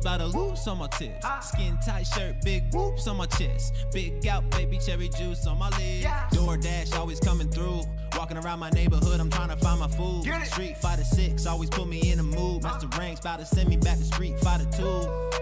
by the loops on my tips. Skin tight shirt, big whoops on my chest. Big out, baby cherry juice on my lips. DoorDash always coming through. Walking around my neighborhood, I'm trying to find my food. Street Fighter 6 always put me in the mood. Master Ranks about to send me back to Street Fighter 2.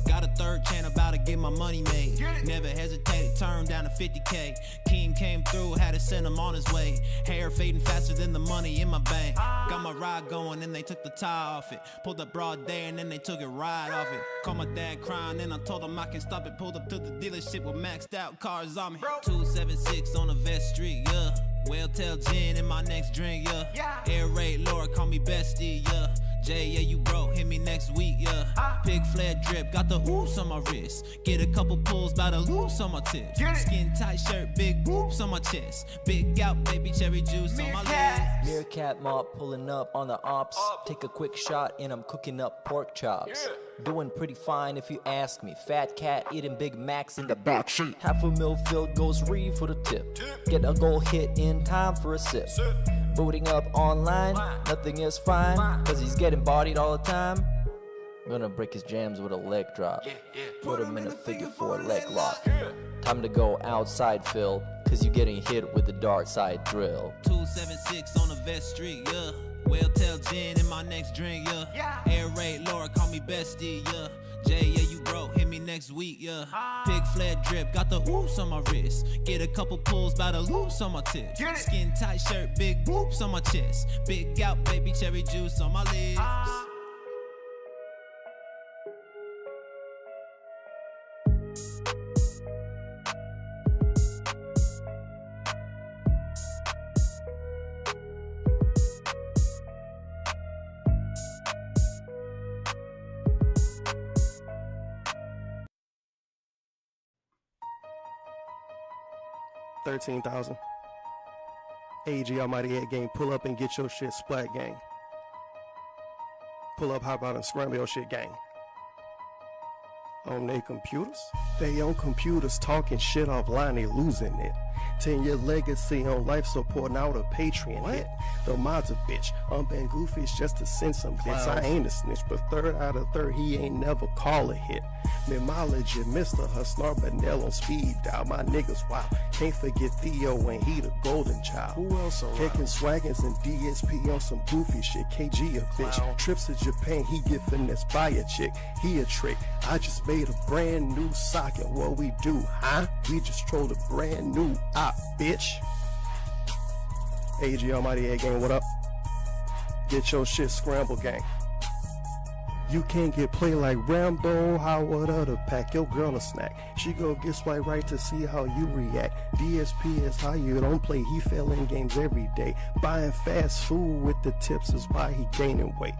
Got a third channel about to get my money made. Never hesitated, turned down to 50K. King came through, had to send him on his way. Hair fading faster than the money in my bank. Got my ride going and they took the tie off it. Pulled up broad day and then they took it right off it. Called my dad crying and I told him I can stop it. Pulled up to the dealership with maxed out cars on me. 276 on the Vest Street, yeah. Well, tell Jen in my next drink, yeah. Air raid Laura, call me bestie, yeah. Jay, yeah, you broke, hit me next week, yeah. Pig flare drip, got the oops on my wrist. Get a couple pulls by the loops on my tips. Skin tight shirt, big whoops on my chest. Big out, baby cherry juice on my lips. Meerkat mop pulling up on the ops. Take a quick shot and I'm cooking up pork chops. Doing pretty fine if you ask me. Fat cat eating Big Macs in the backseat. Half a mil filled goes re for the tip. Get a goal hit in time for a sip. Booting up online, nothing is fine, cause he's getting bodied all the time. I'm gonna break his jams with a leg drop. Put him in a figure 4 leg lock. Time to go outside, Phil, cause you getting hit with the dark side drill. 276 on the Vest Street, yeah. Well, tell Jen in my next drink, yeah. Air raid Laura, call me bestie, yeah. Jay, yeah, you broke, hit me next week, yeah. Pig flare drip, got the oops on my wrist. Get a couple pulls by the loops on my tips. Skin tight shirt, big whoops on my chest. Big out, baby cherry juice on my lips. 13,000. AG Almighty 8 gang, pull up and get your shit splat gang. Pull up, hop out and scramble your shit gang. On their computers? They on computers talking shit offline, they losing it. 10-year legacy on life support, now the Patreon hit. The mod's a bitch, unbanned goofies just to send some bits. I ain't a snitch, but 3rd out of 3rd, he ain't never call a hit. Mimology, Mr. Husnar, Benell on speed dial. My niggas wild, can't forget Theo when he the golden child. Who else around? Kicking swaggins and DSP on some goofy shit. KG a bitch, trips to Japan, he get finessed by a chick. He a trick, I just made a brand new socket. What we do, huh? We just trolled a brand new op, bitch. AG Almighty 8 gang, what up? Get your shit scrambled, gang. You can't get played like Rambo, Howard to pack your girl a snack. She go get swipe right to see how you react. DSP is how you don't play, he fell in games every day. Buying fast food with the tips is why he gaining weight.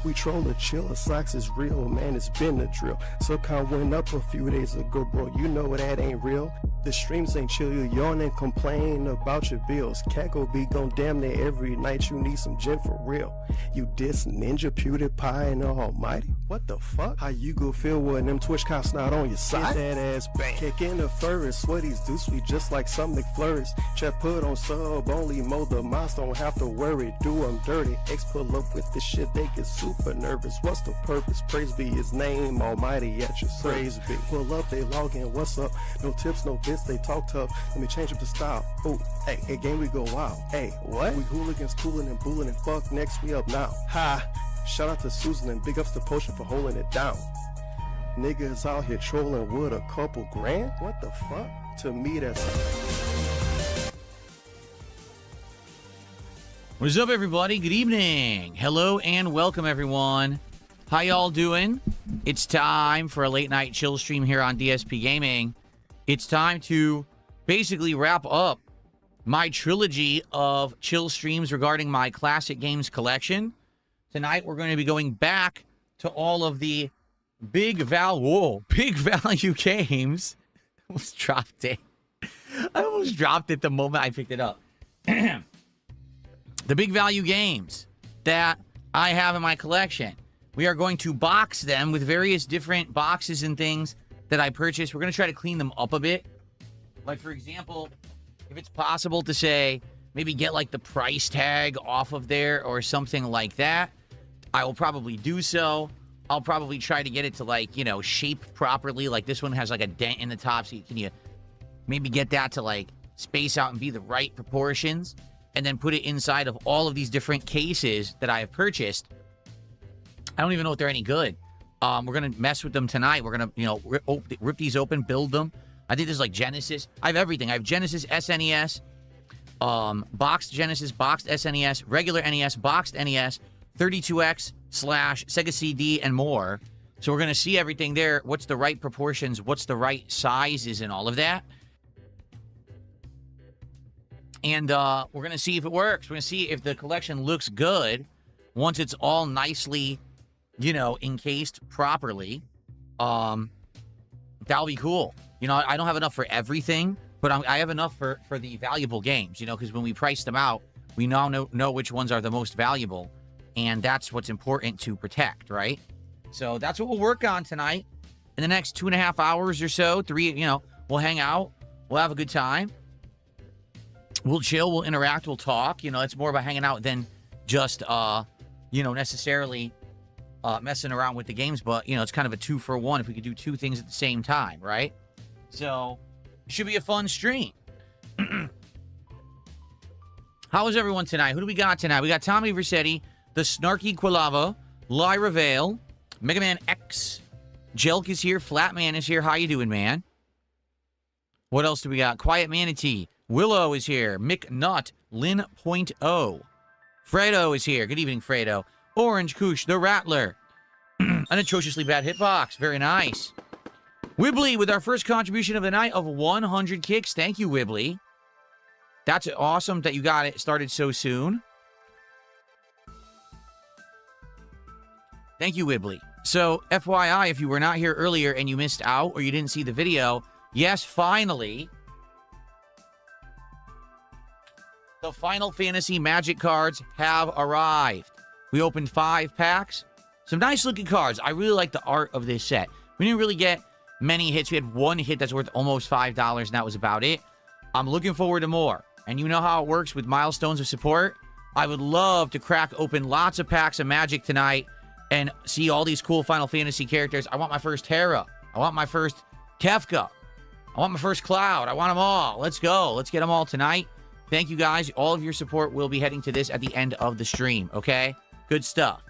We troll a chill, socks is real, man, it's been the drill. Subcon went up a few days ago, bro, you know that ain't real. The streams ain't chill, you yawn and complain about your bills. Cat go be gon' damn near every night, you need some gin for real. You diss Ninja, PewDiePie, and the Almighty. What the fuck? How you go feel when them Twitch cops not on your side? Get that ass bang. Kick in the fur, sweaties do sweet just like some McFlurries. Chat put on sub, only mode the moms don't have to worry. Do them dirty, X pull up with this shit, they get super nervous. What's the purpose? Praise be his name, Almighty at your service. Praise be. Pull up, they log in, what's up? No tips, no bits, they talk tough. Let me change up the style. Oh, hey, game we go wild. Hey, what? We hooligans, cooling and bullying and fuck next, we up now. Ha! Shout out to Susan and big ups to Potion for holding it down. Niggas out here trolling with a couple grand? What the fuck? To me, that's... What's up, everybody? Good evening. Hello and welcome, everyone. How y'all doing? It's time for a late night chill stream here on DSP Gaming. It's time to basically wrap up my trilogy of chill streams regarding my classic games collection. Tonight, we're going to be going back to all of the big value games. I almost dropped it. I almost dropped it the moment I picked it up. The big value games that I have in my collection. We are going to box them with various different boxes and things that I purchased. We're going to try to clean them up a bit. Like, for example, if it's possible to say, maybe get like the price tag off of there or something like that, I will probably do so. I'll probably try to get it to, like, you know, shape properly. Like, this one has, like, a dent in the top, so can you maybe get that to, like, space out and be the right proportions, and then put it inside of all of these different cases that I have purchased. I don't even know if they're any good. We're going to mess with them tonight. We're going to, you know, rip these open, build them. I think this is like Genesis. I have everything. I have Genesis, SNES, boxed Genesis, boxed SNES, regular NES, boxed NES, 32X / Sega CD, and more. So we're going to see everything there. What's the right proportions? What's the right sizes and all of that? And we're going to see if it works. We're going to see if the collection looks good once it's all nicely, you know, encased properly. That'll be cool. You know, I don't have enough for everything, but I have enough for the valuable games, you know, because when we price them out, we now know which ones are the most valuable, and that's what's important to protect, right? So that's what we'll work on tonight. In the next 2.5 hours or so, 3, you know, we'll hang out, we'll have a good time, we'll chill, we'll interact, we'll talk. You know, it's more about hanging out than just, you know, necessarily messing around with the games, but, you know, it's kind of a 2-for-1 if we could do 2 things at the same time, right? So, should be a fun stream. How is everyone tonight? Who do we got tonight? We got Tommy Versetti, the Snarky Quilava, Lyra Vale, Mega Man X, Jelk is here, Flatman is here. How you doing, man? What else do we got? Quiet Manatee, Willow is here, Mick Nutt, Lynn.0, Fredo is here. Good evening, Fredo. Orange Koosh, the Rattler. An atrociously bad hitbox. Very nice. Wibbly with our first contribution of the night of 100 kicks. Thank you, Wibbly. That's awesome that you got it started so soon. Thank you, Wibbly. So, FYI, if you were not here earlier and you missed out or you didn't see the video, yes, finally, the Final Fantasy Magic cards have arrived. We opened 5 packs. Some nice looking cards. I really like the art of this set. We didn't really get many hits. We had 1 hit that's worth almost $5, and that was about it. I'm looking forward to more. And you know how it works with milestones of support? I would love to crack open lots of packs of Magic tonight and see all these cool Final Fantasy characters. I want my first Terra. I want my first Kefka. I want my first Cloud. I want them all. Let's go. Let's get them all tonight. Thank you, guys. All of your support will be heading to this at the end of the stream, okay? Good stuff.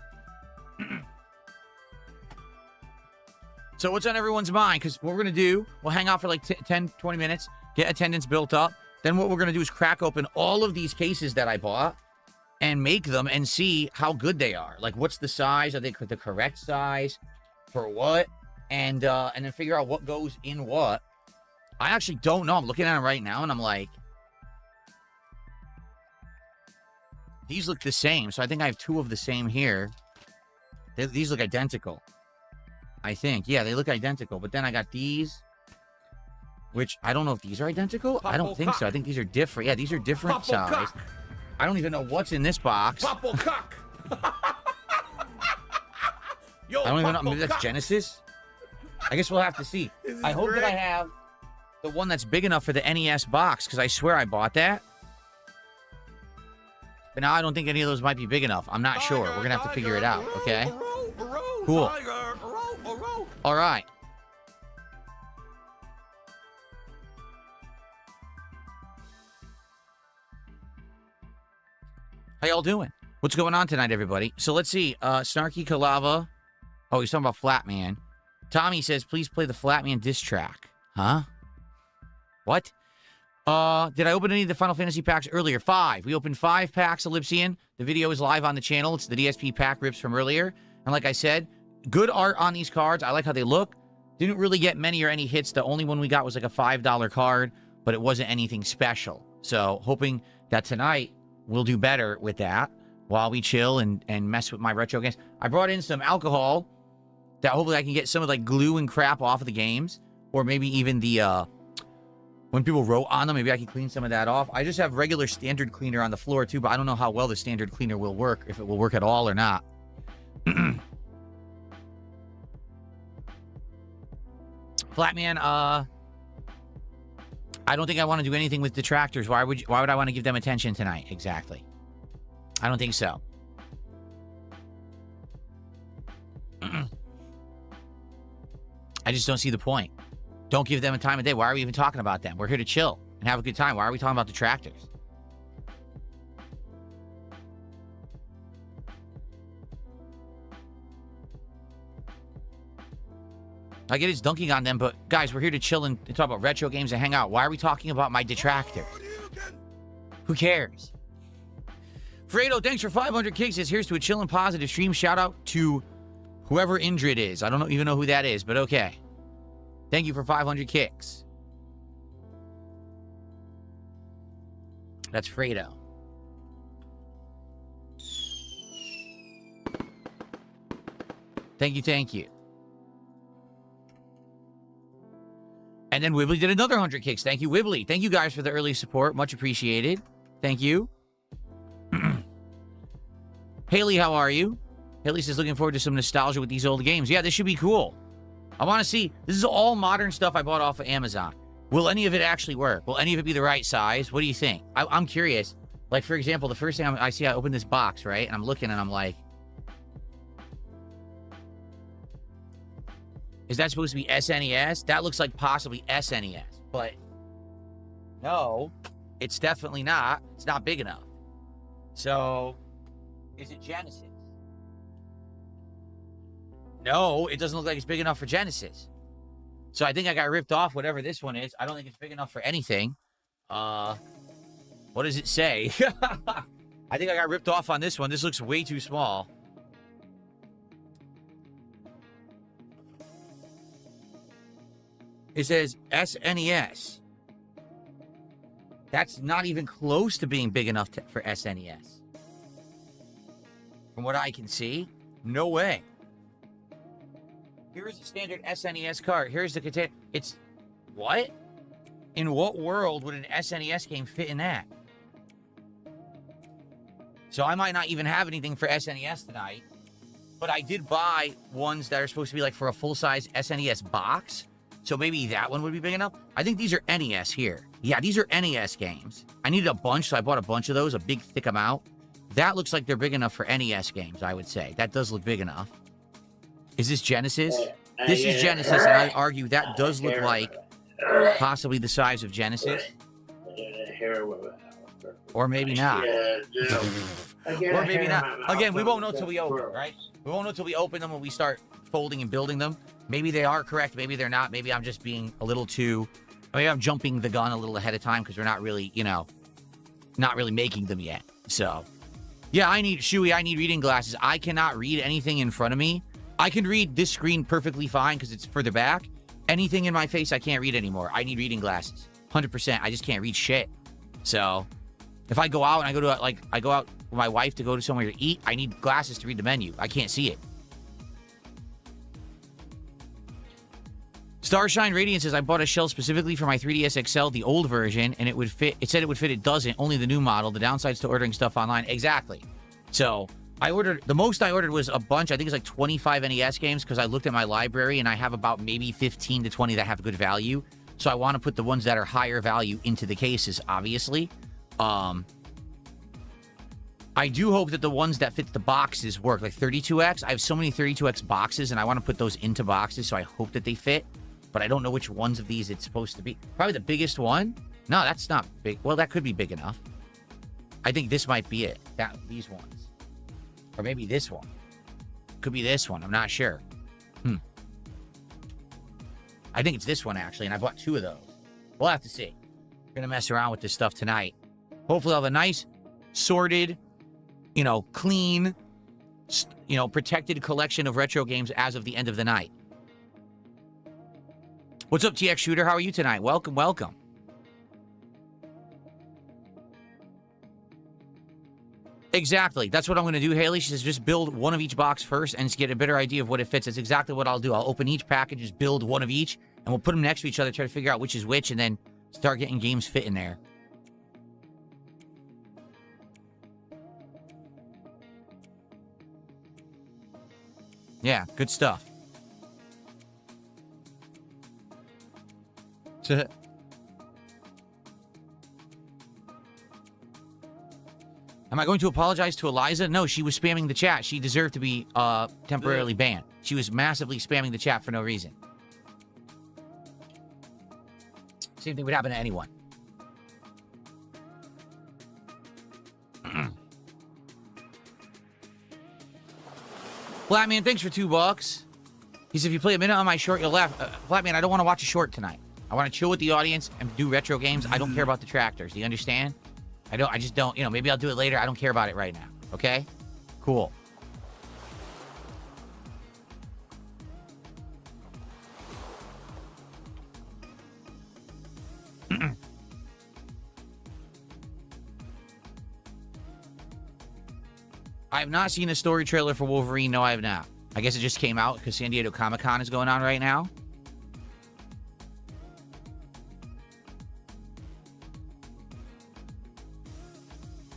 So what's on everyone's mind? Because what we're going to do, we'll hang out for like 10, 20 minutes, get attendance built up. Then what we're going to do is crack open all of these cases that I bought and make them and see how good they are. Like, what's the size? Are they the correct size? For what? And then figure out what goes in what. I actually don't know. I'm looking at them right now, and I'm like, these look the same. So I think I have 2 of the same here. These look identical. I think. Yeah, they look identical. But then I got these, which I don't know if these are identical. I don't think so. I think these are different. Yeah, these are different size. I don't even know what's in this box. Yo, I don't even know. Maybe that's Genesis? I guess we'll have to see. I hope that I have the one that's big enough for the NES box, because I swear I bought that. But now I don't think any of those might be big enough. I'm not sure. We're going to have to figure it out, okay? Cool. All right. How y'all doing? What's going on tonight, everybody? So let's see. Snarky Kalava. Oh, he's talking about Flatman. Tommy says, please play the Flatman diss track. Huh? What? Did I open any of the Final Fantasy packs earlier? 5. We opened 5 packs of Elysian. The video is live on the channel. It's the DSP pack rips from earlier. And like I said, good art on these cards. I like how they look. Didn't really get many or any hits. The only one we got was like a $5 card, but it wasn't anything special. So hoping that tonight we'll do better with that while we chill and mess with my retro games. I brought in some alcohol that hopefully I can get some of like glue and crap off of the games, or maybe even the when people wrote on them, maybe I can clean some of that off. I just have regular standard cleaner on the floor too, but I don't know how well the standard cleaner will work, if it will work at all or not. Flatman, I don't think I want to do anything with detractors. Why would I want to give them attention tonight? Exactly. I don't think so. I just don't see the point. Don't give them a time of day. Why are we even talking about them? We're here to chill and have a good time. Why are we talking about detractors? I get it's dunking on them, but guys, we're here to chill and talk about retro games and hang out. Why are we talking about my detractor? Who cares? Fredo, thanks for 500 kicks. Here's to a chill and positive stream. Shout out to whoever Indrid is. I don't even know who that is, but okay. Thank you for 500 kicks. That's Fredo. Thank you, thank you. And then Wibbly did another 100 kicks. Thank you, Wibbly. Thank you guys for the early support. Much appreciated. Thank you. Haley, how are you? Haley says, looking forward to some nostalgia with these old games. Yeah, this should be cool. I want to see. This is all modern stuff I bought off of Amazon. Will any of it actually work? Will any of it be the right size? What do you think? I'm curious. Like, for example, the first thing I see, I open this box, right? And I'm looking and I'm like, is that supposed to be SNES? That looks like possibly SNES. But no, it's definitely not. It's not big enough. So, is it Genesis? No, it doesn't look like it's big enough for Genesis. So I think I got ripped off, whatever this one is. I don't think it's big enough for anything. What does it say? I think I got ripped off on this one. This looks way too small. It says SNES. That's not even close to being big enough for SNES. From what I can see, no way. Here's a standard SNES card. Here's the container. It's... What? In what world would an SNES game fit in that? So I might not even have anything for SNES tonight. But I did buy ones that are supposed to be like for a full-size SNES box. So maybe that one would be big enough. I think these are NES here. Yeah, these are NES games. I needed a bunch, so I bought a bunch of those, a big, thick amount. That looks like they're big enough for NES games, I would say. That does look big enough. Is this Genesis? This is Genesis, and I argue that does look like possibly the size of Genesis. Or maybe not. Or maybe not. Again, we won't know till we open, right? We won't know till we open them when we start folding and building them. Maybe they are correct. Maybe they're not. Maybe I'm just being a little too... Maybe I'm jumping the gun a little ahead of time because we're not really, you know, not really making them yet. So, yeah, I need reading glasses. I cannot read anything in front of me. I can read this screen perfectly fine because it's further back. Anything in my face, I can't read anymore. I need reading glasses. 100%. I just can't read shit. So, if I go out and I go out with my wife to go to somewhere to eat, I need glasses to read the menu. I can't see it. Starshine Radiant says, I bought a shell specifically for my 3DS XL, the old version, and it would fit. It said it would fit. It doesn't. Only the new model. The downside's to ordering stuff online. Exactly. So, the most I ordered was a bunch. I think it's like 25 NES games because I looked at my library and I have about maybe 15 to 20 that have good value. So I want to put the ones that are higher value into the cases, obviously. I do hope that the ones that fit the boxes work, like 32X. I have so many 32X boxes and I want to put those into boxes, so I hope that they fit. But I don't know which ones of these it's supposed to be. Probably the biggest one? No, that's not big. Well, that could be big enough. I think this might be it. These ones. Or maybe this one. Could be this one. I'm not sure. I think it's this one, actually, and I bought 2 of those. We'll have to see. We're going to mess around with this stuff tonight. Hopefully I'll have a nice, sorted, clean, protected collection of retro games as of the end of the night. What's up, TX Shooter? How are you tonight? Welcome, welcome. Exactly. That's what I'm going to do, Haley. She says just build one of each box first and just get a better idea of what it fits. That's exactly what I'll do. I'll open each package, just build one of each, and we'll put them next to each other, try to figure out which is which, and then start getting games fit in there. Yeah, good stuff. Am I going to apologize to Eliza? No, she was spamming the chat. She deserved to be temporarily banned. She was massively spamming the chat for no reason. Same thing would happen to anyone. Flatman, thanks for $2. He said, if you play a minute on my short, you'll laugh. Flatman, I don't want to watch a short tonight. I want to chill with the audience and do retro games. I don't care about the tractors. Do you understand? I just don't, maybe I'll do it later. I don't care about it right now. Okay? Cool. I have not seen a story trailer for Wolverine. No, I have not. I guess it just came out because San Diego Comic-Con is going on right now.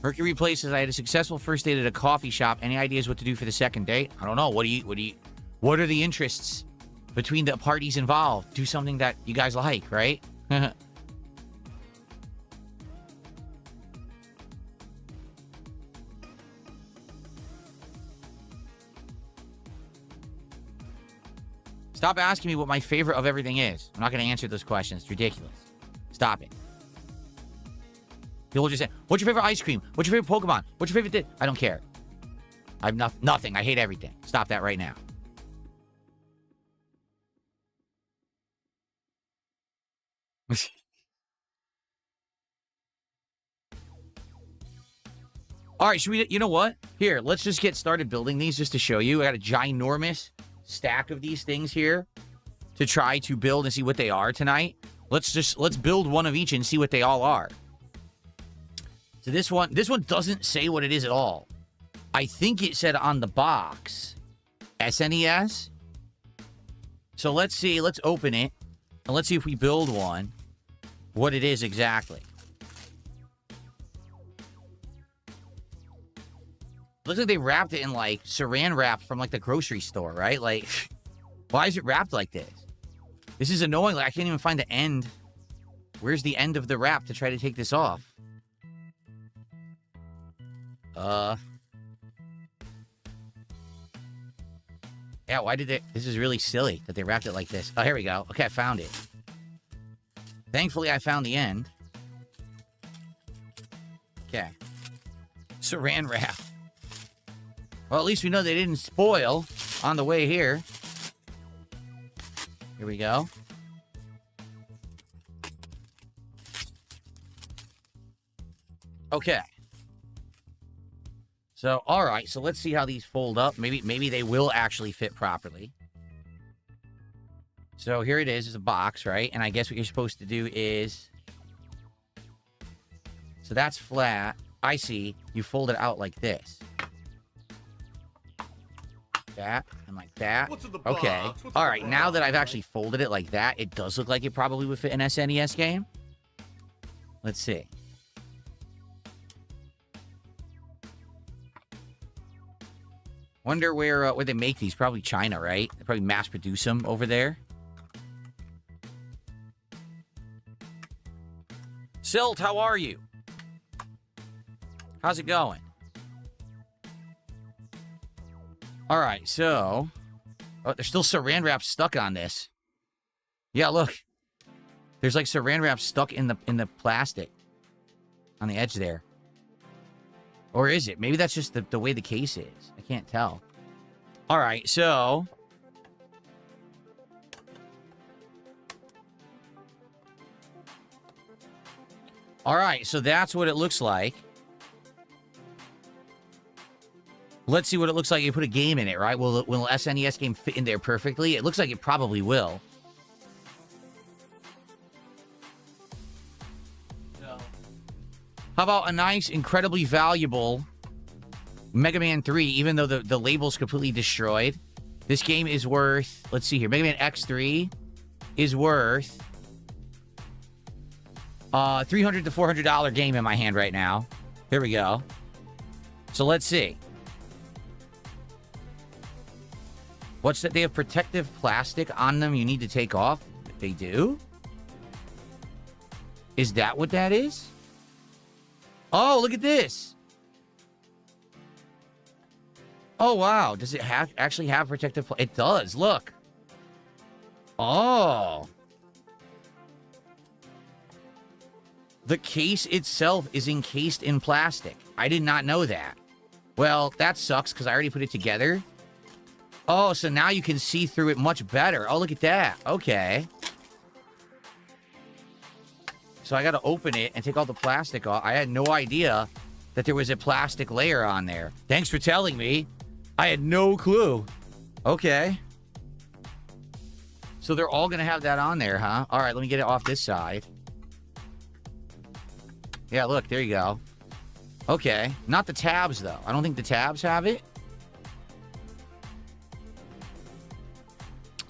Mercury Place says, I had a successful first date at a coffee shop. Any ideas what to do for the second date? I don't know. What are the interests between the parties involved? Do something that you guys like, right? Stop asking me what my favorite of everything is. I'm not going to answer those questions. It's ridiculous. Stop it. People just say, what's your favorite ice cream? What's your favorite Pokemon? What's your favorite... I don't care. I have nothing. I hate everything. Stop that right now. All right, should we... You know what? Here, let's just get started building these just to show you. I got a ginormous stack of these things here to try to build and see what they are tonight. Let's build one of each and see what they all are. So this one doesn't say what it is at all. I think it said on the box SNES. So let's see, let's open it and let's see if we build one what it is exactly. Looks like they wrapped it in, like, saran wrap from, like, the grocery store, right? Like, why is it wrapped like this? This is annoying. Like, I can't even find the end. Where's the end of the wrap to try to take this off? Yeah, why did they... This is really silly that they wrapped it like this. Oh, here we go. Okay, I found it. Thankfully, I found the end. Okay. Saran wrap. Well, at least we know they didn't spoil on the way here. Here we go. Okay. So, all right. So let's see how these fold up. Maybe they will actually fit properly. So here it is. It's a box, right? And I guess what you're supposed to do is... So that's flat. I see. You fold it out like this. That and like that. Okay. All right. Now that I've actually folded it like that, it does look like it probably would fit an SNES game. Let's see. Wonder where they make these. Probably China, right? They probably mass produce them over there. Silt, how are you? How's it going? All right, so... Oh, there's still saran wrap stuck on this. Yeah, look. There's like saran wrap stuck in the plastic. On the edge there. Or is it? Maybe that's just the way the case is. I can't tell. All right, so... All right, so that's what it looks like. Let's see what it looks like. You put a game in it, right? Will an SNES game fit in there perfectly? It looks like it probably will. So, how about a nice, incredibly valuable Mega Man 3, even though the label's completely destroyed? This game is worth... Let's see here. Mega Man X3 is worth... $300 to $400 game in my hand right now. Here we go. So let's see. What's that? They have protective plastic on them you need to take off? They do? Is that what that is? Oh, look at this. Oh, wow. Does it actually have protective plastic? It does. Look. Oh. the case itself is encased in plastic. I did not know that. Well, that sucks because I already put it together. Oh, so now you can see through it much better. Oh, look at that. Okay. So I got to open it and take all the plastic off. I had no idea that there was a plastic layer on there. Thanks for telling me. I had no clue. Okay. So they're all going to have that on there, huh? All right, let me get it off this side. Yeah, look, there you go. Okay. Not the tabs, though. I don't think the tabs have it.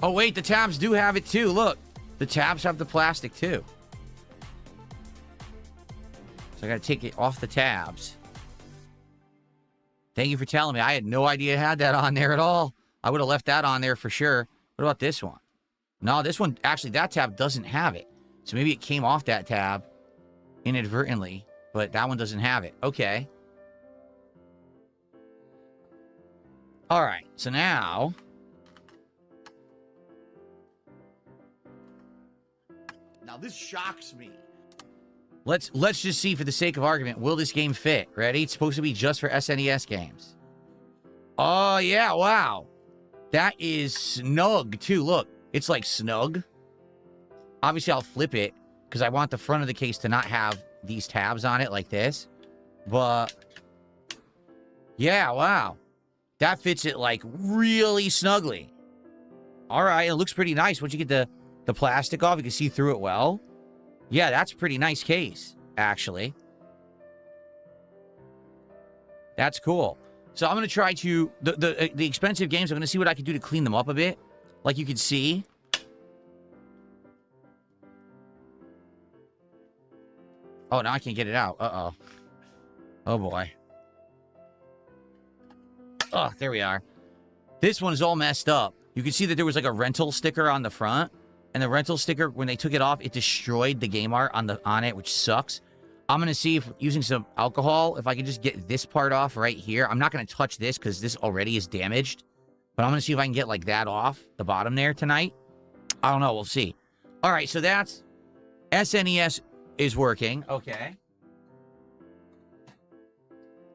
Oh, wait, the tabs do have it, too. Look, the tabs have the plastic, too. So I got to take it off the tabs. Thank you for telling me. I had no idea it had that on there at all. I would have left that on there for sure. What about this one? No, this one, actually, that tab doesn't have it. So maybe it came off that tab inadvertently, but that one doesn't have it. Okay. All right, so now... Now this shocks me. Let's just see for the sake of argument, will this game fit? Ready? It's supposed to be just for SNES games. Oh, yeah, wow. That is snug, too. Look, it's like snug. Obviously, I'll flip it because I want the front of the case to not have these tabs on it like this. But, yeah, wow. That fits it, like, really snugly. All right, it looks pretty nice. Once you get the plastic off, you can see through it well. Yeah, that's a pretty nice case, actually. That's cool. So I'm going to try to... The expensive games, I'm going to see what I can do to clean them up a bit. Like you can see. Oh, now I can't get it out. Uh-oh. Oh, boy. Oh, there we are. This one is all messed up. You can see that there was like a rental sticker on the front. And the rental sticker, when they took it off, it destroyed the game art on it, which sucks. I'm going to see if, using some alcohol, if I can just get this part off right here. I'm not going to touch this because this already is damaged. But I'm going to see if I can get like that off the bottom there tonight. I don't know. We'll see. All right, so that's... SNES is working. Okay.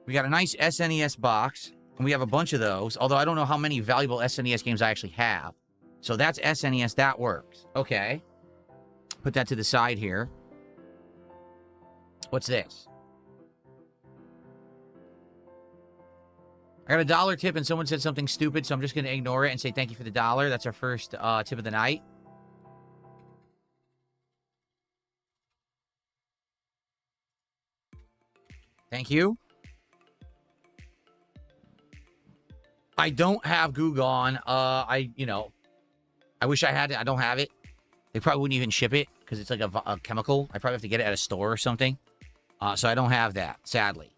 We got a nice SNES box. And we have a bunch of those. Although I don't know how many valuable SNES games I actually have. So that's SNES. That works. Okay. Put that to the side here. What's this? I got a $1 tip and someone said something stupid, so I'm just going to ignore it and say thank you for the $1. That's our first tip of the night. Thank you. I don't have Goo Gone. I wish I had it. I don't have it. They probably wouldn't even ship it because it's like a chemical. I probably have to get it at a store or something. So I don't have that, sadly.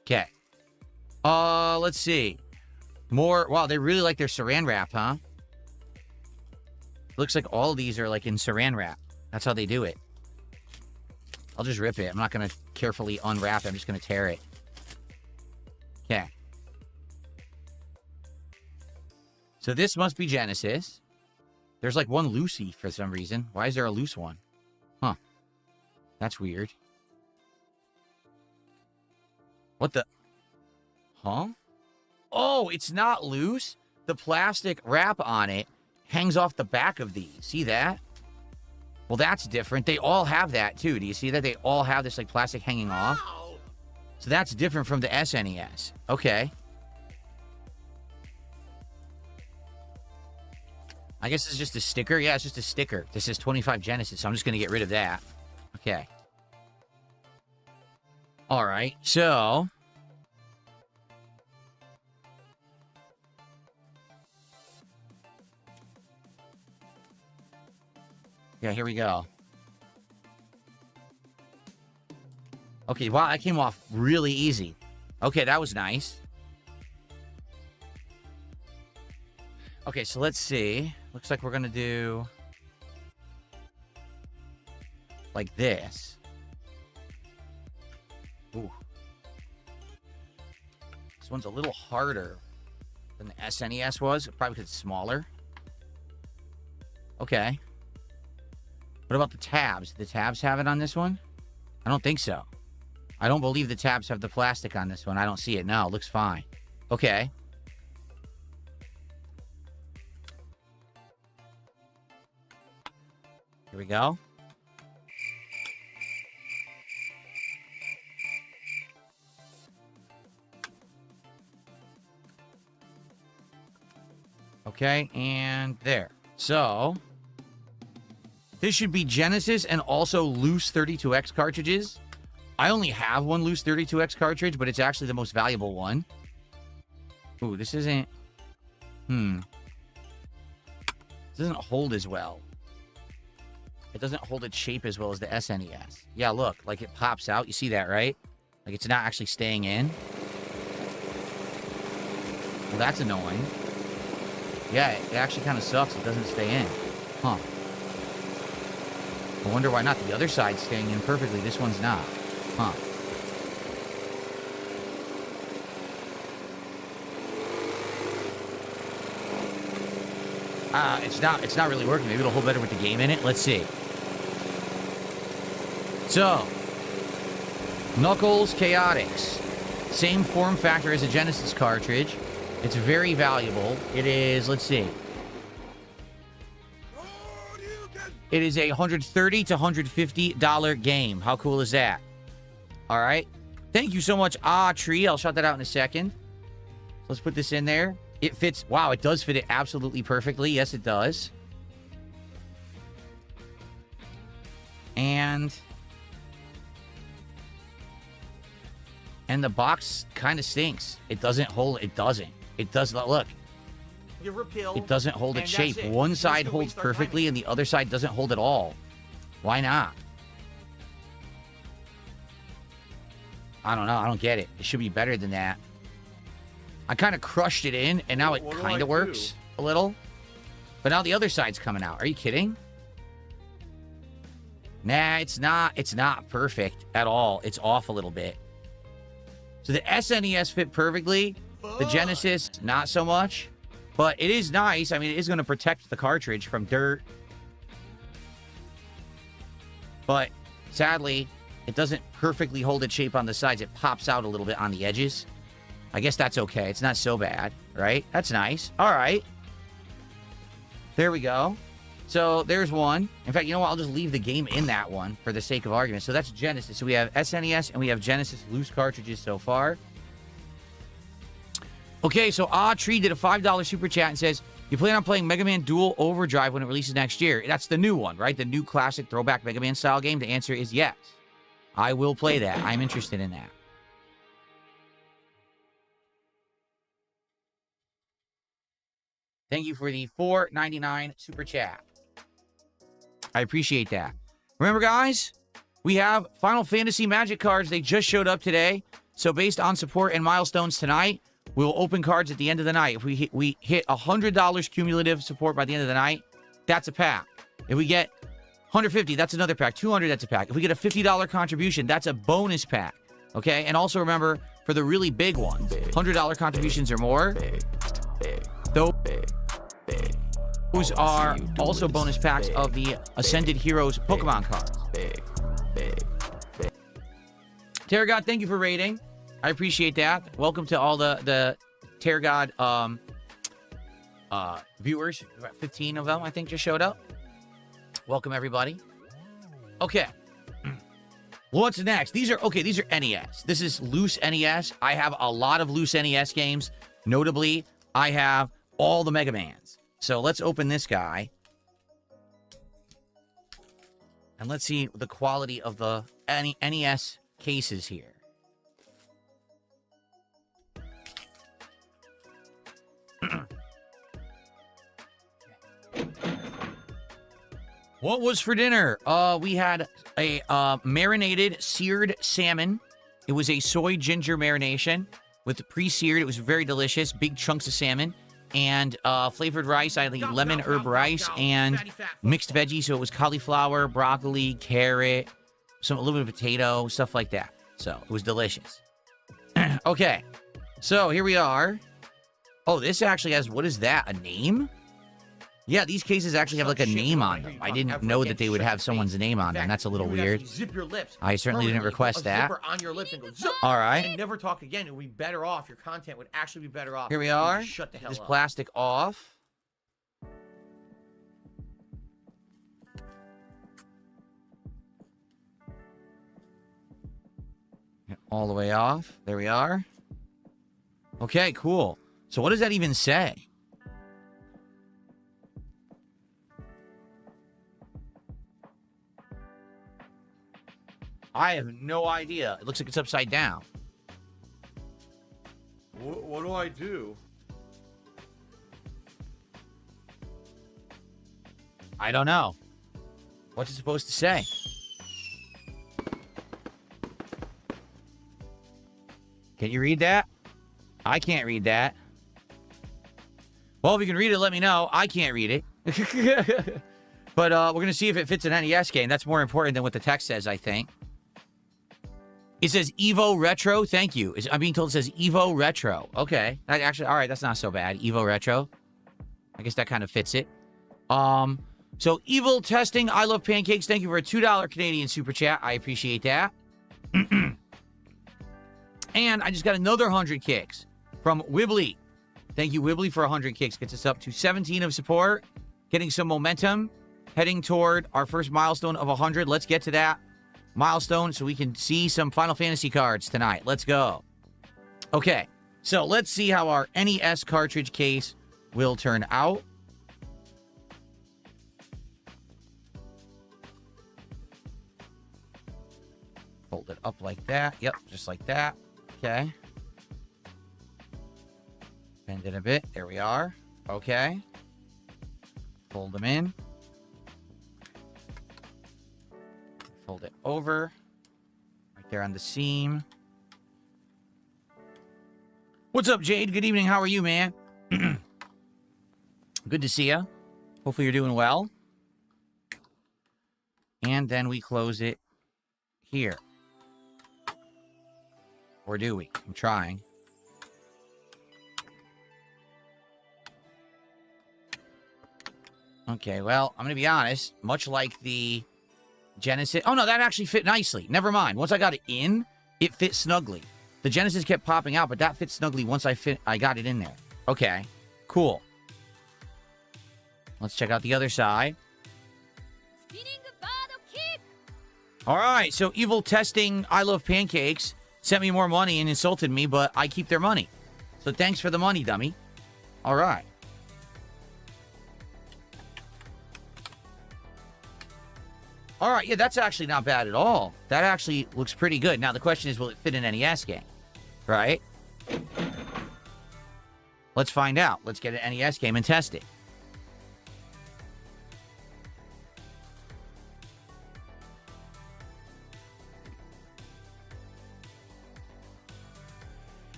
Okay. Let's see. More. Wow, they really like their saran wrap, huh? Looks like all of these are like in saran wrap. That's how they do it. I'll just rip it. I'm not going to carefully unwrap it. I'm just going to tear it. Okay. So this must be Genesis. There's like one loosey for some reason. Why is there a loose one? Huh. That's weird. What the... Huh? Oh, it's not loose. The plastic wrap on it hangs off the back of these. See that? Well, that's different. They all have that, too. Do you see that? They all have this, like, plastic hanging off. So that's different from the SNES. Okay. I guess it's just a sticker. Yeah, it's just a sticker. This is 25 Genesis, so I'm just going to get rid of that. Okay. All right, so... Yeah, here we go. Okay, wow, that came off really easy. Okay, that was nice. Okay, so let's see. Looks like we're going to do... like this. Ooh. This one's a little harder than the SNES was. Probably because it's smaller. Okay. What about the tabs? Do the tabs have it on this one? I don't think so. I don't believe the tabs have the plastic on this one. I don't see it. No, it looks fine. Okay. Here we go. Okay, and there. So, this should be Genesis and also loose 32X cartridges. I only have one loose 32X cartridge, but it's actually the most valuable one. Ooh, this isn't... This doesn't hold as well. It doesn't hold its shape as well as the SNES. Yeah, look, like it pops out. You see that, right? Like it's not actually staying in. Well, that's annoying. Yeah, it actually kind of sucks. It doesn't stay in. Huh. I wonder why not. The other side's staying in perfectly. This one's not. Huh. It's not really working. Maybe it'll hold better with the game in it. Let's see. So, Knuckles Chaotix. Same form factor as a Genesis cartridge. It's very valuable. It is, let's see. It is a $130 to $150 game. How cool is that? All right. Thank you so much, Tree. I'll shut that out in a second. Let's put this in there. It fits. Wow, it does fit it absolutely perfectly. Yes, it does. And the box kind of stinks. It doesn't hold. It doesn't. It does not. Look. It doesn't hold its shape. One side holds perfectly and the other side doesn't hold at all. Why not? I don't know. I don't get it. It should be better than that. I kind of crushed it in, and now it kind of works a little. But now the other side's coming out. Are you kidding? Nah, it's not. It's not perfect at all. It's off a little bit. So the SNES fit perfectly. The Genesis, not so much. But it is nice. I mean, it is going to protect the cartridge from dirt. But sadly, it doesn't perfectly hold its shape on the sides. It pops out a little bit on the edges. I guess that's okay. It's not so bad, right? That's nice. All right. There we go. So there's one. In fact, you know what? I'll just leave the game in that one for the sake of argument. So that's Genesis. So we have SNES and we have Genesis loose cartridges so far. Okay, so Tree did a $5 super chat and says, you plan on playing Mega Man Dual Overdrive when it releases next year? That's the new one, right? The new classic throwback Mega Man style game. The answer is yes. I will play that. I'm interested in that. Thank you for the $4.99 super chat. I appreciate that. Remember, guys, we have Final Fantasy Magic cards. They just showed up today. So based on support and milestones tonight, we will open cards at the end of the night. If we hit $100 cumulative support by the end of the night, that's a pack. If we get $150, that's another pack. $200, that's a pack. If we get a $50 contribution, that's a bonus pack. Okay? And also remember, for the really big ones, $100 contributions or more, those are also bonus packs of the Ascended Heroes Pokemon cards. Terror God, thank you for rating. I appreciate that. Welcome to all the Terror God viewers. About 15 of them, I think, just showed up. Welcome, everybody. Okay. What's next? These are NES. This is loose NES. I have a lot of loose NES games. Notably, I have all the Mega Mans. So let's open this guy. And let's see the quality of the NES cases here. What was for dinner? We had a marinated seared salmon. It was a soy ginger marination with pre-seared. It was very delicious. Big chunks of salmon. And flavored rice. I had lemon herb rice and mixed veggies. So it was cauliflower, broccoli, carrot, a little bit of potato, stuff like that. So it was delicious. Okay. So here we are. Oh, this actually has, what is that? A name? Yeah, these cases actually have like a name on them. I didn't know that they would have someone's name on them. That's a little weird. Zip your lips. I certainly didn't request that. Zipper on your lips and go zip. All right. And never talk again. It would be better off. Your content would actually be better off. Here we if you are. just shut the hell This up. plastic off. All the way off. There we are. Okay, cool. So what does that even say? I have no idea. It looks like it's upside down. What do I do? I don't know. What's it supposed to say? Can you read that? I can't read that. Well, if you can read it, let me know. I can't read it. But we're going to see if it fits an NES game. That's more important than what the text says, I think. It says Evo Retro. Thank you. I'm being told it says Evo Retro. Okay. That actually, all right, that's not so bad. Evo Retro. I guess that kind of fits it. So Evil Testing, I Love Pancakes. Thank you for a $2 Canadian super chat. I appreciate that. And I just got another 100 kicks from Wibbly. Thank you, Wibbly, for 100 kicks. Gets us up to 17 of support. Getting some momentum. Heading toward our first milestone of 100. Let's get to that milestone so we can see some Final Fantasy cards tonight. Let's go. Okay, so let's see how our NES cartridge case will turn out. Fold it up like that. Yep, just like that. Okay. Bend it a bit. There we are. Okay. Fold them in. Fold it over. Right there on the seam. What's up, Jade? Good evening. How are you, man? Good to see you. Hopefully you're doing well. And then we close it here. Or do we? I'm trying. Okay, well, I'm going to be honest. Much like the Genesis... Oh, no, that actually fit nicely. Never mind. Once I got it in, it fit snugly. The Genesis kept popping out, but that fit snugly once I got it in there. Okay, cool. Let's check out the other side. All right, so Evil Testing, I Love Pancakes, sent me more money and insulted me, but I keep their money. So thanks for the money, dummy. All right. All right, yeah, that's actually not bad at all. That actually looks pretty good. Now, the question is, will it fit in an NES game? Right? Let's find out. Let's get an NES game and test it.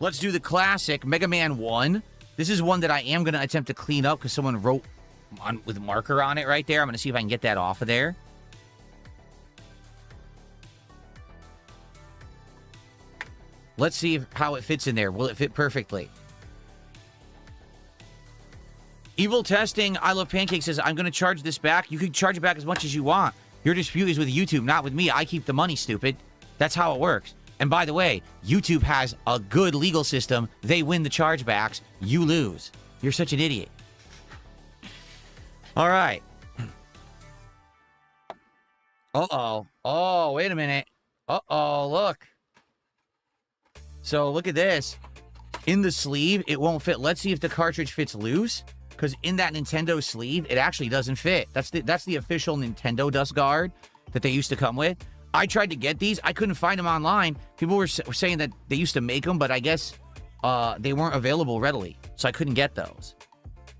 Let's do the classic Mega Man 1. This is one that I am going to attempt to clean up because someone wrote with marker on it right there. I'm going to see if I can get that off of there. Let's see how it fits in there. Will it fit perfectly? Evil Testing, I Love Pancakes says, I'm going to charge this back. You can charge it back as much as you want. Your dispute is with YouTube, not with me. I keep the money, stupid. That's how it works. And by the way, YouTube has a good legal system. They win the chargebacks. You lose. You're such an idiot. All right. Uh-oh. Oh, wait a minute. Uh-oh, look. So look at this. In the sleeve, it won't fit. Let's see if the cartridge fits loose. Because in that Nintendo sleeve, it actually doesn't fit. That's the official Nintendo dust guard that they used to come with. I tried to get these. I couldn't find them online. People were saying that they used to make them, but I guess they weren't available readily, so I couldn't get those.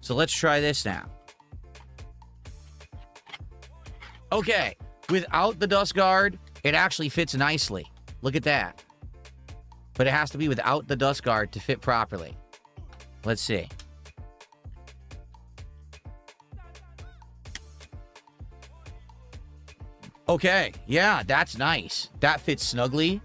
So let's try this now. Okay, without the dust guard, it actually fits nicely. Look at that. But it has to be without the dust guard to fit properly. Let's see. Okay, yeah, that's nice. That fits snugly.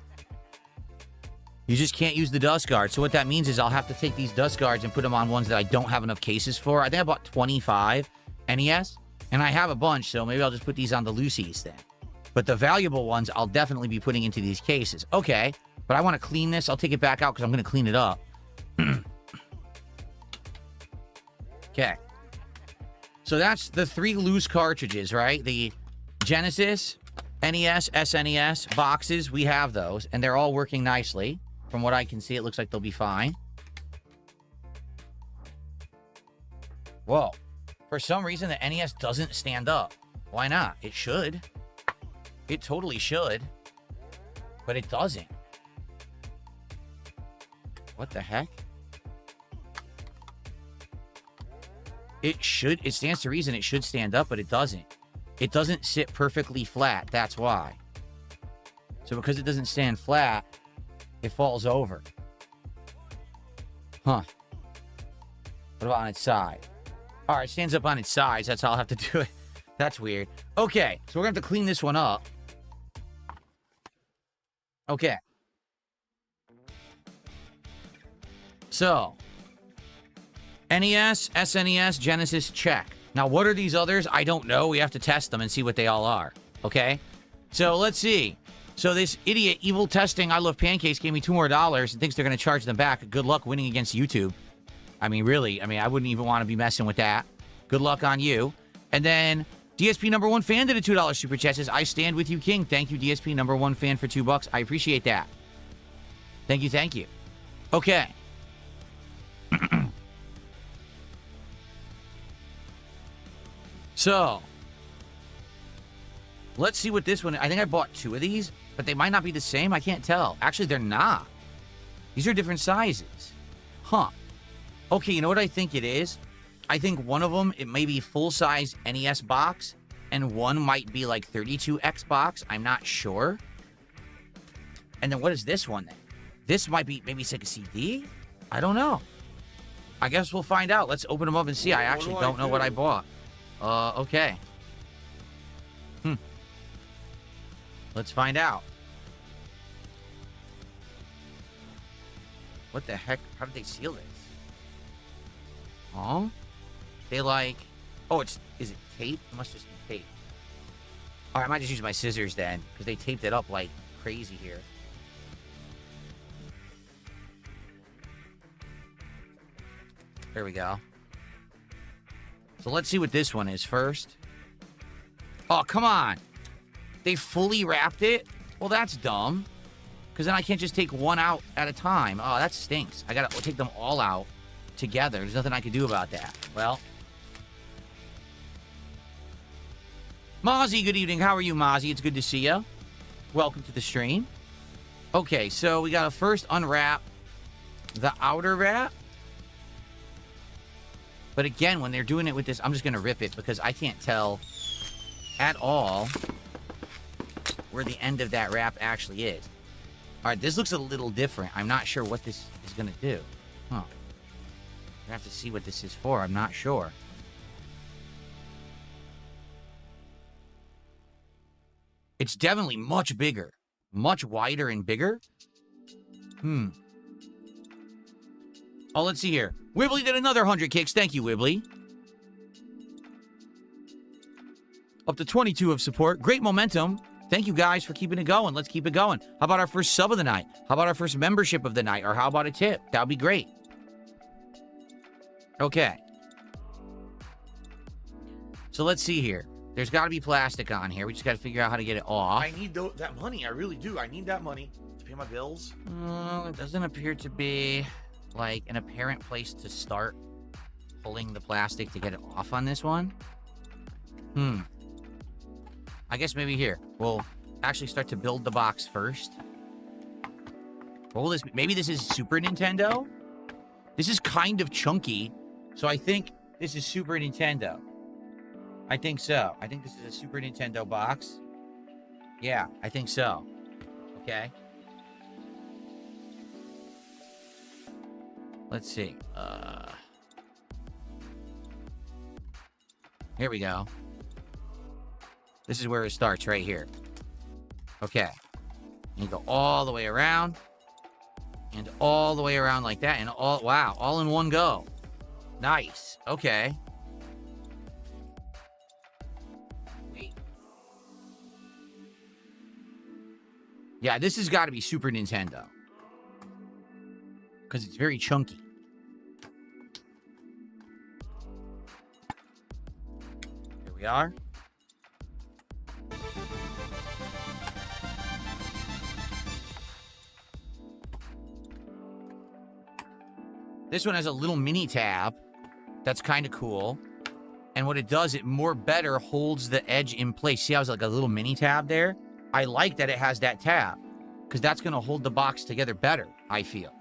You just can't use the dust guard. So what that means is I'll have to take these dust guards and put them on ones that I don't have enough cases for. I think I bought 25 NES, and I have a bunch, so maybe I'll just put these on the loosies then. But the valuable ones I'll definitely be putting into these cases. Okay, but I want to clean this. I'll take it back out because I'm going to clean it up. Okay. So that's the 3 loose cartridges, right? The Genesis, NES, SNES boxes, we have those, and they're all working nicely. From what I can see, it looks like they'll be fine. Whoa. For some reason, the NES doesn't stand up. Why not? It should. It totally should. But it doesn't. What the heck? It should. It stands to reason it should stand up, but it doesn't. It doesn't sit perfectly flat. That's why. So because it doesn't stand flat, it falls over. Huh. What about on its side? All right, it stands up on its sides. That's how I'll have to do it. That's weird. Okay, so we're going to have to clean this one up. Okay. So, NES, SNES, Genesis, check. Now, what are these others? I don't know. We have to test them and see what they all are. Okay? So, let's see. So, this idiot, Evil Testing, I Love Pancakes, gave me $2 more and thinks they're going to charge them back. Good luck winning against YouTube. I mean, really. I mean, I wouldn't even want to be messing with that. Good luck on you. And then, DSP number 1 fan did a $2 super chat. Says, I stand with you, King. Thank you, DSP number 1 fan, for $2. I appreciate that. Thank you, thank you. Okay. So, let's see what this one... I think I bought 2 of these, but they might not be the same. I can't tell. Actually, they're not. These are different sizes. Huh. Okay, you know what I think it is? I think one of them, it may be full-size NES box, and one might be like 32X box. I'm not sure. And then what is this one then? This might be maybe it's like a CD? I don't know. I guess we'll find out. Let's open them up and see. I actually don't know what I bought. Okay. Let's find out. What the heck? How did they seal this? Oh? They like... Oh, is it tape? It must just be tape. Alright, I might just use my scissors then, because they taped it up like crazy here. There we go. So let's see what this one is first. Oh, come on. They fully wrapped it? Well, that's dumb. Because then I can't just take one out at a time. Oh, that stinks. I gotta take them all out together. There's nothing I can do about that. Well. Mozzie, good evening. How are you, Mozzie? It's good to see you. Welcome to the stream. Okay, so we gotta first unwrap the outer wrap. But again, when they're doing it with this, I'm just gonna rip it because I can't tell at all where the end of that wrap actually is. All right, this looks a little different. I'm not sure what this is gonna do. Huh. I have to see what this is for. I'm not sure. It's definitely much bigger. Much wider and bigger. Oh, let's see here. Wibbly did another 100 kicks. Thank you, Wibbly. Up to 22 of support. Great momentum. Thank you guys for keeping it going. Let's keep it going. How about our first sub of the night? How about our first membership of the night? Or how about a tip? That would be great. Okay. So let's see here. There's got to be plastic on here. We just got to figure out how to get it off. I need that money. I really do. I need that money to pay my bills. It doesn't appear to be like an apparent place to start pulling the plastic to get it off on this one. I guess maybe here. We'll actually start to build the box first. What will this be? Maybe this is Super Nintendo? This is kind of chunky, so I think this is Super Nintendo. I think so. I think this is a Super Nintendo box. Yeah, I think so. Okay. Let's see. Here we go. This is where it starts, right here. Okay. You go all the way around. And all the way around like that. And all, wow, all in one go. Nice. Okay. Wait. Yeah, this has got to be Super Nintendo. Because it's very chunky. Here we are. This one has a little mini tab. That's kind of cool. And what it does, it more better holds the edge in place. See how it's like a little mini tab there? I like that it has that tab. Because that's going to hold the box together better, I feel.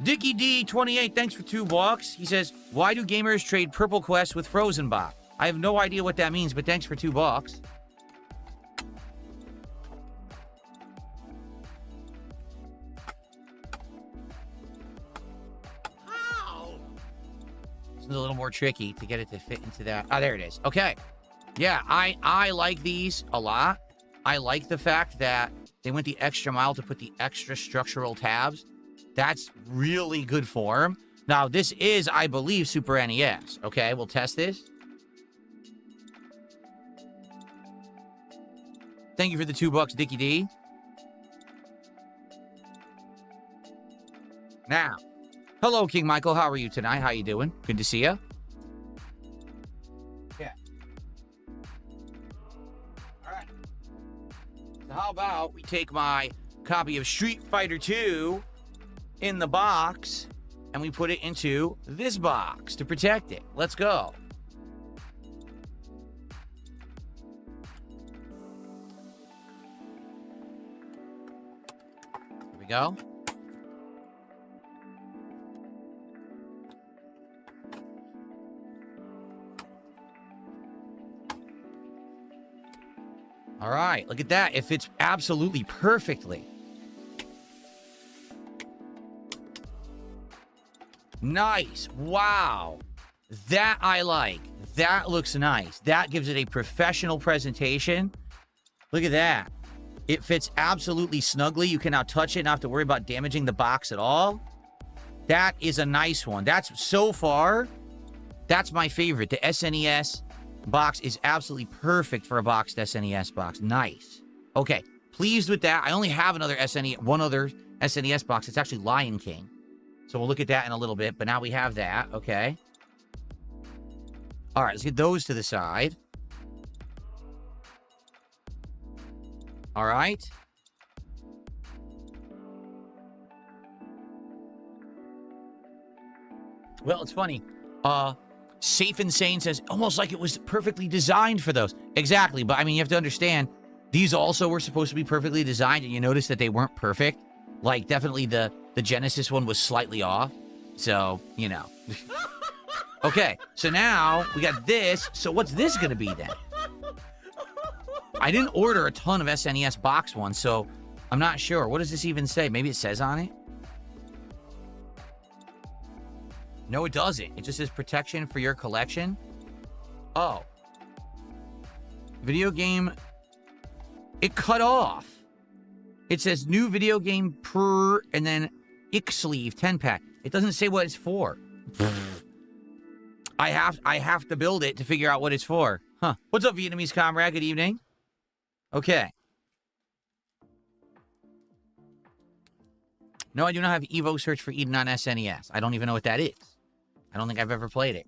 Dickie D28, thanks for $2. He says, why do gamers trade Purple Quest with Frozen Bot? I have no idea what that means, but thanks for $2. It's a little more tricky to get it to fit into that. Ah, there it is. Okay. Yeah, I like these a lot. I like the fact that they went the extra mile to put the extra structural tabs. That's really good form. Now, this is, I believe, Super NES. Okay, we'll test this. Thank you for the $2, Dickie D. Now, hello, King Michael. How are you tonight? How you doing? Good to see you. Yeah. All right. So how about we take my copy of Street Fighter 2 in the box and we put it into this box to protect it. Let's go. Here we go. All right, look at that. It fits absolutely perfectly. Nice. Wow. That I like. That looks nice. That gives it a professional presentation. Look at that. It fits absolutely snugly. You can now touch it, not have to worry about damaging the box at all. That is a nice one. That's, so far, that's my favorite. The SNES box is absolutely perfect for a boxed SNES box. Nice. Okay. Pleased with that. I only have one other SNES box. It's actually Lion King. So we'll look at that in a little bit, but now we have that. Okay. All right, let's get those to the side. All right. Well, it's funny. Safe and Sane says, almost like it was perfectly designed for those. Exactly, but I mean, you have to understand, these also were supposed to be perfectly designed, and you notice that they weren't perfect. Like, definitely the Genesis one was slightly off. So, you know. Okay, so now we got this. So what's this going to be then? I didn't order a ton of SNES box ones, so I'm not sure. What does this even say? Maybe it says on it? No, it doesn't. It just says protection for your collection. Oh. Video game. It cut off. It says new video game per, and then Ixleaf 10-pack. It doesn't say what it's for. I have to build it to figure out what it's for. Huh. What's up, Vietnamese comrade? Good evening. Okay. No, I do not have Evo Search for Eden on SNES. I don't even know what that is. I don't think I've ever played it.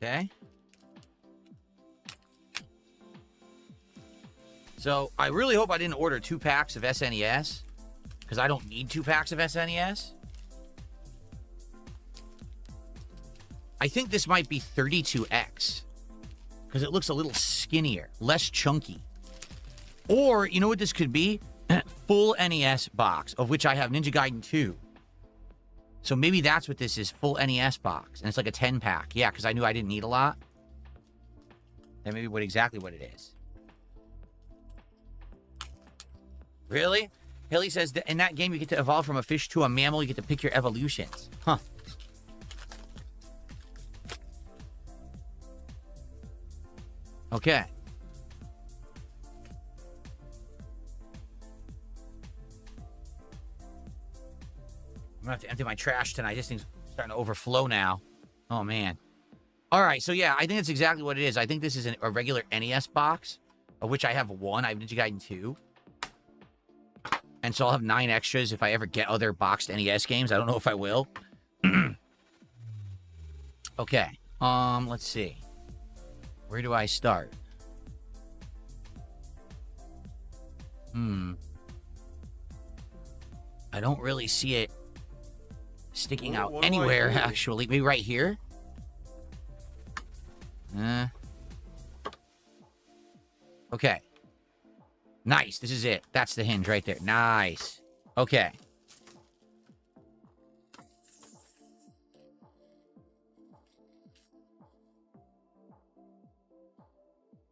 Okay. So, I really hope I didn't order 2 packs of SNES, because I don't need 2 packs of SNES. I think this might be 32X, because it looks a little skinnier, less chunky. Or, you know what this could be? full NES box, of which I have Ninja Gaiden 2. So maybe that's what this is, full NES box. And it's like a 10-pack. Yeah, because I knew I didn't need a lot. That may be exactly what it is. Really? Hilly says that in that game you get to evolve from a fish to a mammal. You get to pick your evolutions. Huh. Okay. I'm gonna have to empty my trash tonight. This thing's starting to overflow now. Oh, man. All right, so yeah, I think that's exactly what it is. I think this is a regular NES box, of which I have one. I have Ninja Gaiden 2. And so I'll have 9 extras if I ever get other boxed NES games. I don't know if I will. Okay. Let's see. Where do I start? I don't really see it sticking out anywhere, actually. Maybe right here? Okay. Nice. This is it. That's the hinge right there. Nice. Okay.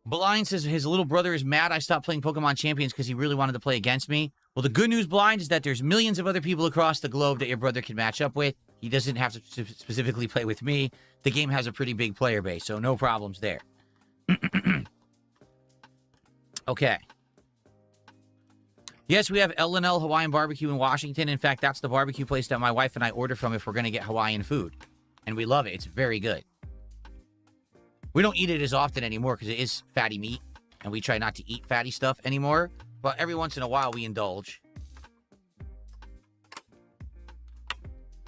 Blind says his little brother is mad I stopped playing Pokemon Champions because he really wanted to play against me. Well, the good news, Blind, is that there's millions of other people across the globe that your brother can match up with. He doesn't have to specifically play with me. The game has a pretty big player base, so no problems there. Okay. Yes, we have L&L Hawaiian Barbecue in Washington. In fact, that's the barbecue place that my wife and I order from if we're going to get Hawaiian food. And we love it. It's very good. We don't eat it as often anymore because it is fatty meat. And we try not to eat fatty stuff anymore. But every once in a while, we indulge.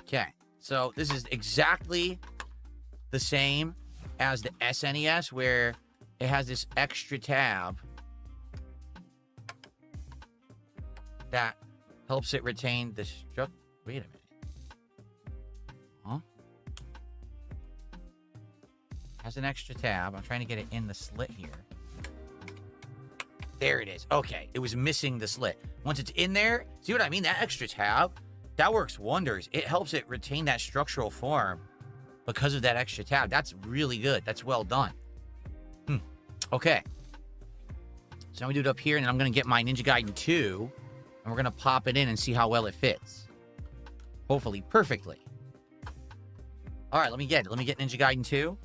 Okay. So this is exactly the same as the SNES, where it has this extra tab that helps it retain the structure. Wait a minute. Huh? Has an extra tab. I'm trying to get it in the slit here. There it is. Okay. It was missing the slit. Once it's in there, see what I mean? That extra tab, that works wonders. It helps it retain that structural form because of that extra tab. That's really good. That's well done. Okay. So now we do it up here, and then I'm going to get my Ninja Gaiden 2, and we're going to pop it in and see how well it fits. Hopefully perfectly. All right, let me get it. Let me get Ninja Gaiden 2.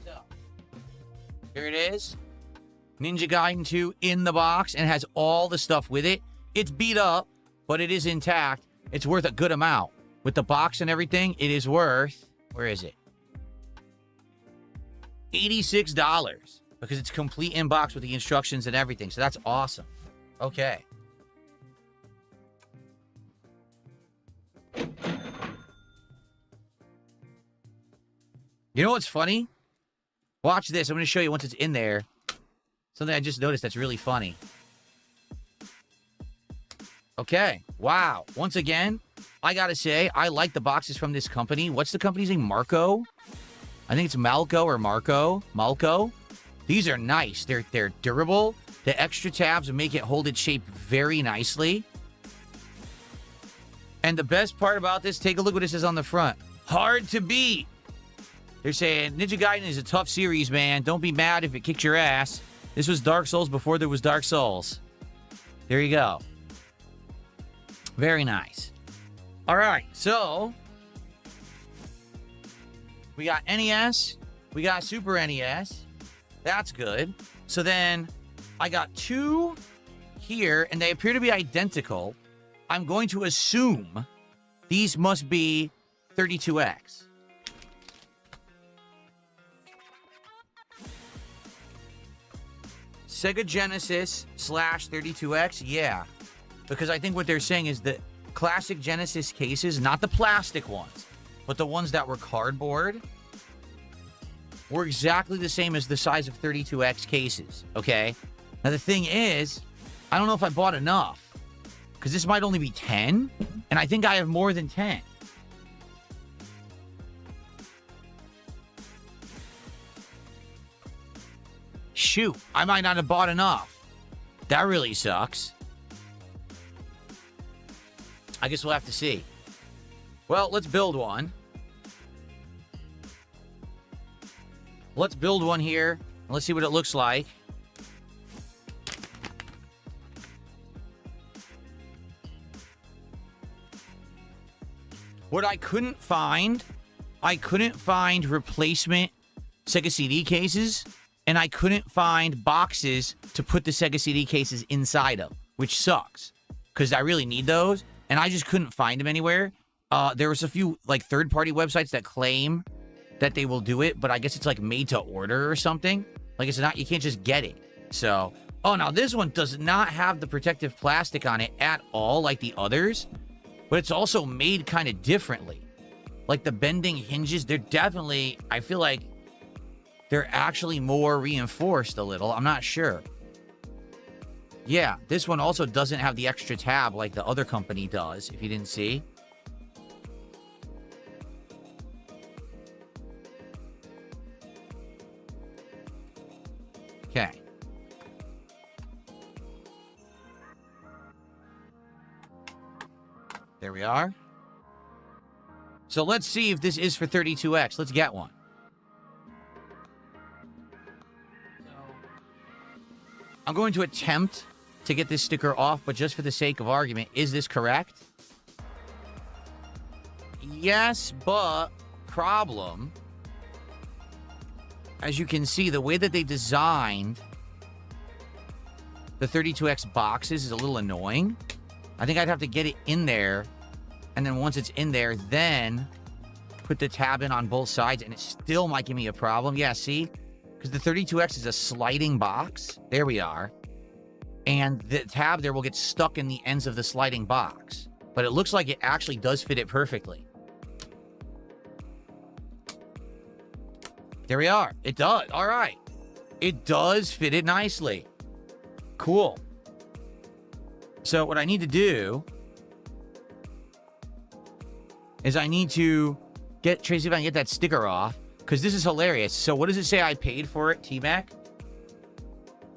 So, here it is. Ninja Gaiden 2 in the box, and it has all the stuff with it. It's beat up, but it is intact. It's worth a good amount. With the box and everything, it is worth... Where is it? $86. Because it's complete in box with the instructions and everything. So that's awesome. Okay. You know what's funny? Watch this. I'm going to show you once it's in there. Something I just noticed that's really funny. Okay. Wow. Once again, I gotta say, I like the boxes from this company. What's the company's name? Marco? I think it's Malco or Marco. Malco. These are nice. They're durable. The extra tabs make it hold its shape very nicely. And the best part about this, take a look what it says on the front. Hard to beat. They're saying, Ninja Gaiden is a tough series, man. Don't be mad if it kicked your ass. This was Dark Souls before there was Dark Souls. There you go. Very nice. All right, so we got NES, we got Super NES. That's good. So then I got 2 here, and they appear to be identical. I'm going to assume these must be 32X. Sega Genesis / 32X, yeah. Because I think what they're saying is that classic Genesis cases, not the plastic ones, but the ones that were cardboard, were exactly the same as the size of 32X cases, okay? Now, the thing is, I don't know if I bought enough, because this might only be 10, and I think I have more than 10. shoot, I might not have bought enough. That really sucks. I guess we'll have to see. Well, let's build one. Let's build one here. Let's see what it looks like. What I couldn't find replacement Sega CD cases, and I couldn't find boxes to put the Sega CD cases inside of, which sucks, because I really need those, and I just couldn't find them anywhere. There was a few, like, third-party websites that claim that they will do it, but I guess it's, like, made to order or something. Like, it's not, you can't just get it. So, oh, now this one does not have the protective plastic on it at all, like the others. But it's also made kind of differently. Like the bending hinges, they're definitely, I feel like they're actually more reinforced a little. I'm not sure. Yeah, this one also doesn't have the extra tab like the other company does, if you didn't see. Okay. There we are. So let's see if this is for 32X. Let's get one. I'm going to attempt to get this sticker off, but just for the sake of argument, is this correct? Yes, but problem. As you can see, the way that they designed the 32X boxes is a little annoying. I think I'd have to get it in there, and then once it's in there, then put the tab in on both sides, and it still might give me a problem. Yeah, see? Because the 32X is a sliding box. There we are. And the tab there will get stuck in the ends of the sliding box. But it looks like it actually does fit it perfectly. There we are. It does. All right. It does fit it nicely. Cool. So what I need to do is I need to see if I can get that sticker off, because this is hilarious. So what does it say I paid for it, T-Mac?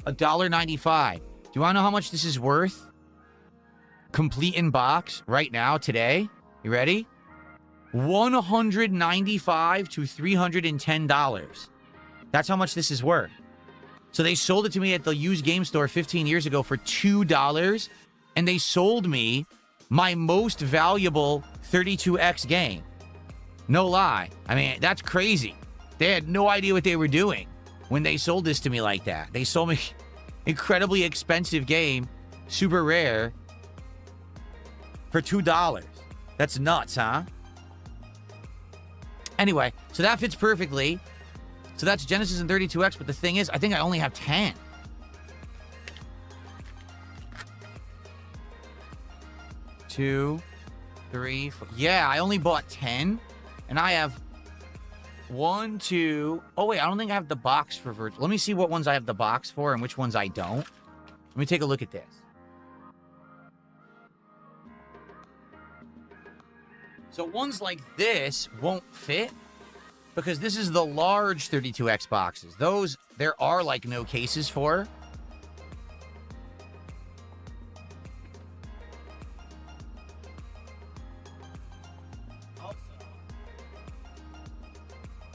$1.95. Do you want to know how much this is worth? Complete in box right now, today. You ready? $195 to $310. That's how much this is worth. So they sold it to me at the used game store 15 years ago for $2, and they sold me my most valuable 32X game. No lie. I mean, that's crazy. They had no idea what they were doing when they sold this to me like that. They sold me incredibly expensive game, super rare, for $2. That's nuts, huh? Anyway, so that fits perfectly. So that's Genesis and 32X, but the thing is, I think I only have 10. Two, three, four. Yeah, I only bought 10, and I have 1, 2. Oh wait, I don't think I have the box for virtual. Let me see what ones I have the box for and which ones I don't. Let me take a look at this. So ones like this won't fit because this is the large 32X boxes. Those, there are like no cases for.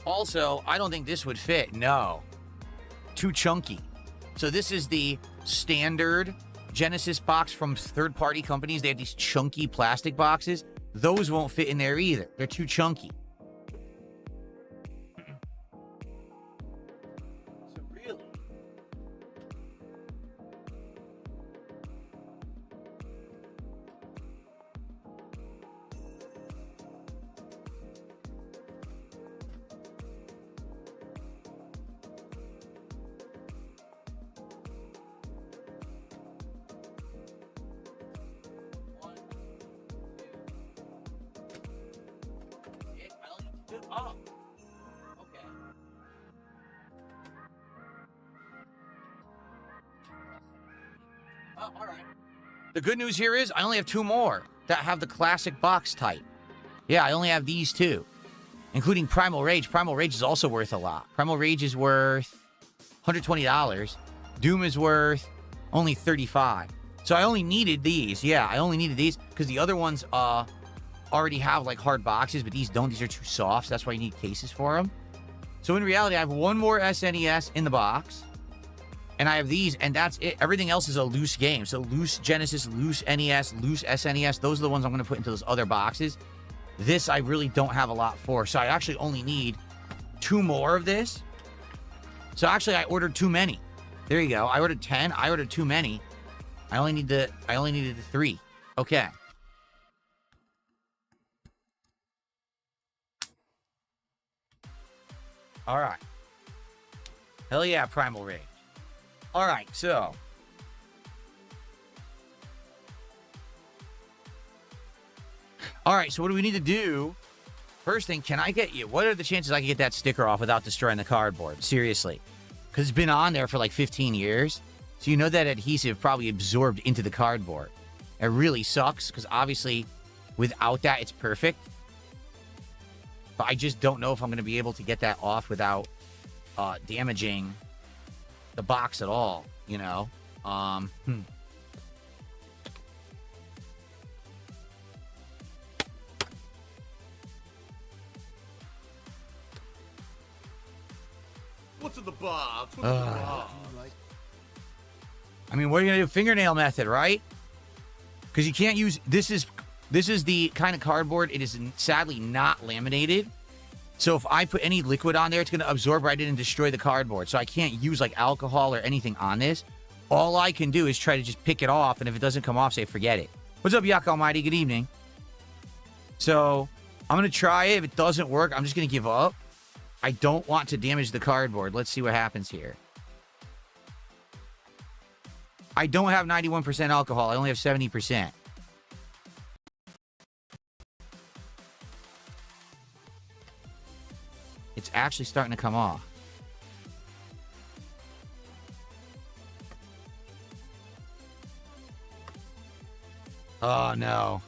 Also, I don't think this would fit. No. Too chunky. So this is the standard Genesis box from third-party companies. They have these chunky plastic boxes. Those won't fit in there either. They're too chunky. So really? Oh, okay. Oh, all right. The good news here is I only have 2 more that have the classic box type. Yeah, I only have these 2, including Primal Rage. Primal Rage is also worth a lot. Primal Rage is worth $120. Doom is worth only $35. So I only needed these. Yeah, I only needed these because the other ones already have like hard boxes, but these don't. These are too soft. So that's why you need cases for them. So in reality, I have one more SNES in the box. And I have these, and that's it. Everything else is a loose game. So loose Genesis, loose NES, loose SNES. Those are the ones I'm going to put into those other boxes. This I really don't have a lot for. So I actually only need 2 more of this. So actually, I ordered too many. There you go. I ordered 10. I ordered too many. I only needed the 3. Okay. All right. Hell yeah, Primal Rage. All right, so. All right, so what do we need to do? First thing, can I get you? What are the chances I can get that sticker off without destroying the cardboard? Seriously. Because it's been on there for like 15 years. So you know that adhesive probably absorbed into the cardboard. It really sucks because obviously without that, it's perfect. But I just don't know if I'm going to be able to get that off without damaging the box at all, you know? What's in the box? What's in the box? I mean, what are you going to do? Fingernail method, right? Because you can't use... This is the kind of cardboard. It is sadly not laminated. So if I put any liquid on there, it's going to absorb right in and destroy the cardboard. So I can't use like alcohol or anything on this. All I can do is try to just pick it off. And if it doesn't come off, say, forget it. What's up, Yak Almighty? Good evening. So I'm going to try it. If it doesn't work, I'm just going to give up. I don't want to damage the cardboard. Let's see what happens here. I don't have 91% alcohol. I only have 70%. It's actually starting to come off. Oh, no.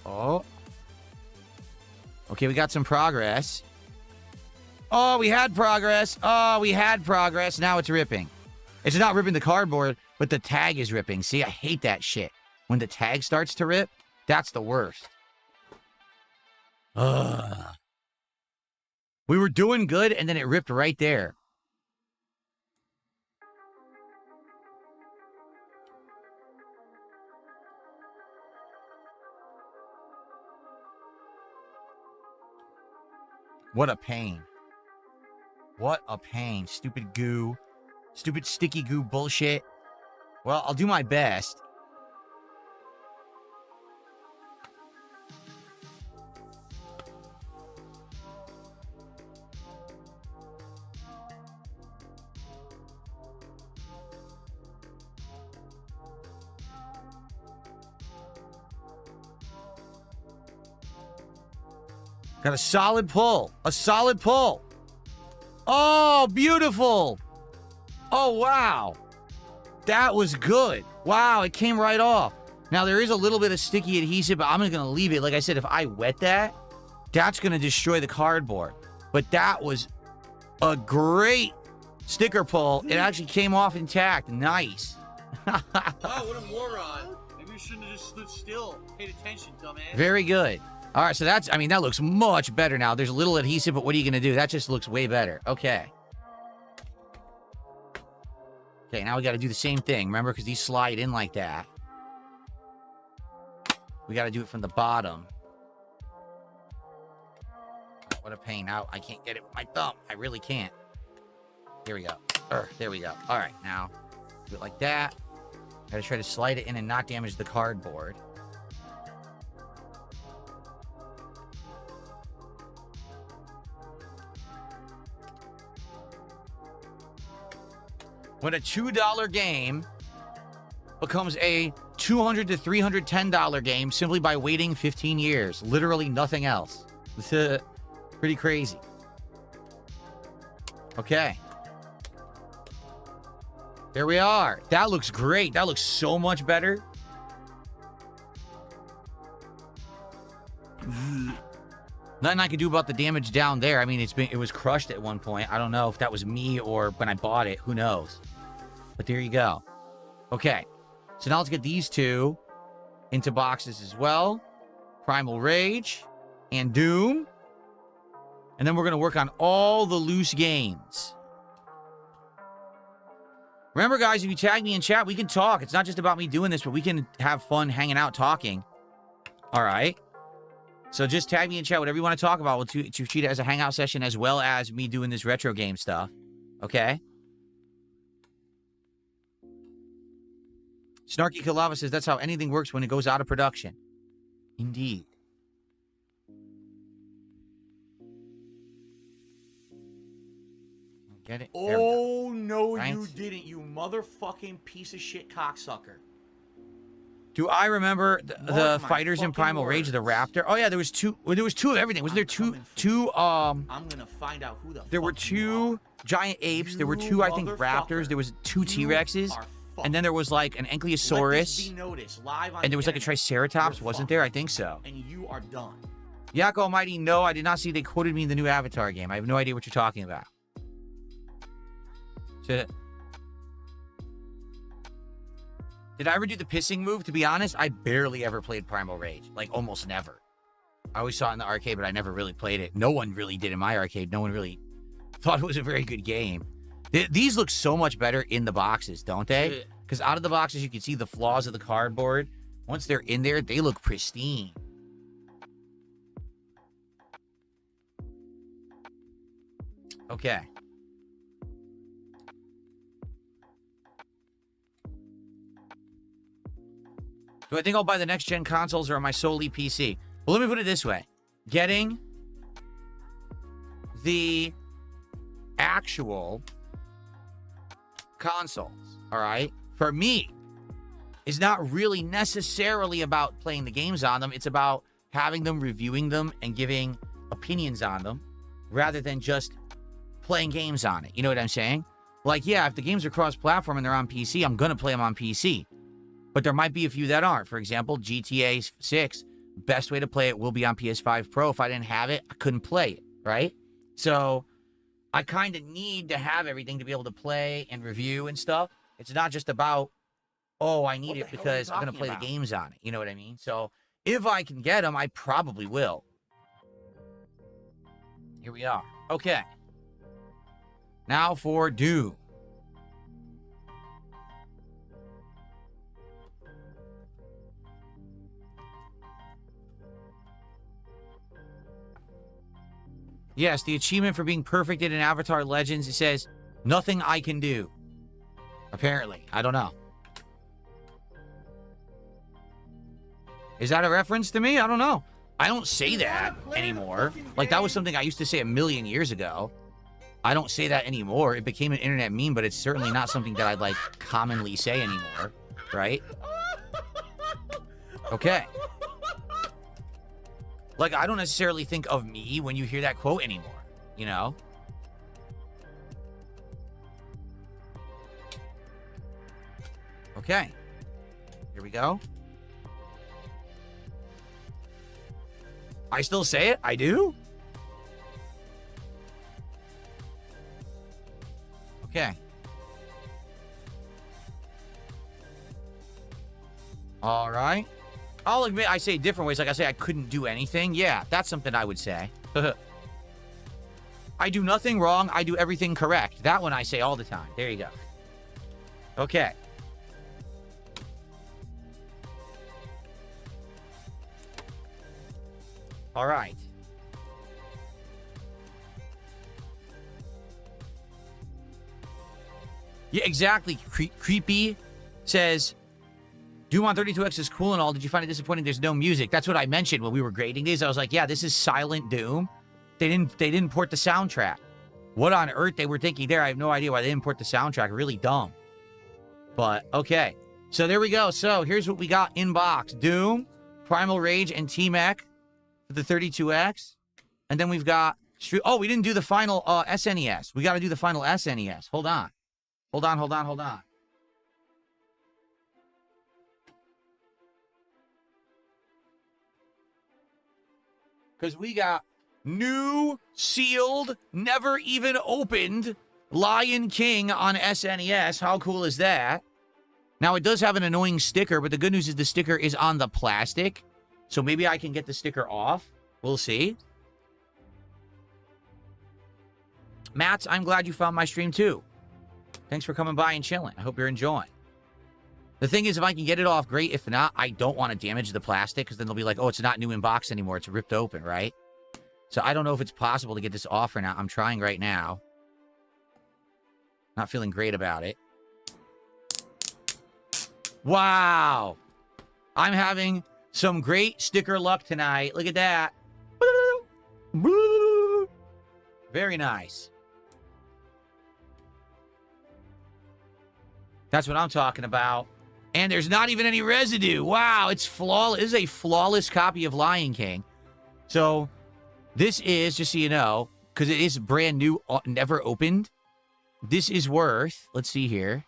Oh. Okay, we got some progress. Oh, we had progress. Now it's ripping. It's not ripping the cardboard, but the tag is ripping. See, I hate that shit. When the tag starts to rip, that's the worst. Ugh. We were doing good, and then it ripped right there. What a pain. What a pain. Stupid goo. Stupid sticky goo bullshit. Well, I'll do my best. Got a solid pull. A solid pull. Oh, beautiful. Oh, wow. That was good. Wow, it came right off. Now, there is a little bit of sticky adhesive, but I'm just going to leave it. Like I said, if I wet that, that's going to destroy the cardboard. But that was a great sticker pull. It actually came off intact. Nice. Oh, what a moron. Maybe you shouldn't have just stood still. Paid attention, dumbass. Very good. All right, so that's, I mean, that looks much better now. There's a little adhesive, but what are you going to do? That just looks way better. Okay. Okay, now we got to do the same thing. Remember, because these slide in like that. We got to do it from the bottom. What a pain. Now I can't get it with my thumb. I really can't. Here we go. There we go. All right, now do it like that. Got to try to slide it in and not damage the cardboard. When a $2 game becomes a $200 to $310 game simply by waiting 15 years. Literally nothing else. It's pretty crazy. Okay. There we are. That looks great. That looks so much better. Nothing I could do about the damage down there. I mean, it was crushed at one point. I don't know if that was me or when I bought it. Who knows? But there you go. Okay. So now let's get these two into boxes as well. Primal Rage and Doom. And then we're going to work on all the loose games. Remember, guys, if you tag me in chat, we can talk. It's not just about me doing this, but we can have fun hanging out talking. All right. So just tag me in chat, whatever you want to talk about. We'll treat it as a hangout session as well as me doing this retro game stuff. Okay? Snarky Kalava says that's how anything works when it goes out of production. Indeed. Get it? Oh, no, Right? you didn't, you motherfucking piece of shit cocksucker. Do I remember the fighters in Primal Rage, the Raptor? Oh yeah, there was two. Well, there was two of everything. Wasn't there two? I'm gonna find out who the. There were two giant apes. There were two, I think, raptors. There was two T-Rexes, and then there was like an Ankylosaurus, and there was like a Triceratops. Wasn't there? I think so. And you are done. Yak Almighty, no, I did not see they quoted me in the new Avatar game. I have no idea what you're talking about. Did I ever do the pissing move? To be honest, I barely ever played Primal Rage. Like, almost never. I always saw it in the arcade, but I never really played it. No one really did in my arcade. No one really thought it was a very good game. These look so much better in the boxes, don't they? Because out of the boxes, you can see the flaws of the cardboard. Once they're in there, they look pristine. Okay. Do I think I'll buy the next-gen consoles or am I solely PC? Well, let me put it this way. Getting the actual consoles, all right, for me, is not really necessarily about playing the games on them. It's about having them, reviewing them, and giving opinions on them rather than just playing games on it. You know what I'm saying? Like, yeah, if the games are cross-platform and they're on PC, I'm going to play them on PC. But there might be a few that aren't. For example, GTA 6, best way to play it will be on PS5 Pro. If I didn't have it, I couldn't play it, right? So I kind of need to have everything to be able to play and review and stuff. It's not just about, oh, I need it because I'm going to play the games on it. You know what I mean? So if I can get them, I probably will. Here we are. Okay. Now for Doom. Yes, the achievement for being perfect in an Avatar Legends, it says, nothing I can do. Apparently. I don't know. Is that a reference to me? I don't know. I don't say that anymore. Like, that was something I used to say a million years ago. I don't say that anymore. It became an internet meme, but it's certainly not something that I'd, like, commonly say anymore. Right? Okay. Like, I don't necessarily think of me when you hear that quote anymore, you know? Okay. Here we go. I still say it? I do? Okay. All right. I'll admit I say it different ways. Like I say I couldn't do anything. Yeah, that's something I would say. I do nothing wrong. I do everything correct. That one I say all the time. There you go. Okay. All right. Yeah, exactly. Creepy says, Doom on 32X is cool and all. Did you find it disappointing there's no music? That's what I mentioned when we were grading these. I was like, yeah, this is silent Doom. They didn't port the soundtrack. What on earth they were thinking there? I have no idea why they didn't port the soundtrack. Really dumb. But, okay. So there we go. So here's what we got in box. Doom, Primal Rage, and T-Mech for the 32X. And then we've got... Oh, we didn't do the final SNES. We got to do the final SNES. Hold on. Hold on. Because we got new, sealed, never even opened Lion King on SNES. How cool is that? Now, it does have an annoying sticker, but the good news is the sticker is on the plastic. So maybe I can get the sticker off. We'll see. Matt, I'm glad you found my stream too. Thanks for coming by and chilling. I hope you're enjoying. The thing is, if I can get it off, great. If not, I don't want to damage the plastic because then they'll be like, oh, it's not new in box anymore. It's ripped open, right? So I don't know if it's possible to get this off or not. I'm trying right now. Not feeling great about it. Wow. I'm having some great sticker luck tonight. Look at that. Very nice. That's what I'm talking about. And there's not even any residue. Wow, it's flawless. This is a flawless copy of Lion King. So this is, just so you know, because it is brand new, never opened. This is worth, let's see here.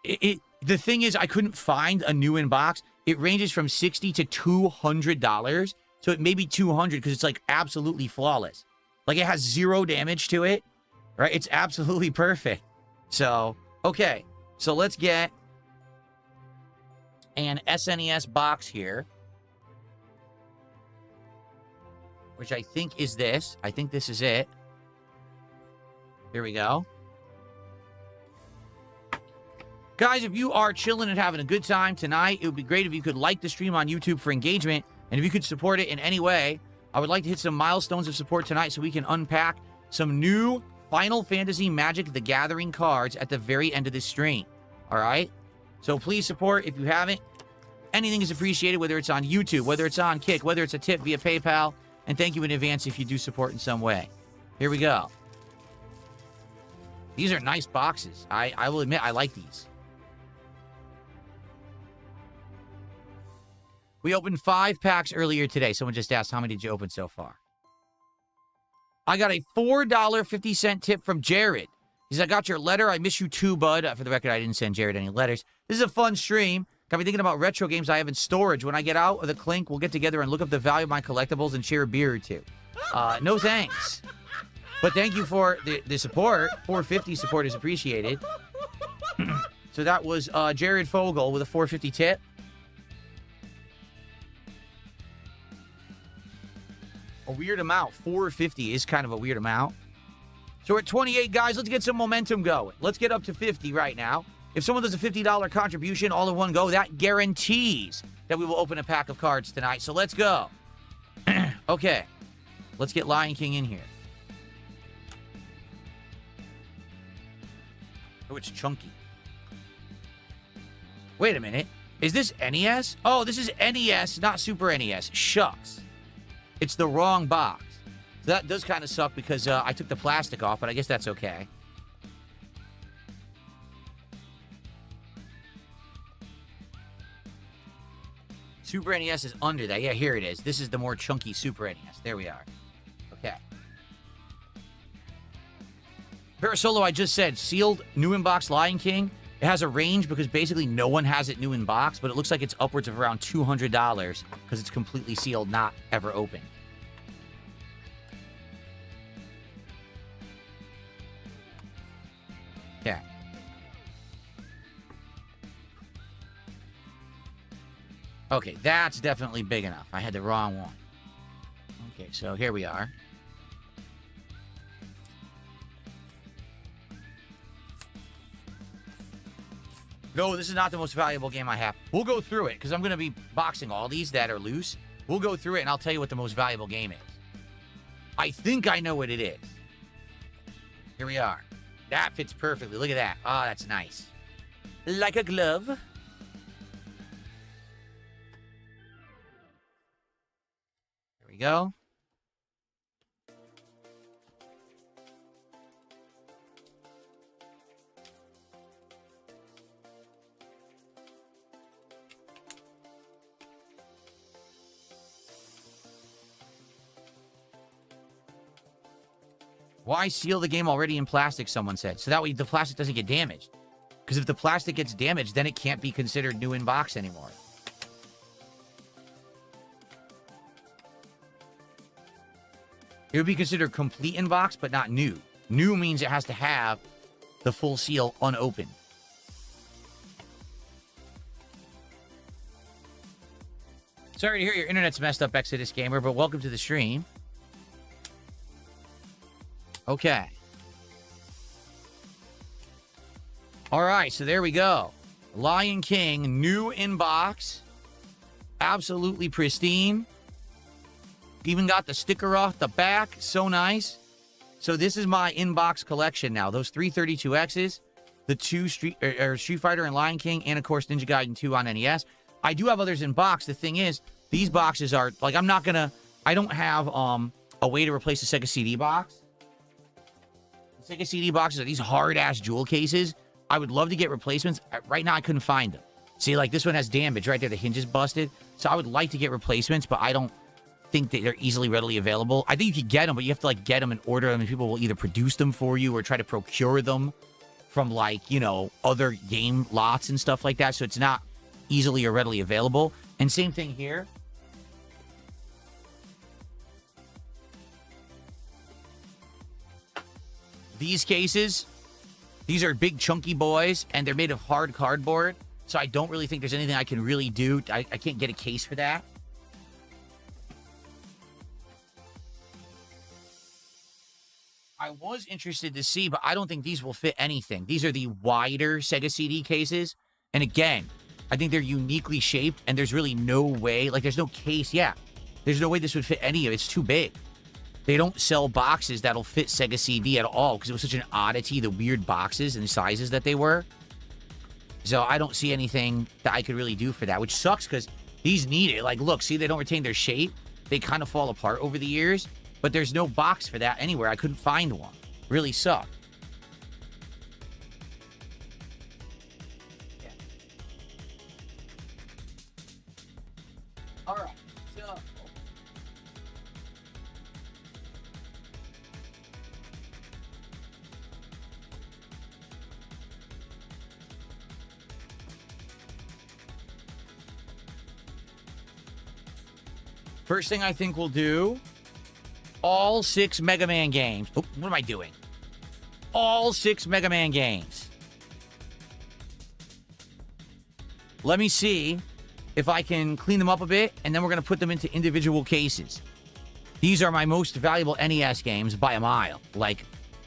The thing is, I couldn't find a new in box. It ranges from $60 to $200. So it may be $200 because it's like absolutely flawless. Like it has zero damage to it, right? It's absolutely perfect. So, okay. So let's get an SNES box here, which I think is this. I think this is it. Here we go. Guys, if you are chilling and having a good time tonight, it would be great if you could like the stream on YouTube for engagement, and if you could support it in any way. I would like to hit some milestones of support tonight so we can unpack some new Final Fantasy Magic the Gathering cards at the very end of this stream. All right? So please support if you haven't. Anything is appreciated, whether it's on YouTube, whether it's on Kick, whether it's a tip via PayPal. And thank you in advance if you do support in some way. Here we go. These are nice boxes. I will admit, I like these. We opened 5 packs earlier today. Someone just asked, how many did you open so far? I got a $4.50 tip from Jared. He says, I got your letter. I miss you too, bud. For the record, I didn't send Jared any letters. This is a fun stream. Got me thinking about retro games I have in storage. When I get out of the clink, we'll get together and look up the value of my collectibles and share a beer or two. No thanks. But thank you for the support. $4.50 support is appreciated. So that was Jared Fogel with a $4.50 tip. A weird amount. $4.50 is kind of a weird amount. So we're at 28, guys. Let's get some momentum going. Let's get up to 50 right now. If someone does a $50 contribution all in one go, that guarantees that we will open a pack of cards tonight. So let's go. Okay. Let's get Lion King in here. Oh, it's chunky. Wait a minute. Is this NES? Oh, this is NES, not Super NES. Shucks. It's the wrong box. So that does kind of suck because I took the plastic off, but I guess that's okay. Super NES is under that. Yeah, here it is. This is the more chunky Super NES. There we are. Okay. Parasolo, I just said, sealed new in box Lion King. It has a range because basically no one has it new in box, but it looks like it's upwards of around $200 because it's completely sealed, not ever opened. Okay. Okay, that's definitely big enough. I had the wrong one. Okay, so here we are. No, this is not the most valuable game I have. We'll go through it, because I'm going to be boxing all these that are loose. We'll go through it, and I'll tell you what the most valuable game is. I think I know what it is. Here we are. That fits perfectly. Look at that. Oh, that's nice. Like a glove. There we go. Why seal the game already in plastic, someone said. So that way the plastic doesn't get damaged. Because if the plastic gets damaged, then it can't be considered new in box anymore. It would be considered complete in box, but not new. New means it has to have the full seal unopened. Sorry to hear your internet's messed up, Exodus Gamer, but welcome to the stream. Okay. All right, so there we go. Lion King, new in box. Absolutely pristine. Even got the sticker off the back. So nice. So this is my in-box collection now. Those 332Xs, the two Street Fighter and Lion King, and of course Ninja Gaiden 2 on NES. I do have others in box. The thing is, these boxes are like I don't have a way to replace the Sega CD box. The Sega CD boxes are these hard-ass jewel cases. I would love to get replacements. Right now, I couldn't find them. See, like this one has damage right there. The hinge is busted. So I would like to get replacements, but I don't think that they're easily readily available. I think you could get them, but you have to like get them and order them, and people will either produce them for you or try to procure them from like, you know, other game lots and stuff like that. So it's not easily or readily available. And same thing here. These cases, these are big chunky boys, and they're made of hard cardboard. So I don't really think there's anything I can really do. I can't get a case for that. I was interested to see, but I don't think these will fit anything. These are the wider Sega CD cases. And again, I think they're uniquely shaped, and there's really no way, like there's no case. Yeah, there's no way this would fit any of it. It's too big. They don't sell boxes that'll fit Sega CD at all because it was such an oddity, the weird boxes and the sizes that they were. So I don't see anything that I could really do for that, which sucks because these need it. Like, look, see, they don't retain their shape. They kind of fall apart over the years, but there's no box for that anywhere. I couldn't find one. Really sucked. Yeah. All right. So first thing I think we'll do, all 6 Mega Man games. Oh, what am I doing? All 6 Mega Man games. Let me see if I can clean them up a bit, and then we're going to put them into individual cases. These are my most valuable NES games by a mile. Like,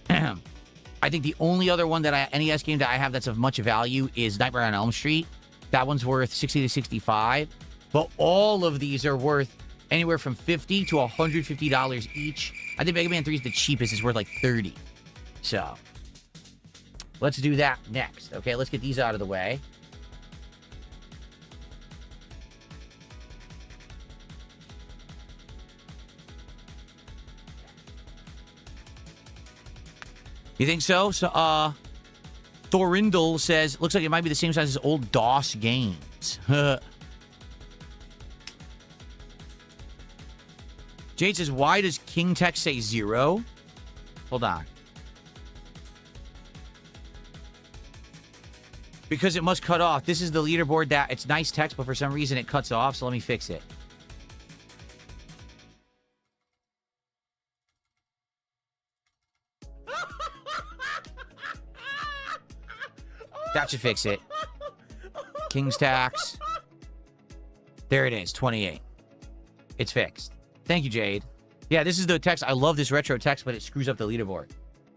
I think the only other one that NES game that I have that's of much value is Nightmare on Elm Street. That one's worth $60 to $65. But all of these are worth anywhere from $50 to $150 each. I think Mega Man 3 is the cheapest. It's worth like $30. So, let's do that next. Okay, let's get these out of the way. You think so? So, Thorindel says, looks like it might be the same size as old DOS games. Jade says, why does King Text say 0? Hold on. Because it must cut off. This is the leaderboard that it's nice text, but for some reason it cuts off, so let me fix it. That should fix it. King's Tax. There it is, 28. It's fixed. Thank you, Jade. Yeah, this is the text. I love this retro text, but it screws up the leaderboard.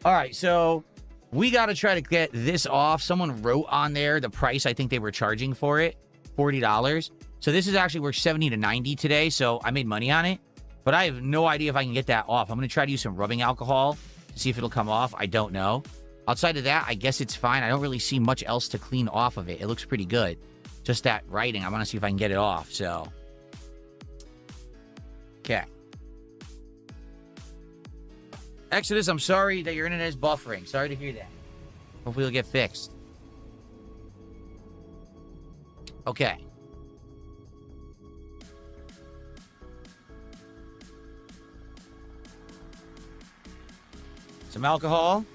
All right, so we got to try to get this off. Someone wrote on there the price I think they were charging for it, $40. So this is actually worth 70 to 90 today, so I made money on it. But I have no idea if I can get that off. I'm going to try to use some rubbing alcohol to see if it'll come off. I don't know. Outside of that, I guess it's fine. I don't really see much else to clean off of it. It looks pretty good. Just that writing. I want to see if I can get it off, so. Okay. Exodus, I'm sorry that your internet is buffering. Sorry to hear that. Hopefully it'll get fixed. Okay. Some alcohol.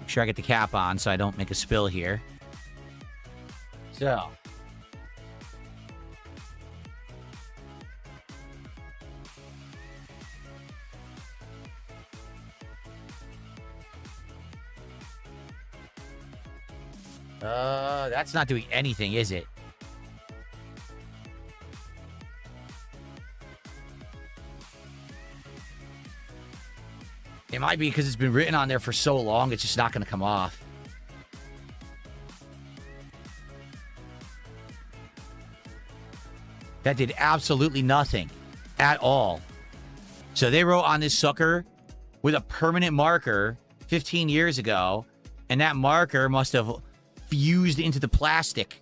Make sure I get the cap on so I don't make a spill here. So. That's not doing anything, is it? It might be because it's been written on there for so long, it's just not going to come off. That did absolutely nothing at all. So they wrote on this sucker with a permanent marker 15 years ago, and that marker must have fused into the plastic.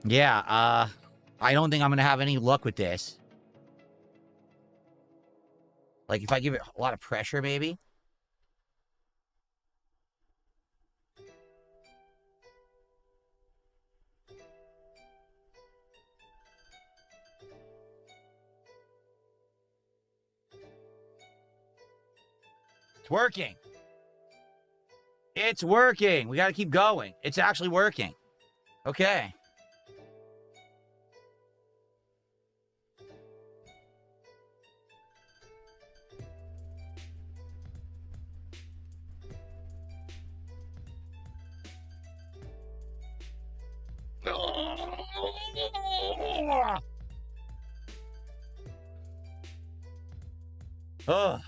Yeah, I don't think I'm going to have any luck with this. Like, if I give it a lot of pressure, maybe? It's working. It's working. We got to keep going. It's actually working. Okay. Oh.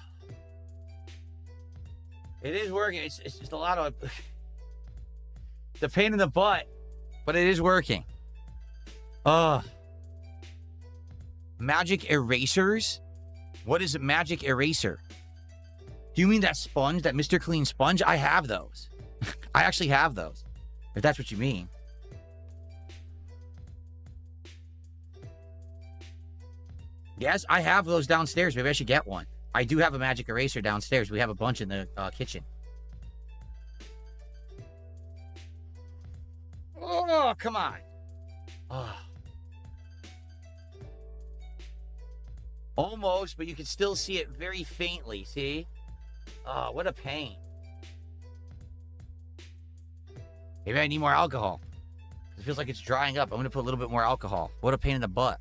It is working. It's just a lot of the pain in the butt, but it is working. Magic erasers? What is a magic eraser? Do you mean that sponge, that Mr. Clean sponge? I have those. I actually have those, if that's what you mean. Yes, I have those downstairs. Maybe I should get one. I do have a magic eraser downstairs. We have a bunch in the kitchen. Oh, come on. Oh. Almost, but you can still see it very faintly, see? Oh, what a pain. Maybe I need more alcohol. It feels like it's drying up. I'm going to put a little bit more alcohol. What a pain in the butt.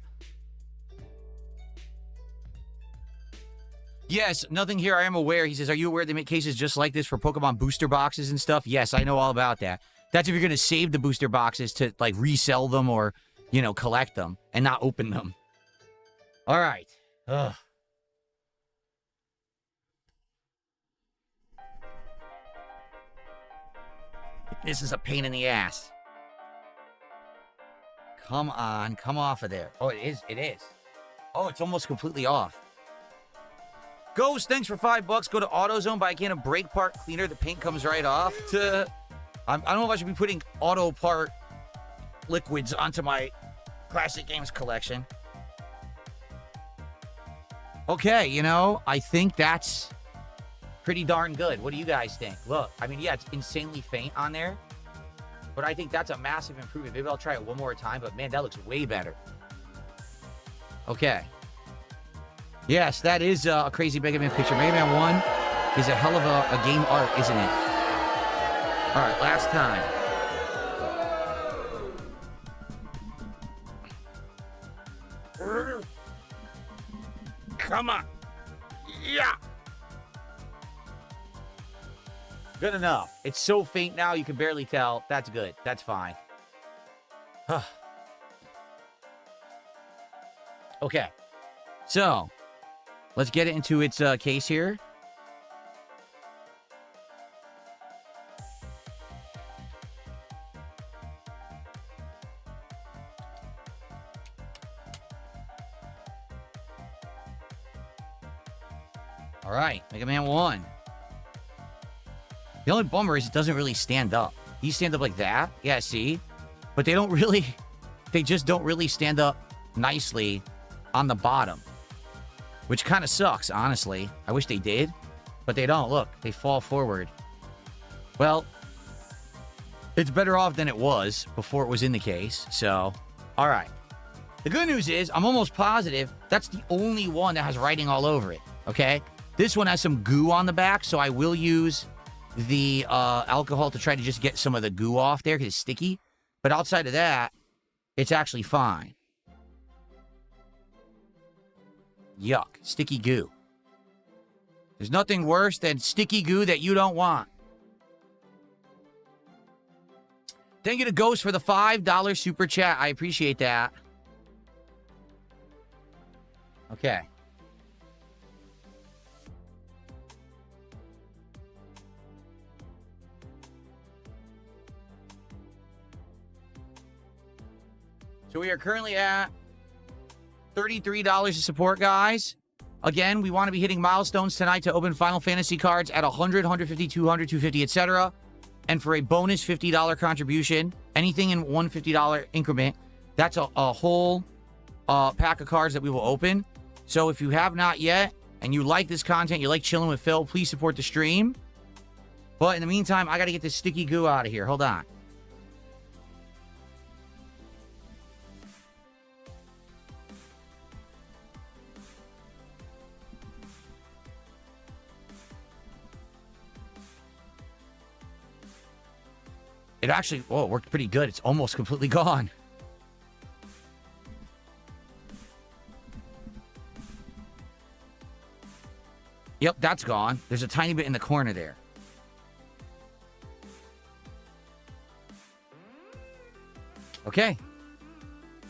Yes, nothing here. I am aware. He says, are you aware they make cases just like this for Pokemon booster boxes and stuff? Yes, I know all about that. That's if you're going to save the booster boxes to, like, resell them or, you know, collect them and not open them. All right. Ugh. This is a pain in the ass. Come on. Come off of there. Oh, it is. It is. Oh, it's almost completely off. Ghost, thanks for $5. Go to AutoZone, buy a can of brake part cleaner. The paint comes right off. I don't know if I should be putting auto part liquids onto my classic games collection. Okay, you know, I think that's pretty darn good. What do you guys think? Look, I mean, yeah, it's insanely faint on there, but I think that's a massive improvement. Maybe I'll try it one more time, but man, that looks way better. Okay. Yes, that is a crazy Mega Man picture. Mega Man 1 is a hell of a game art, isn't it? All right, last time. Come on. Yeah. Good enough. It's so faint now, you can barely tell. That's good. That's fine. Okay. So, let's get it into its case here. All right, Mega Man 1. The only bummer is it doesn't really stand up. You stand up like that. Yeah, see? But they don't really... They just don't really stand up nicely on the bottom. Which kind of sucks, honestly. I wish they did. But they don't. Look, they fall forward. Well, it's better off than it was before it was in the case. So, all right. The good news is, I'm almost positive that's the only one that has writing all over it. Okay? This one has some goo on the back, so I will use the alcohol to try to just get some of the goo off there because it's sticky. But outside of that, it's actually fine. Yuck. Sticky goo. There's nothing worse than sticky goo that you don't want. Thank you to Ghost for the $5 super chat. I appreciate that. Okay. So we are currently at $33 to support, guys. Again, we want to be hitting milestones tonight to open Final Fantasy cards at 100, 150, 200, 250, etc. And for a bonus $50 contribution, anything in one $50 increment, that's a whole pack of cards that we will open. So if you have not yet, and you like this content, you like chilling with Phil, please support the stream. But in the meantime, I got to get this sticky goo out of here. Hold on. It actually, oh, it worked pretty good. It's almost completely gone. Yep, that's gone. There's a tiny bit in the corner there. Okay.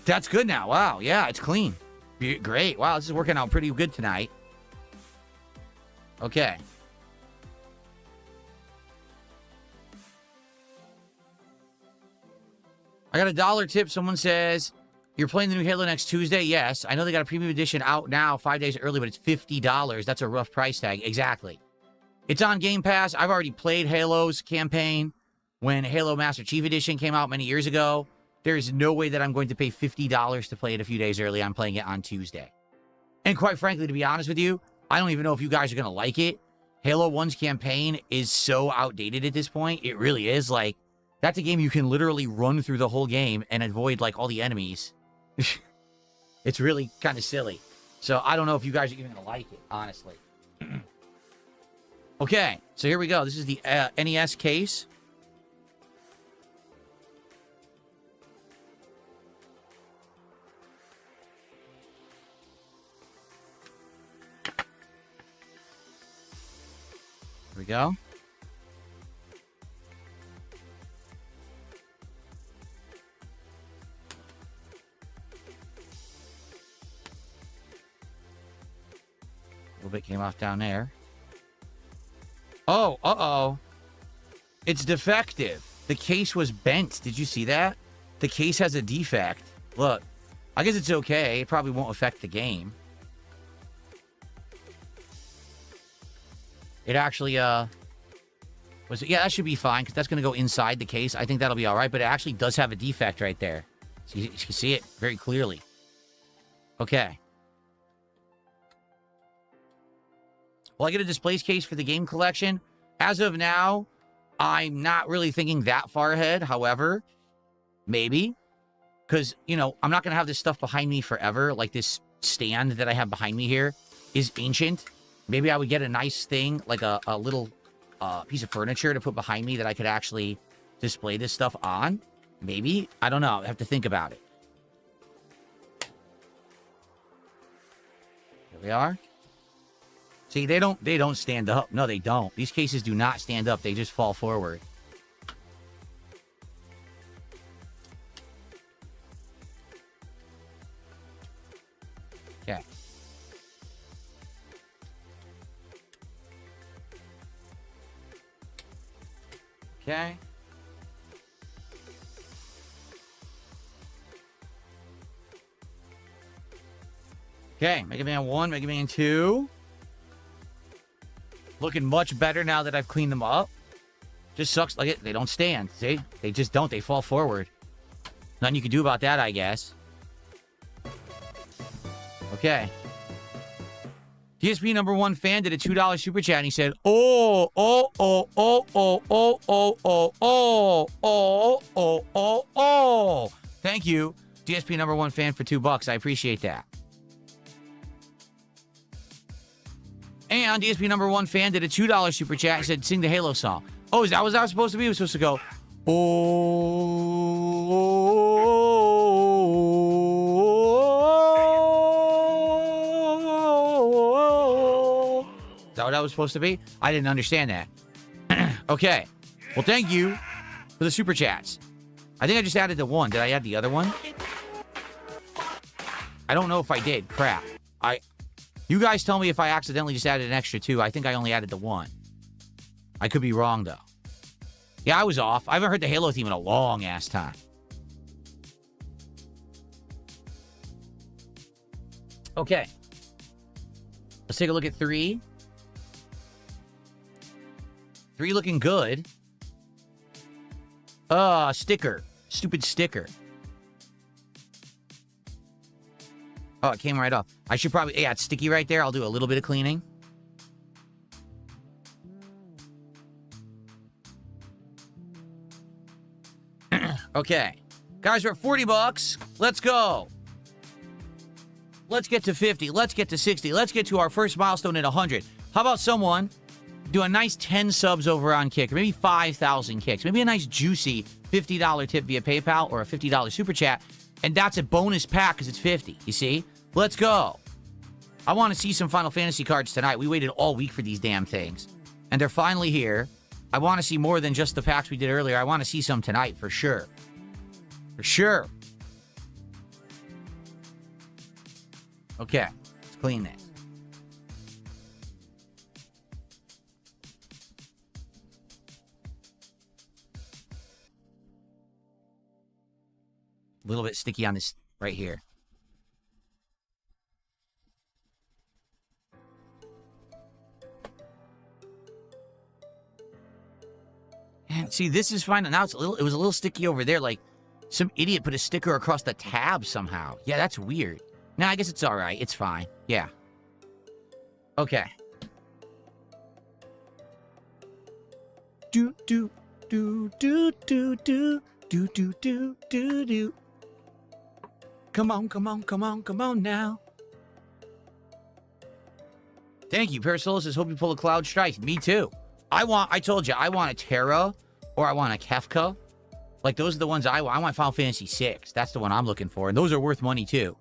That's good now. Wow. Yeah, it's clean. Great. Wow, this is working out pretty good tonight. Okay. I got a $1 tip. Someone says, you're playing the new Halo next Tuesday? Yes. I know they got a premium edition out now 5 days early, but it's $50. That's a rough price tag. Exactly. It's on Game Pass. I've already played Halo's campaign when Halo Master Chief Edition came out many years ago. There is no way that I'm going to pay $50 to play it a few days early. I'm playing it on Tuesday. And quite frankly, to be honest with you, I don't even know if you guys are going to like it. Halo 1's campaign is so outdated at this point. It really is. Like, that's a game you can literally run through the whole game and avoid, like, all the enemies. It's really kind of silly. So I don't know if you guys are even going to like it, honestly. Okay, so here we go. This is the NES case. Here we go. A little bit came off down there. Oh, uh-oh. It's defective. The case was bent. Did you see that? The case has a defect. Look, I guess it's okay. It probably won't affect the game. It actually, yeah, that should be fine, because that's going to go inside the case. I think that'll be all right, but it actually does have a defect right there. So you can see it very clearly. Okay. Well, I get a displays case for the game collection. As of now, I'm not really thinking that far ahead. However, maybe. Because, you know, I'm not going to have this stuff behind me forever. Like this stand that I have behind me here is ancient. Maybe I would get a nice thing, like a little piece of furniture to put behind me that I could actually display this stuff on. Maybe. I don't know. I have to think about it. Here we are. See, they don't stand up. No, they don't. These cases do not stand up. They just fall forward. Okay. Okay. Okay, Mega Man 1, Mega Man 2. Looking much better now that I've cleaned them up. Just sucks. Like they don't stand. See? They just don't. They fall forward. Nothing you can do about that, I guess. Okay. DSP #1 fan did a $2 super chat and he said, oh. Thank you, DSP #1 fan, for $2. I appreciate that. And DSP #1 fan did a $2 super chat and said, sing the Halo song. Oh, is that what I was supposed to be? It was supposed to go, oh. Is that what that was supposed to be? I didn't understand that. Okay. Well, thank you for the super chats. I think I just added the one. Did I add the other one? I don't know if I did. Crap. You guys tell me if I accidentally just added an extra 2. I think I only added the 1. I could be wrong, though. Yeah, I was off. I haven't heard the Halo theme in a long-ass time. Okay. Let's take a look at 3. 3 looking good. Sticker. Stupid sticker. Oh, it came right off. I should probably... Yeah, it's sticky right there. I'll do a little bit of cleaning. Okay. Guys, we're at $40. Let's go. Let's get to 50. Let's get to 60. Let's get to our first milestone at 100. How about someone do a nice 10 subs over on Kick, or maybe 5,000 kicks, maybe a nice juicy $50 tip via PayPal or a $50 super chat, and that's a bonus pack because it's 50, you see? Let's go. I want to see some Final Fantasy cards tonight. We waited all week for these damn things, and they're finally here. I want to see more than just the packs we did earlier. I want to see some tonight for sure. For sure. Okay, let's clean this. A little bit sticky on this right here. And see, this is fine. Now it was a little sticky over there. Like some idiot put a sticker across the tab somehow. Yeah, that's weird. No, I guess it's all right. It's fine. Yeah. Okay. Do do do do do do do do do do do. Come on, come on, come on, come on now. Thank you, Parasolis says, hope you pull a Cloud Strike. Me too. I told you, I want a Terra or I want a Kefka. Like, those are the ones I want. I want Final Fantasy VI. That's the one I'm looking for. And those are worth money too.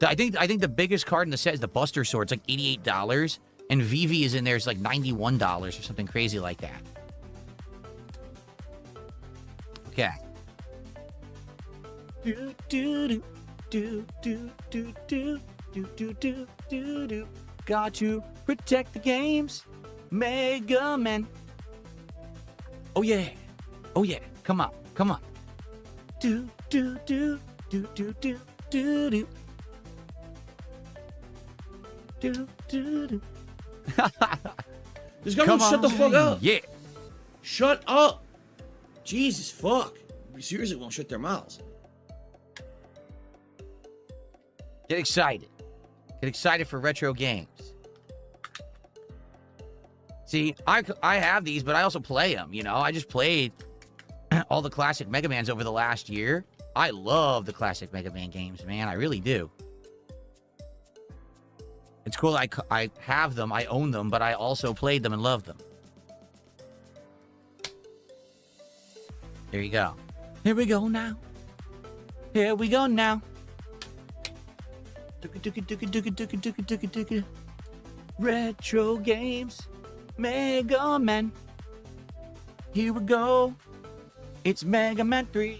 I think the biggest card in the set is the Buster Sword. It's like $88. And Vivi is in there. It's like $91 or something crazy like that. Okay. Do do do do do do do do do do do. Got to protect the games, Mega Man. Oh yeah, oh yeah. Come on, come on. Do do do do do do do do. Do do do. This guy won't shut the fuck up. Yeah. Shut up. Jesus fuck. We seriously won't shut their mouths. Get excited. Get excited for retro games. See, I have these, but I also play them, you know? I just played all the classic Mega Mans over the last year. I love the classic Mega Man games, man. I really do. It's cool I have them, I own them, but I also played them and love them. There you go. Here we go now. Here we go now. Retro games, Mega Man. Here we go. It's Mega Man 3.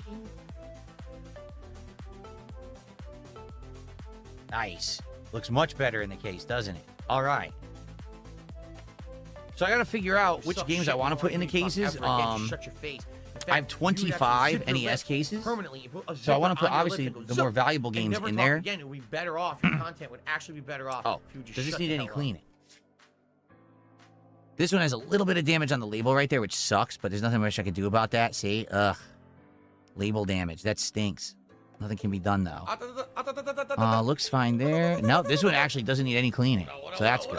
Nice. Looks much better in the case, doesn't it? All right. So I got to figure out which games I want to put in the cases. Shut your face. I have 25 NES cases. So I want to put, obviously, the more valuable games in there. Again, it would be better off. Your content would actually be better off. Oh, if you just does this shut need the any hell up. cleaning? This one has a little bit of damage on the label right there, which sucks, but there's nothing much I can do about that. See? Ugh. Label damage. That stinks. Nothing can be done, though. Looks fine there. No, this one actually doesn't need any cleaning. So that's good.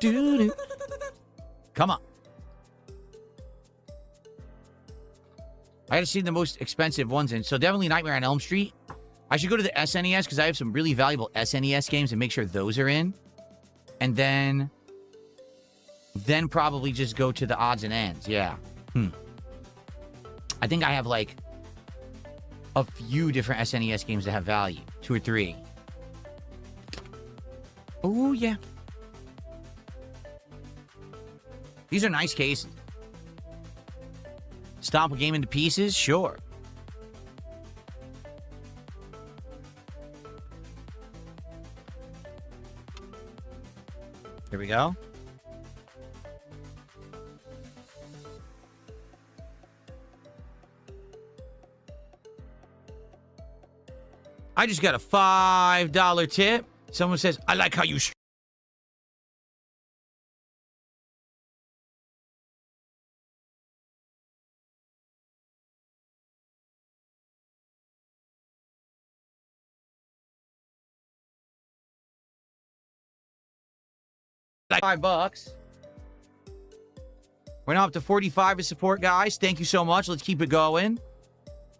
Doo-doo. Come on. I gotta see the most expensive ones in. So definitely Nightmare on Elm Street. I should go to the SNES because I have some really valuable SNES games and make sure those are in. And then probably just go to the odds and ends. Yeah. I think I have like a few different SNES games that have value. 2 or 3. Oh, yeah. These are nice cases. Stomp a game into pieces? Sure. Here we go. I just got a $5 tip. Someone says, I like how you... Like $5. We're now up to 45 of support, guys. Thank you so much. Let's keep it going.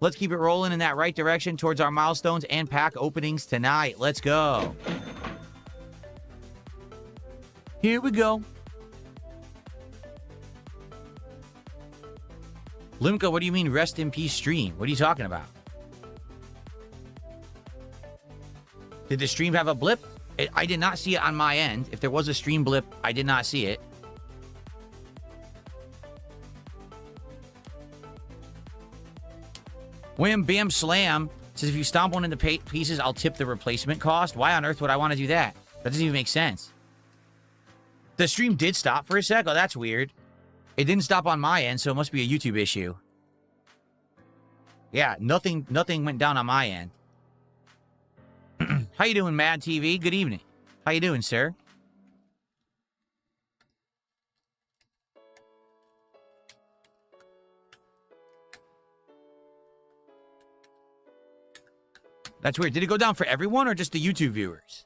Let's keep it rolling in that right direction towards our milestones and pack openings tonight. Let's go. Here we go. Limco, what do you mean rest in peace stream? What are you talking about? Did the stream have a blip? I did not see it on my end. If there was a stream blip, I did not see it. Wham Bam Slam says if you stomp one into pieces, I'll tip the replacement cost. Why on earth would I want to do that? That doesn't even make sense. The stream did stop for a sec. Oh, that's weird. It didn't stop on my end, so it must be a YouTube issue. Yeah, nothing went down on my end. How you doing, Mad TV? Good evening. How you doing, sir? That's weird. Did it go down for everyone or just the YouTube viewers?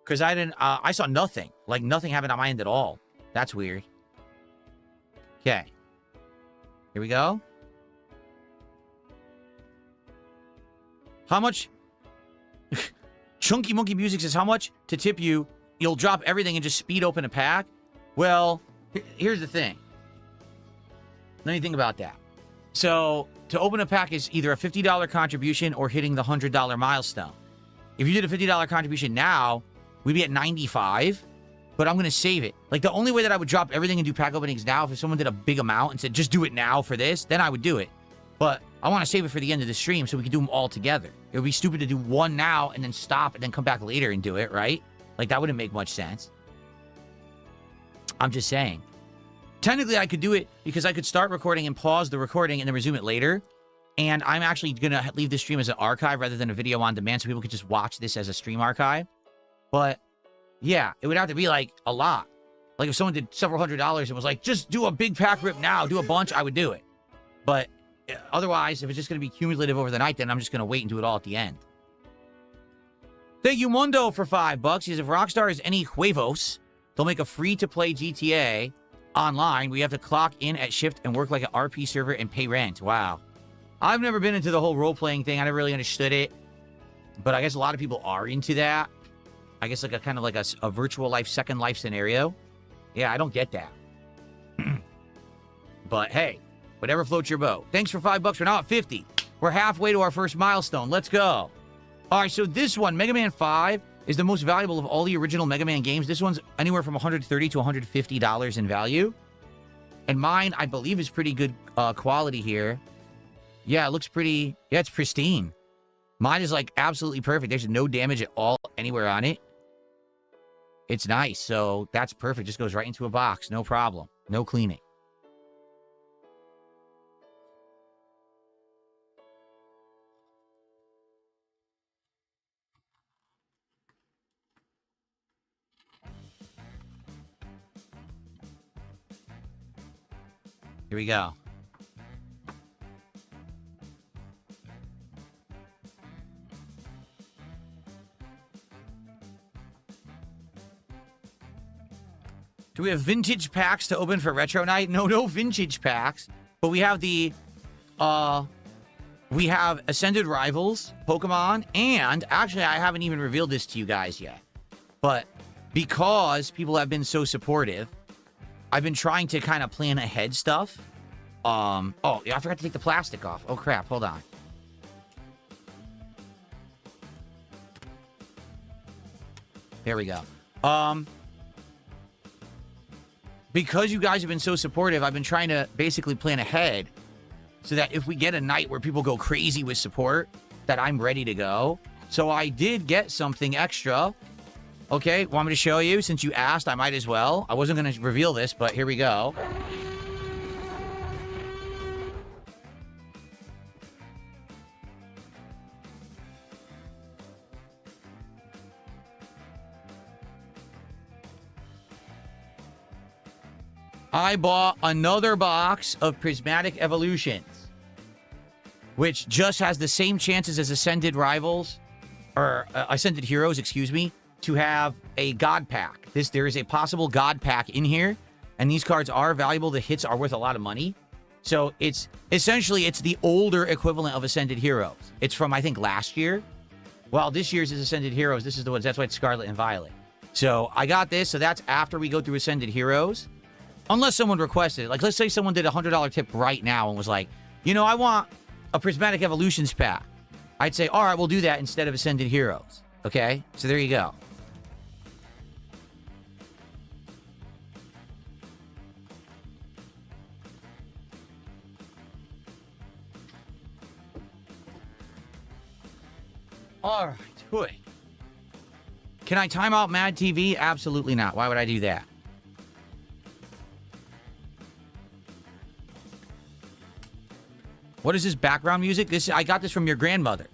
Because I didn't... I saw nothing. Like, nothing happened on my end at all. That's weird. Okay. Here we go. How much? Chunky Monkey Music says, how much to tip you? You'll drop everything and just speed open a pack? Well, here's the thing. Let me think about that. So, to open a pack is either a $50 contribution or hitting the $100 milestone. If you did a $50 contribution now, we'd be at 95, but I'm going to save it. Like, the only way that I would drop everything and do pack openings now, if someone did a big amount and said, just do it now for this, then I would do it. But I want to save it for the end of the stream so we can do them all together. It would be stupid to do one now and then stop and then come back later and do it, right? Like, that wouldn't make much sense. I'm just saying. Technically, I could do it because I could start recording and pause the recording and then resume it later. And I'm actually going to leave this stream as an archive rather than a video on demand so people could just watch this as a stream archive. But, yeah, it would have to be, like, a lot. Like, if someone did several $100s and was like, just do a big pack rip now, do a bunch, I would do it. But otherwise, if it's just going to be cumulative over the night, then I'm just going to wait and do it all at the end. Thank you, Mundo, for $5. He says, if Rockstar is any huevos, they'll make a free-to-play GTA online. We have to clock in at shift and work like an RP server and pay rent. Wow. I've never been into the whole role-playing thing. I never really understood it. But I guess a lot of people are into that. I guess like a kind of like a virtual life, second life scenario. Yeah, I don't get that. But hey, whatever floats your boat. Thanks for $5. We're now at 50. We're halfway to our first milestone. Let's go. All right, so this one, Mega Man 5, is the most valuable of all the original Mega Man games. This one's anywhere from $130 to $150 in value. And mine, I believe, is pretty good quality here. Yeah, it looks pretty... Yeah, it's pristine. Mine is, like, absolutely perfect. There's no damage at all anywhere on it. It's nice, so that's perfect. Just goes right into a box. No problem. No cleaning. Here we go. Do we have vintage packs to open for Retro Night? No vintage packs. But we have the, we have Ascended Rivals, Pokemon, and actually I haven't even revealed this to you guys yet. But because people have been so supportive, I've been trying to kind of plan ahead stuff. Oh, yeah, I forgot to take the plastic off. Oh, crap. Hold on. There we go. because you guys have been so supportive, I've been trying to basically plan ahead so that if we get a night where people go crazy with support, that I'm ready to go. So I did get something extra. Okay, want me to show you? Since you asked, I might as well. I wasn't going to reveal this, but here we go. I bought another box of Prismatic Evolutions, which just has the same chances as Ascended Rivals, or Ascended Heroes, excuse me, to have a God Pack. There is a possible God Pack in here, and these cards are valuable. The hits are worth a lot of money. So it's essentially, it's the older equivalent of Ascended Heroes. It's from, I think, last year. Well, this year's is Ascended Heroes. This is the one, that's why it's Scarlet and Violet. So I got this, so that's after we go through Ascended Heroes. Unless someone requested it. Like, let's say someone did a $100 tip right now and was like, you know, I want a Prismatic Evolutions pack. I'd say, all right, we'll do that instead of Ascended Heroes. Okay? So there you go. All right. Hooey. Can I time out Mad TV? Absolutely not. Why would I do that? What is this background music? I got this from your grandmother.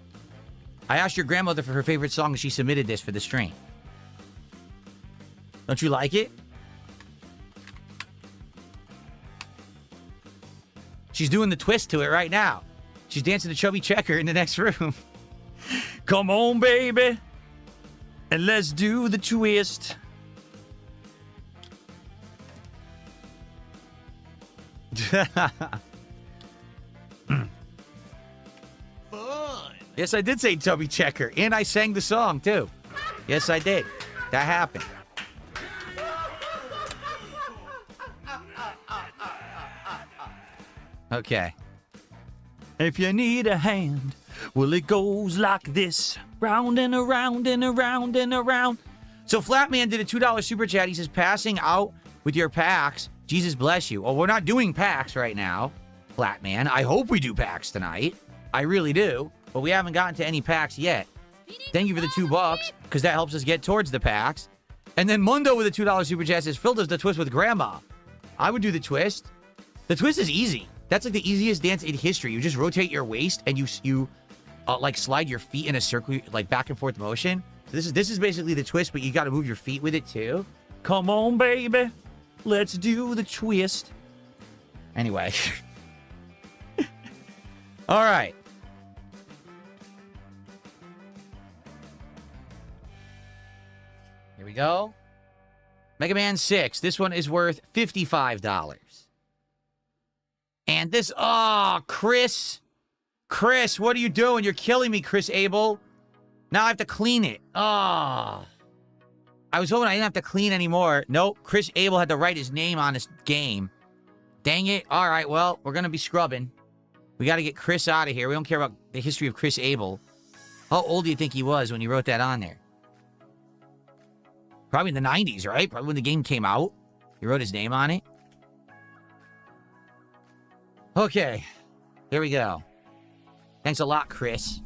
I asked your grandmother for her favorite song and she submitted this for the stream. Don't you like it? She's doing the twist to it right now. She's dancing the chubby checker in the next room. Come on, baby. And let's do the twist. Fun. Yes, I did say chubby checker. And I sang the song, too. Yes, I did. That happened. Okay. If you need a hand, well, it goes like this. Round and around and around and around. So Flatman did a $2 super chat. He says, passing out with your packs. Jesus bless you. Well, we're not doing packs right now, Flatman. I hope we do packs tonight. I really do. But we haven't gotten to any packs yet. Thank you for the $2, because that helps us get towards the packs. And then Mundo with a $2 super chat says, Phil does the twist with Grandma. I would do the twist. The twist is easy. That's like the easiest dance in history. You just rotate your waist and you like slide your feet in a circle, like back and forth motion. So this is basically the twist, but you got to move your feet with it too. Come on, baby. Let's do the twist. Anyway. All right. Here we go. Mega Man 6. This one is worth $55. And this, Chris. Chris, what are you doing? You're killing me, Chris Abel. Now I have to clean it. I was hoping I didn't have to clean anymore. Nope, Chris Abel had to write his name on this game. Dang it. All right, well, we're going to be scrubbing. We got to get Chris out of here. We don't care about the history of Chris Abel. How old do you think he was when he wrote that on there? Probably in the 90s, right? Probably when the game came out. He wrote his name on it. Okay. Here we go. Thanks a lot, Chris.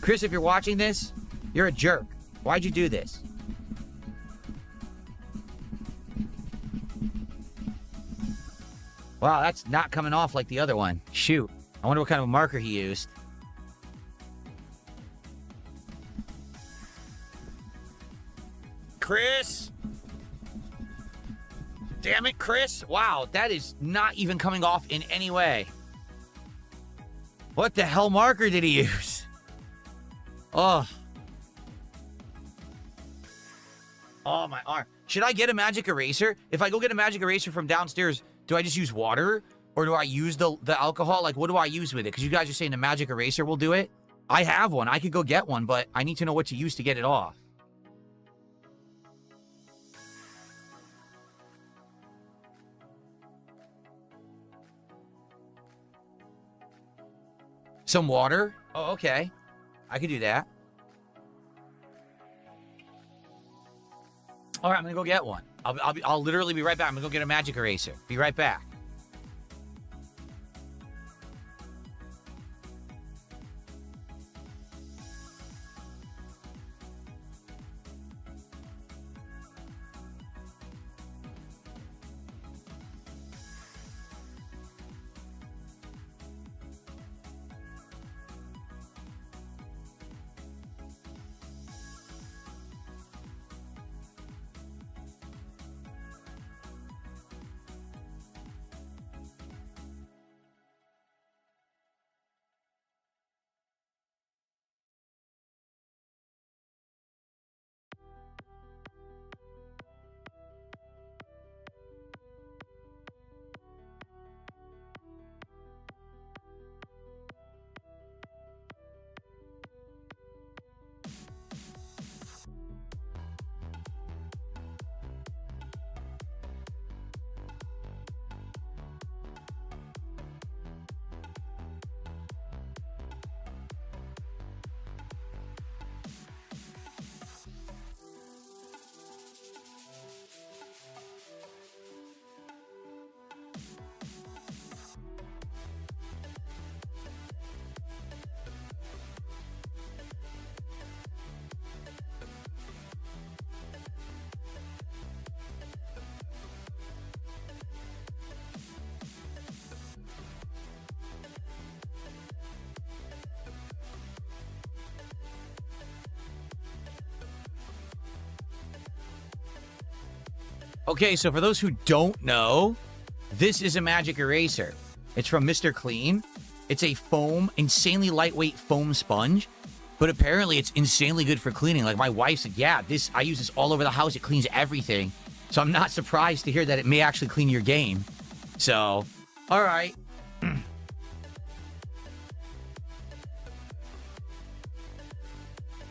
Chris, if you're watching this, you're a jerk. Why'd you do this? Wow, that's not coming off like the other one. Shoot. I wonder what kind of marker he used. Chris? Damn it, Chris. Wow, that is not even coming off in any way. What the hell marker did he use? Oh. Oh, my arm. Should I get a magic eraser? If I go get a magic eraser from downstairs, do I just use water? Or do I use the alcohol? Like, what do I use with it? Because you guys are saying the magic eraser will do it. I have one. I could go get one, but I need to know what to use to get it off. Some water? Oh, okay. I could do that. All right, I'm going to go get one. I'll literally be right back. I'm gonna go get a magic eraser. Be right back. Okay, so for those who don't know, this is a magic eraser. It's from Mr. Clean. It's a foam, insanely lightweight foam sponge, but apparently it's insanely good for cleaning. Like my wife said, yeah, I use this all over the house. It cleans everything. So I'm not surprised to hear that it may actually clean your game. So, all right. How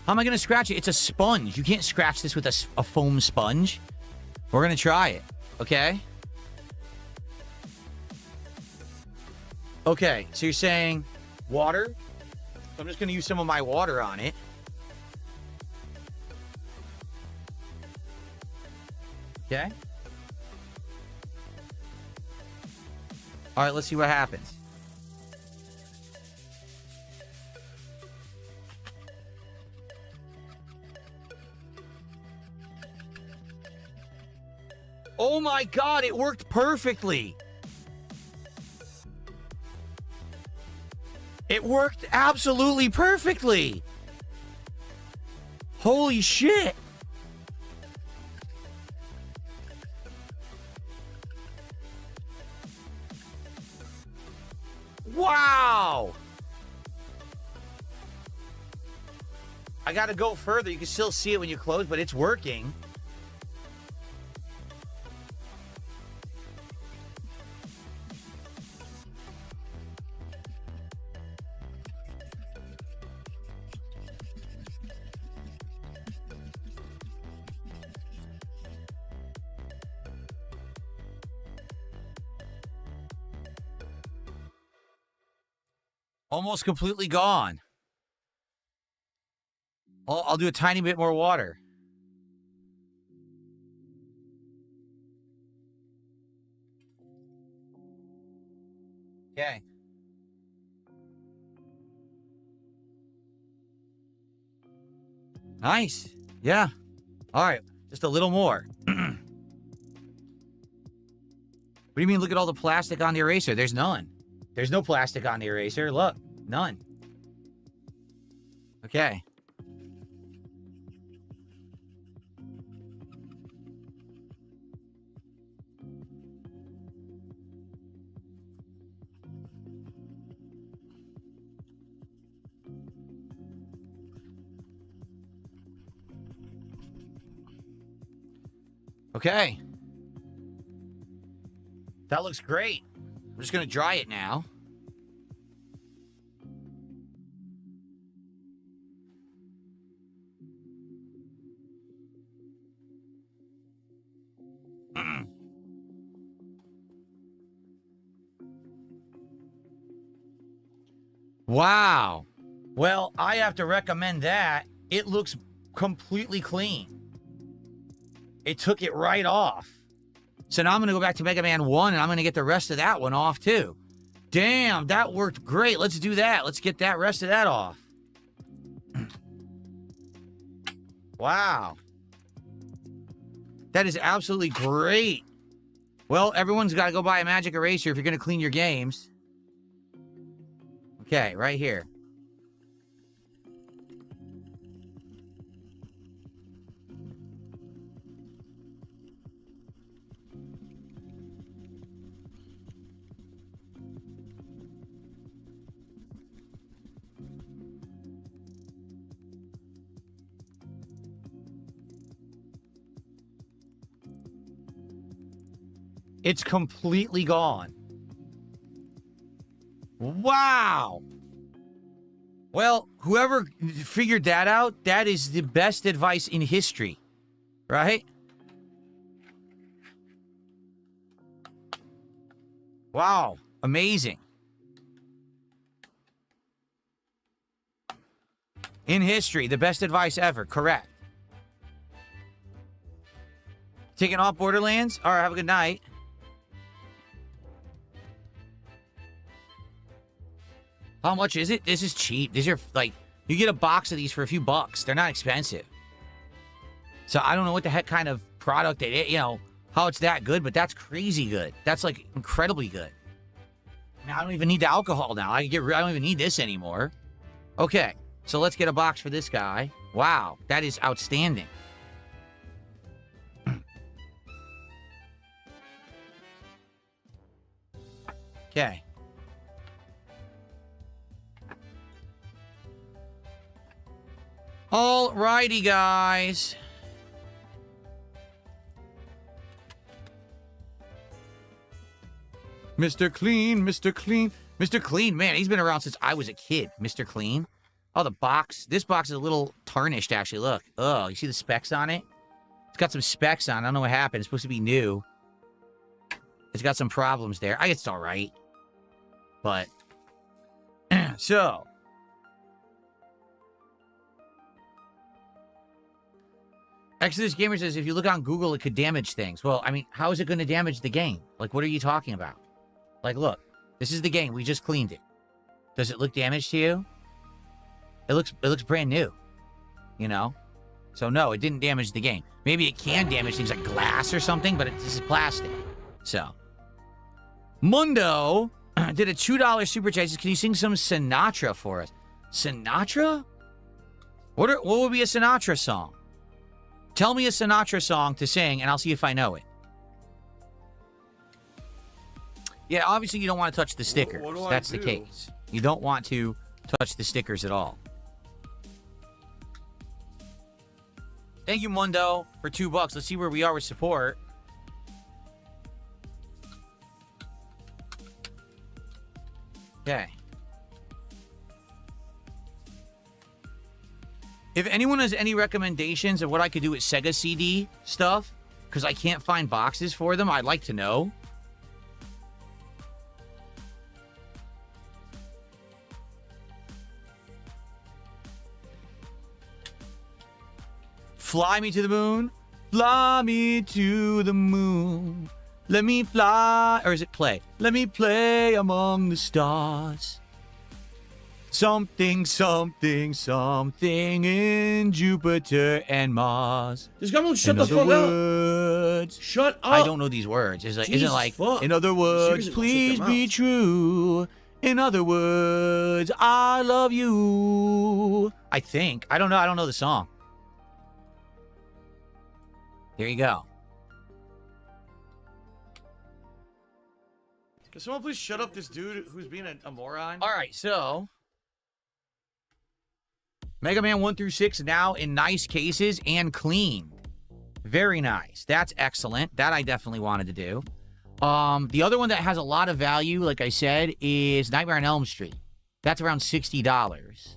am I going to scratch it? It's a sponge. You can't scratch this with a foam sponge. We're going to try it, okay? Okay, so you're saying water? So I'm just going to use some of my water on it. Okay? All right, let's see what happens. Oh my God, it worked perfectly. It worked absolutely perfectly. Holy shit. Wow. I gotta go further. You can still see it when you close, but it's working. Almost completely gone. I'll do a tiny bit more water. Okay. Nice. Yeah. All right. Just a little more. What do you mean, look at all the plastic on the eraser? There's none. There's no plastic on the eraser. Look. None. Okay. Okay. That looks great. I'm just going to dry it now. Wow. Well, I have to recommend that. It looks completely clean. It took it right off. So now I'm going to go back to Mega Man 1, and I'm going to get the rest of that one off, too. Damn, that worked great. Let's do that. Let's get that rest of that off. Wow. That is absolutely great. Well, everyone's got to go buy a magic eraser if you're going to clean your games. Okay, right here. It's completely gone. Wow. Well, whoever figured that out, that is the best advice in history, right? Wow. Amazing. In history, the best advice ever. Correct. Taking off Borderlands? All right, have a good night. How much is it? This is cheap. These are, like, you get a box of these for a few bucks. They're not expensive. So I don't know what the heck kind of product it is, you know, how it's that good, but that's crazy good. That's, like, incredibly good. Now, I don't even need the alcohol now. I don't even need this anymore. Okay, so let's get a box for this guy. Wow, that is outstanding. Okay. Alrighty, guys. Mr. Clean, Mr. Clean. Mr. Clean, man, he's been around since I was a kid. Mr. Clean. Oh, the box. This box is a little tarnished, actually. Look. Oh, you see the specs on it? It's got some specs on it. I don't know what happened. It's supposed to be new. It's got some problems there. I guess it's alright. But, so... Exodus Gamer says, if you look on Google, it could damage things. Well, I mean, how is it going to damage the game? Like, what are you talking about? Like, look, this is the game. We just cleaned it. Does it look damaged to you? It looks brand new, you know? So, no, it didn't damage the game. Maybe it can damage things like glass or something, but this is plastic. So, Mundo did a $2 super chat. Says, can you sing some Sinatra for us? Sinatra? What would be a Sinatra song? Tell me a Sinatra song to sing, and I'll see if I know it. Yeah, obviously you don't want to touch the stickers. That's the case. You don't want to touch the stickers at all. Thank you, Mundo, for $2. Let's see where we are with support. Okay. If anyone has any recommendations of what I could do with Sega CD stuff, because I can't find boxes for them, I'd like to know. Fly me to the moon. Fly me to the moon. Let me fly. Or is it play? Let me play among the stars. Something, something, something in Jupiter and Mars. This guy won't shut the fuck up. Shut up. I don't know these words. Isn't it like, in other words, please be true. In other words, I love you. I think. I don't know. I don't know the song. There you go. Can someone please shut up this dude who's being a moron? All right, so... Mega Man 1 through 6 now in nice cases and clean. Very nice. That's excellent. That I definitely wanted to do. The other one that has a lot of value, like I said, is Nightmare on Elm Street. That's around $60.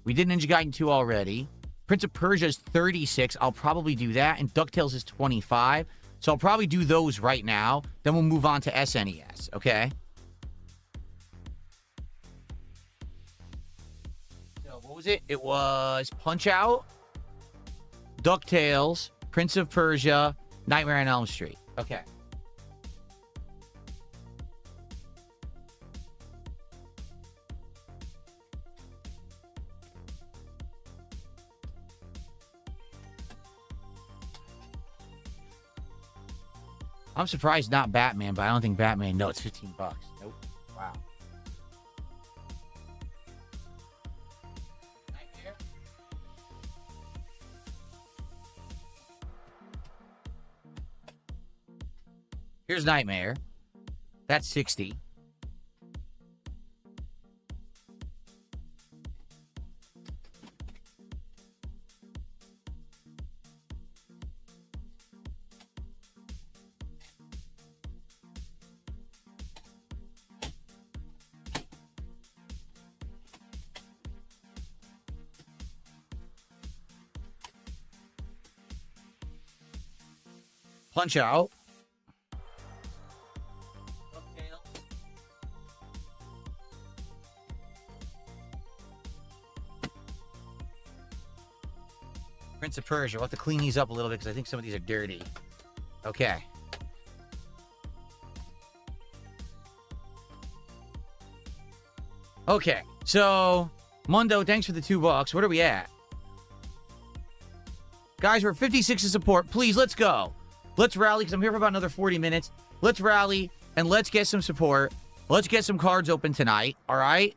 We did Ninja Gaiden 2 already. Prince of Persia is $36. I'll probably do that. And DuckTales is $25. So I'll probably do those right now. Then we'll move on to SNES, okay? So what was it? It was Punch-Out. DuckTales, Prince of Persia, Nightmare on Elm Street. Okay. I'm surprised not Batman, but I don't think Batman. No, it's $15. Nope. Wow. Nightmare. Here's Nightmare. That's 60. Punch Out. Prince of Persia. We'll have to clean these up a little bit because I think some of these are dirty. Okay. Okay. So, Mundo, thanks for the $2. What are we at? Guys, we're at 56 to support. Please, let's go. Let's rally, because I'm here for about another 40 minutes. Let's rally, and let's get some support. Let's get some cards open tonight, all right?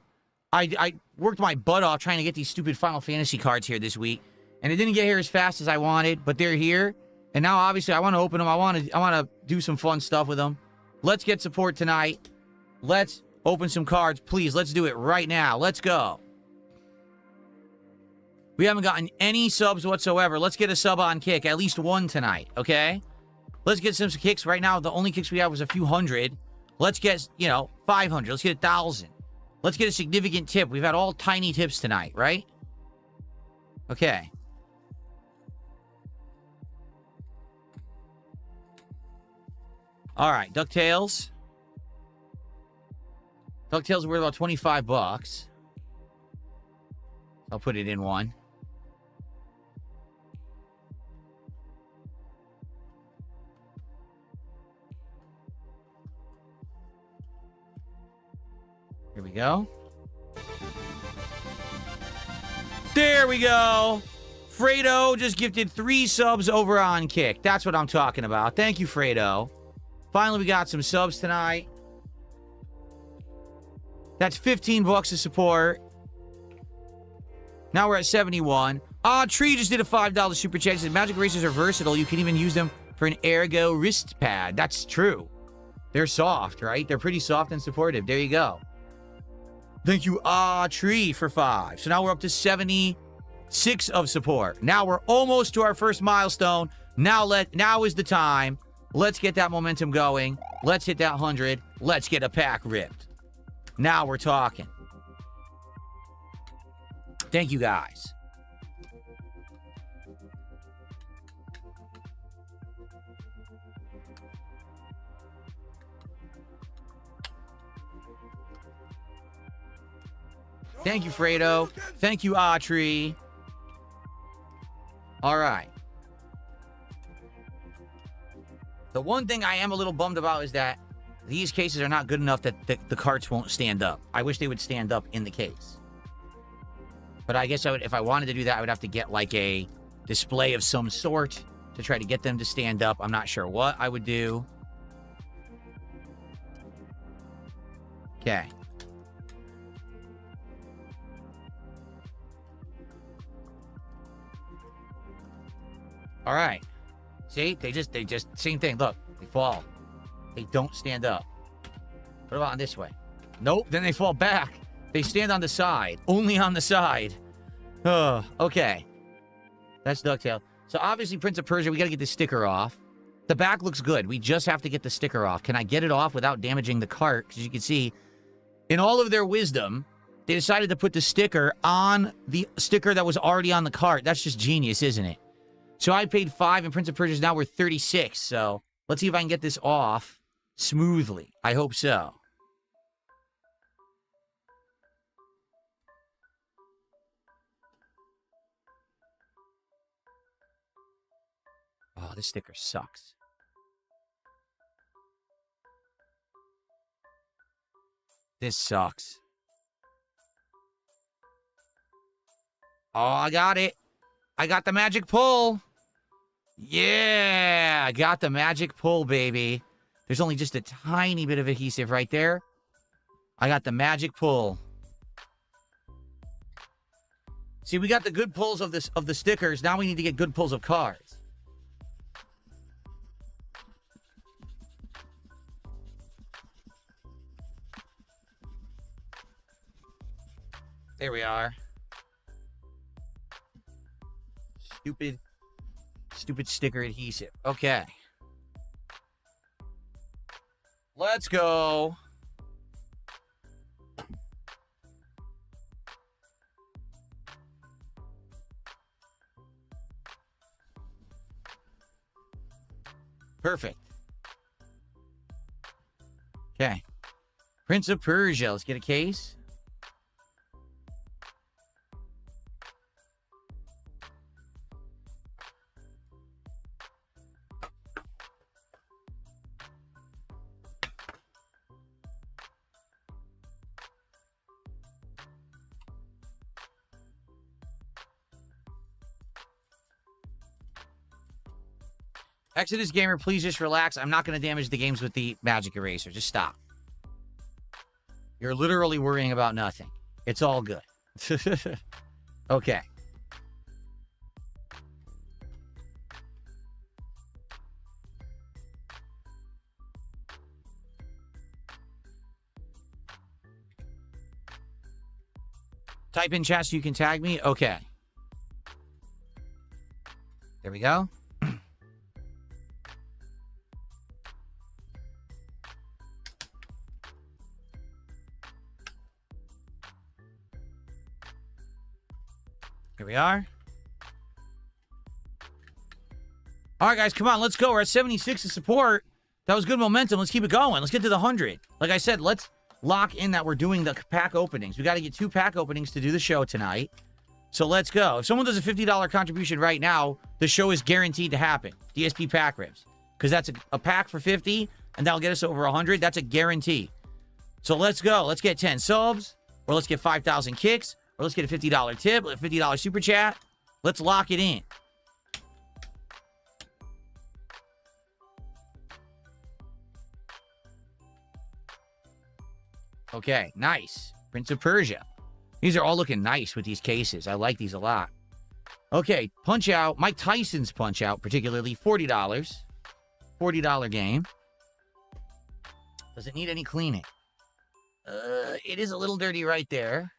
I worked my butt off trying to get these stupid Final Fantasy cards here this week, and it didn't get here as fast as I wanted, but they're here. And now, obviously, I want to open them. I want to do some fun stuff with them. Let's get support tonight. Let's open some cards. Please, let's do it right now. Let's go. We haven't gotten any subs whatsoever. Let's get a sub on kick. At least one tonight, okay? Let's get some kicks. Right now, the only kicks we have was a few hundred. Let's get, 500. Let's get 1,000. Let's get a significant tip. We've had all tiny tips tonight, right? Okay. All right, DuckTales. DuckTales are worth about $25. I'll put it in one. Here we go. There we go. Fredo just gifted 3 subs over on Kick. That's what I'm talking about. Thank you, Fredo. Finally, we got some subs tonight. That's $15 to support. Now we're at 71. Tree just did a $5 super chat. He said, Magic Erasers are versatile. You can even use them for an Ergo wrist pad. That's true. They're soft, right? They're pretty soft and supportive. There you go. Thank you, Tree, for 5. So now we're up to 76 of support. Now we're almost to our first milestone. Now is the time. Let's get that momentum going. Let's hit that 100. Let's get a pack ripped. Now we're talking. Thank you, guys. Thank you, Fredo. Thank you, Autry. All right. The one thing I am a little bummed about is that these cases are not good enough that the carts won't stand up. I wish they would stand up in the case. But I guess if I wanted to do that, I would have to get like a display of some sort to try to get them to stand up. I'm not sure what I would do. Okay. All right. See? They just, same thing. Look, they fall. They don't stand up. What about on this way? Nope. Then they fall back. They stand on the side. Only on the side. Okay. That's DuckTales. So obviously, Prince of Persia, we got to get the sticker off. The back looks good. We just have to get the sticker off. Can I get it off without damaging the cart? Because you can see, in all of their wisdom, they decided to put the sticker on the sticker that was already on the cart. That's just genius, isn't it? So I paid 5, and Prince of Persia is now worth 36. So let's see if I can get this off smoothly. I hope so. Oh, this sticker sucks. This sucks. Oh, I got it. I got the magic pull. Yeah, I got the magic pull, baby. There's only just a tiny bit of adhesive right there. I got the magic pull. See, we got the good pulls of the stickers. Now we need to get good pulls of cards. There we are. Stupid sticker adhesive. Okay. Let's go. Perfect. Okay. Prince of Persia. Let's get a case. Exodus Gamer, please just relax. I'm not going to damage the games with the magic eraser. Just stop. You're literally worrying about nothing. It's all good. Okay. Type in chat so you can tag me. Okay. There we go. Here we are. All right, guys, come on. Let's go. We're at 76 of support. That was good momentum. Let's keep it going. Let's get to the 100. Like I said, let's lock in that we're doing the pack openings. We got to get 2 pack openings to do the show tonight. So let's go. If someone does a $50 contribution right now, the show is guaranteed to happen. DSP pack ribs. Because that's a pack for 50, and that'll get us over 100. That's a guarantee. So let's go. Let's get 10 subs, or let's get 5,000 kicks, or let's get a $50 tip, a $50 super chat. Let's lock it in. Okay, nice. Prince of Persia. These are all looking nice with these cases. I like these a lot. Okay, Punch Out. Mike Tyson's Punch Out, particularly $40. $40 game. Does it need any cleaning? It is a little dirty right there.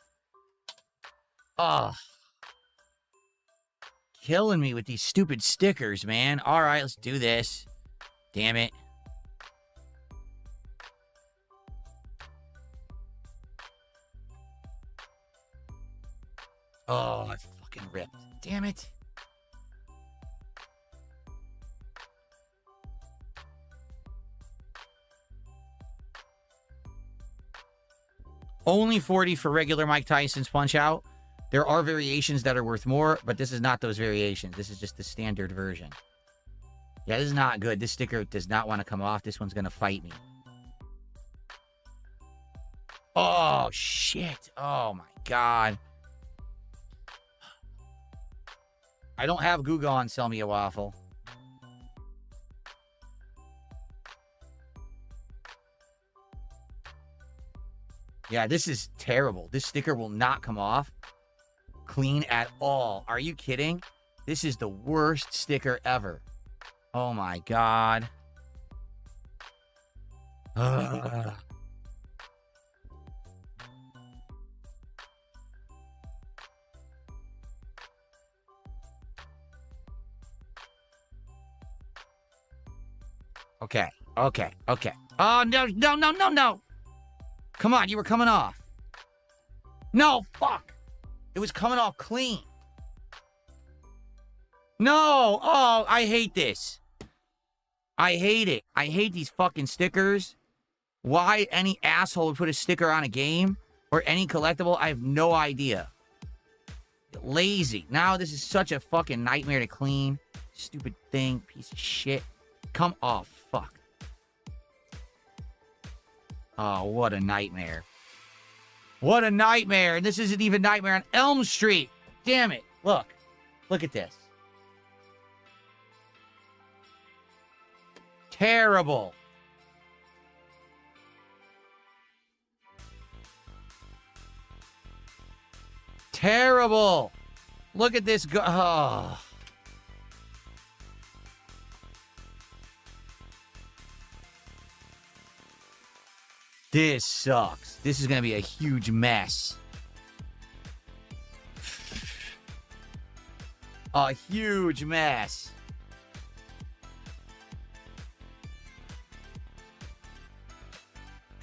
Oh. Killing me with these stupid stickers, man. All right, let's do this. Damn it. Oh, I fucking ripped. Damn it. Only 40 for regular Mike Tyson's Punch Out. There are variations that are worth more, but this is not those variations. This is just the standard version. Yeah, this is not good. This sticker does not want to come off. This one's going to fight me. Oh, shit. Oh, my God. I don't have Google on Sell Me a Waffle. Yeah, this is terrible. This sticker will not come off clean at all. Are you kidding? This is the worst sticker ever. Oh my God. Ugh. Okay. Oh, no. Come on, you were coming off. No, fuck. It was coming off clean. No. Oh, I hate this. I hate it. I hate these fucking stickers. Why any asshole would put a sticker on a game or any collectible, I have no idea. Lazy. Now this is such a fucking nightmare to clean. Stupid thing, piece of shit. Come off, fuck. Oh, what a nightmare. What a nightmare. And this isn't even Nightmare on Elm Street. Damn it. Look. Look at this. Terrible. Terrible. Look at this go. Oh. This sucks. This is going to be a huge mess. A huge mess.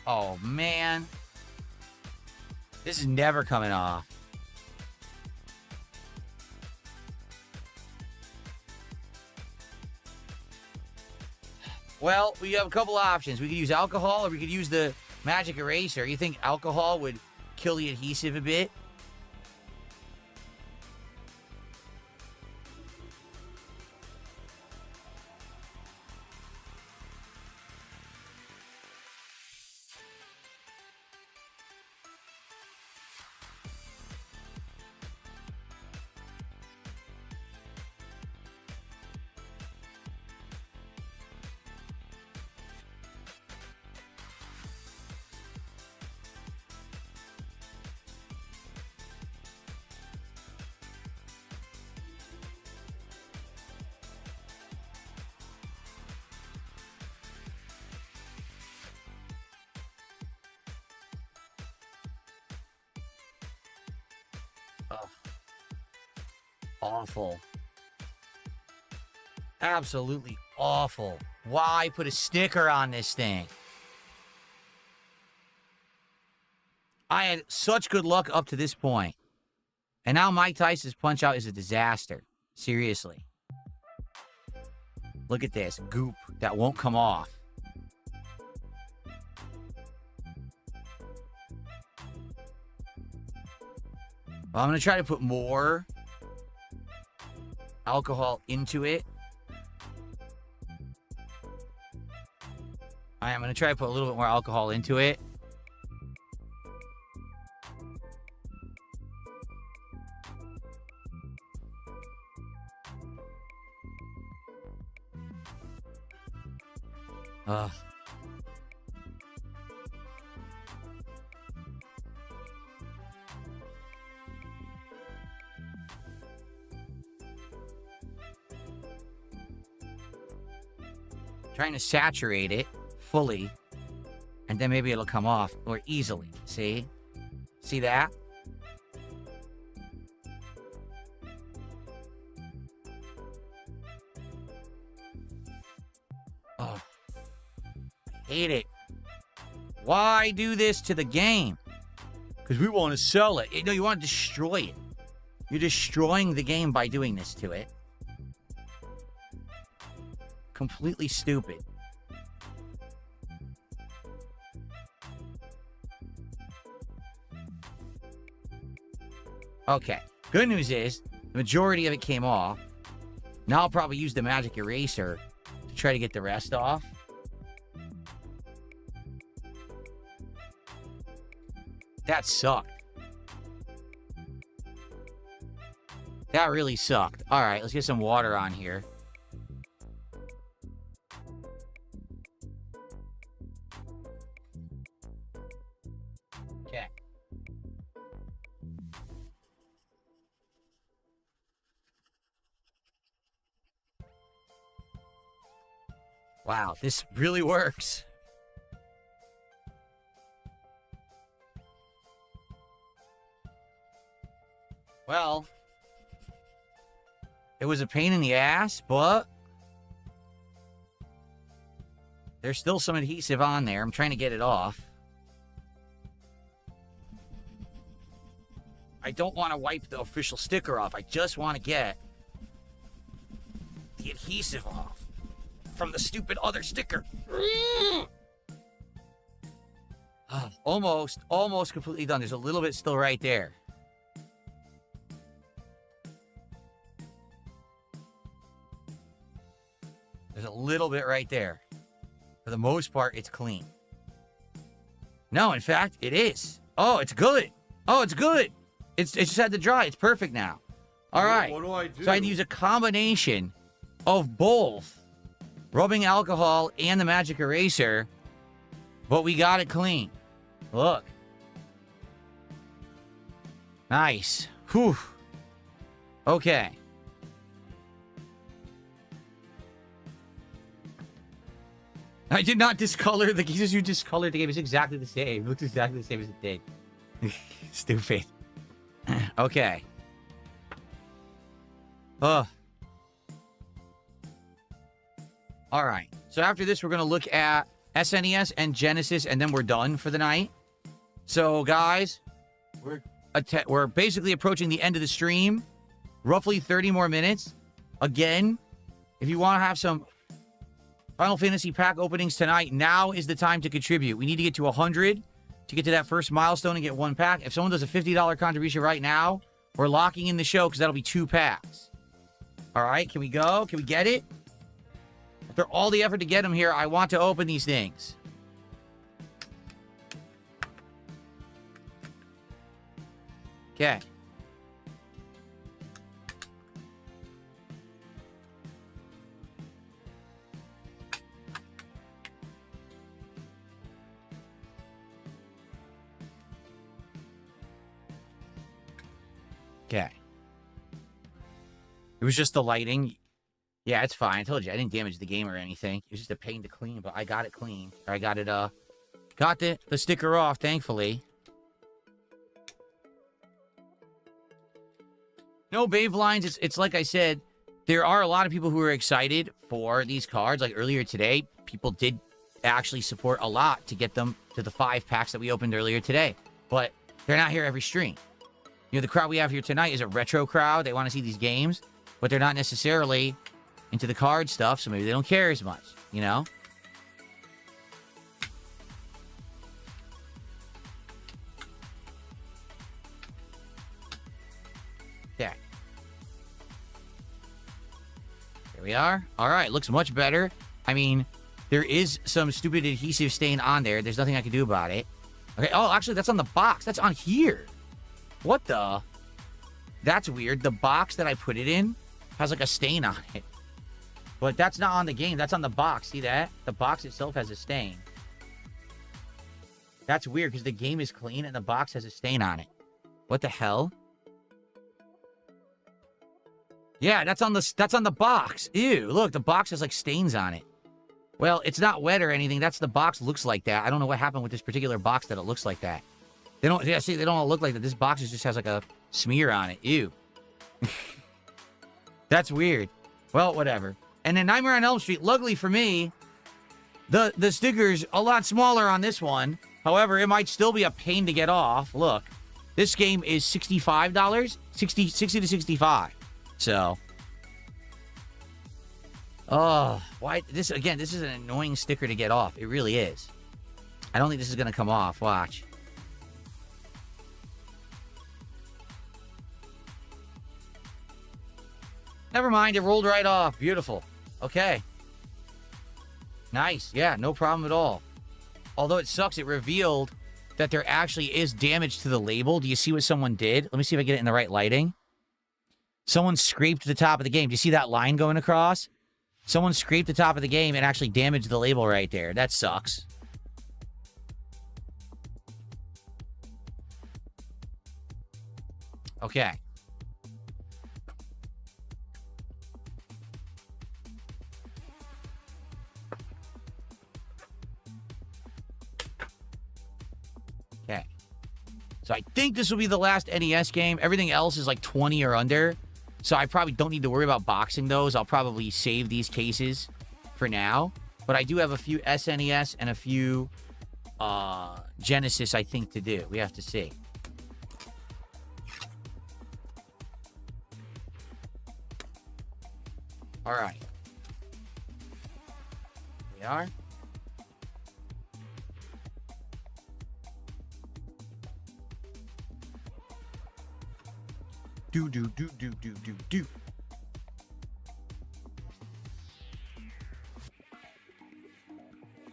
Oh, man. This is never coming off. Well, we have a couple options. We could use alcohol or we could use the magic eraser. You think alcohol would kill the adhesive a bit? Oh. Awful. Absolutely awful. Why put a sticker on this thing? I had such good luck up to this point. And now Mike Tyson's Punch-Out is a disaster. Seriously. Look at this. Goop that won't come off. Well, I'm going to try to put more alcohol into it. I'm going to try to put a little bit more alcohol into it. Ugh. Trying to saturate it fully, and then maybe it'll come off more easily. See? See that? Oh. I hate it. Why do this to the game? Because we want to sell it. No, you want to destroy it. You're destroying the game by doing this to it. Completely stupid. Okay. Good news is, the majority of it came off. Now I'll probably use the magic eraser to try to get the rest off. That sucked. That really sucked. Alright, let's get some water on here. Okay. Wow, this really works. Well, it was a pain in the ass, but there's still some adhesive on there. I'm trying to get it off. I don't want to wipe the official sticker off. I just want to get the adhesive off from the stupid other sticker. Almost completely done. There's a little bit still right there. right there. For the most part, it's clean. No, in fact, it is. Oh, it's good. Oh, it's good. It just had to dry. It's perfect now. All right. What do I do? So I had to use a combination of both rubbing alcohol and the magic eraser, but we got it clean. Look. Nice. Whew. Okay. I did not discolor the cases. You discolored the game. It's exactly the same. It looks exactly the same as it did. Stupid. Okay. All right. So after this, we're going to look at SNES and Genesis, and then we're done for the night. So, guys, we're basically approaching the end of the stream. Roughly 30 more minutes. Again, if you want to have some Final Fantasy pack openings tonight, now is the time to contribute. We need to get to 100 to get to that first milestone and get one pack. If someone does a $50 contribution right now, we're locking in the show because that'll be 2 packs. All right, can we go? Can we get it? After all the effort to get them here, I want to open these things. Okay. Okay. It was just the lighting. Yeah, it's fine. I told you I didn't damage the game or anything. It was just a pain to clean, but I got it clean. Or I got it, got the sticker off, thankfully. No Bave lines. It's like I said, there are a lot of people who are excited for these cards. Like earlier today, people did actually support a lot to get them to the 5 packs that we opened earlier today. But they're not here every stream. You know, the crowd we have here tonight is a retro crowd. They want to see these games, but they're not necessarily into the card stuff, so maybe they don't care as much, you know? Okay. There we are. All right, looks much better. I mean, there is some stupid adhesive stain on there. There's nothing I can do about it. Okay, oh, actually, that's on the box. That's on here. What the? That's weird. The box that I put it in has like a stain on it. But that's not on the game. That's on the box. See that? The box itself has a stain. That's weird because the game is clean and the box has a stain on it. What the hell? Yeah, that's on the box. Ew, look, the box has like stains on it. Well, it's not wet or anything. That's the box looks like that. I don't know what happened with this particular box that it looks like that. They don't, yeah, see, they don't all look like that. This box just has like a smear on it. Ew. That's weird. Well, whatever. And then Nightmare on Elm Street, luckily for me, the sticker's a lot smaller on this one. However, it might still be a pain to get off. Look, this game is $65, 60 to 65. So, oh, why this again? This is an annoying sticker to get off. It really is. I don't think this is gonna come off. Watch. Never mind, it rolled right off. Beautiful. Okay. Nice. Yeah, no problem at all. Although it sucks, it revealed that there actually is damage to the label. Do you see what someone did? Let me see if I get it in the right lighting. Someone scraped the top of the game. Do you see that line going across? Someone scraped the top of the game and actually damaged the label right there. That sucks. Okay. Okay. So I think this will be the last NES game. Everything else is like 20 or under. So I probably don't need to worry about boxing those. I'll probably save these cases for now. But I do have a few SNES and a few Genesis, I think, to do. We have to see. All right. Here we are. Do.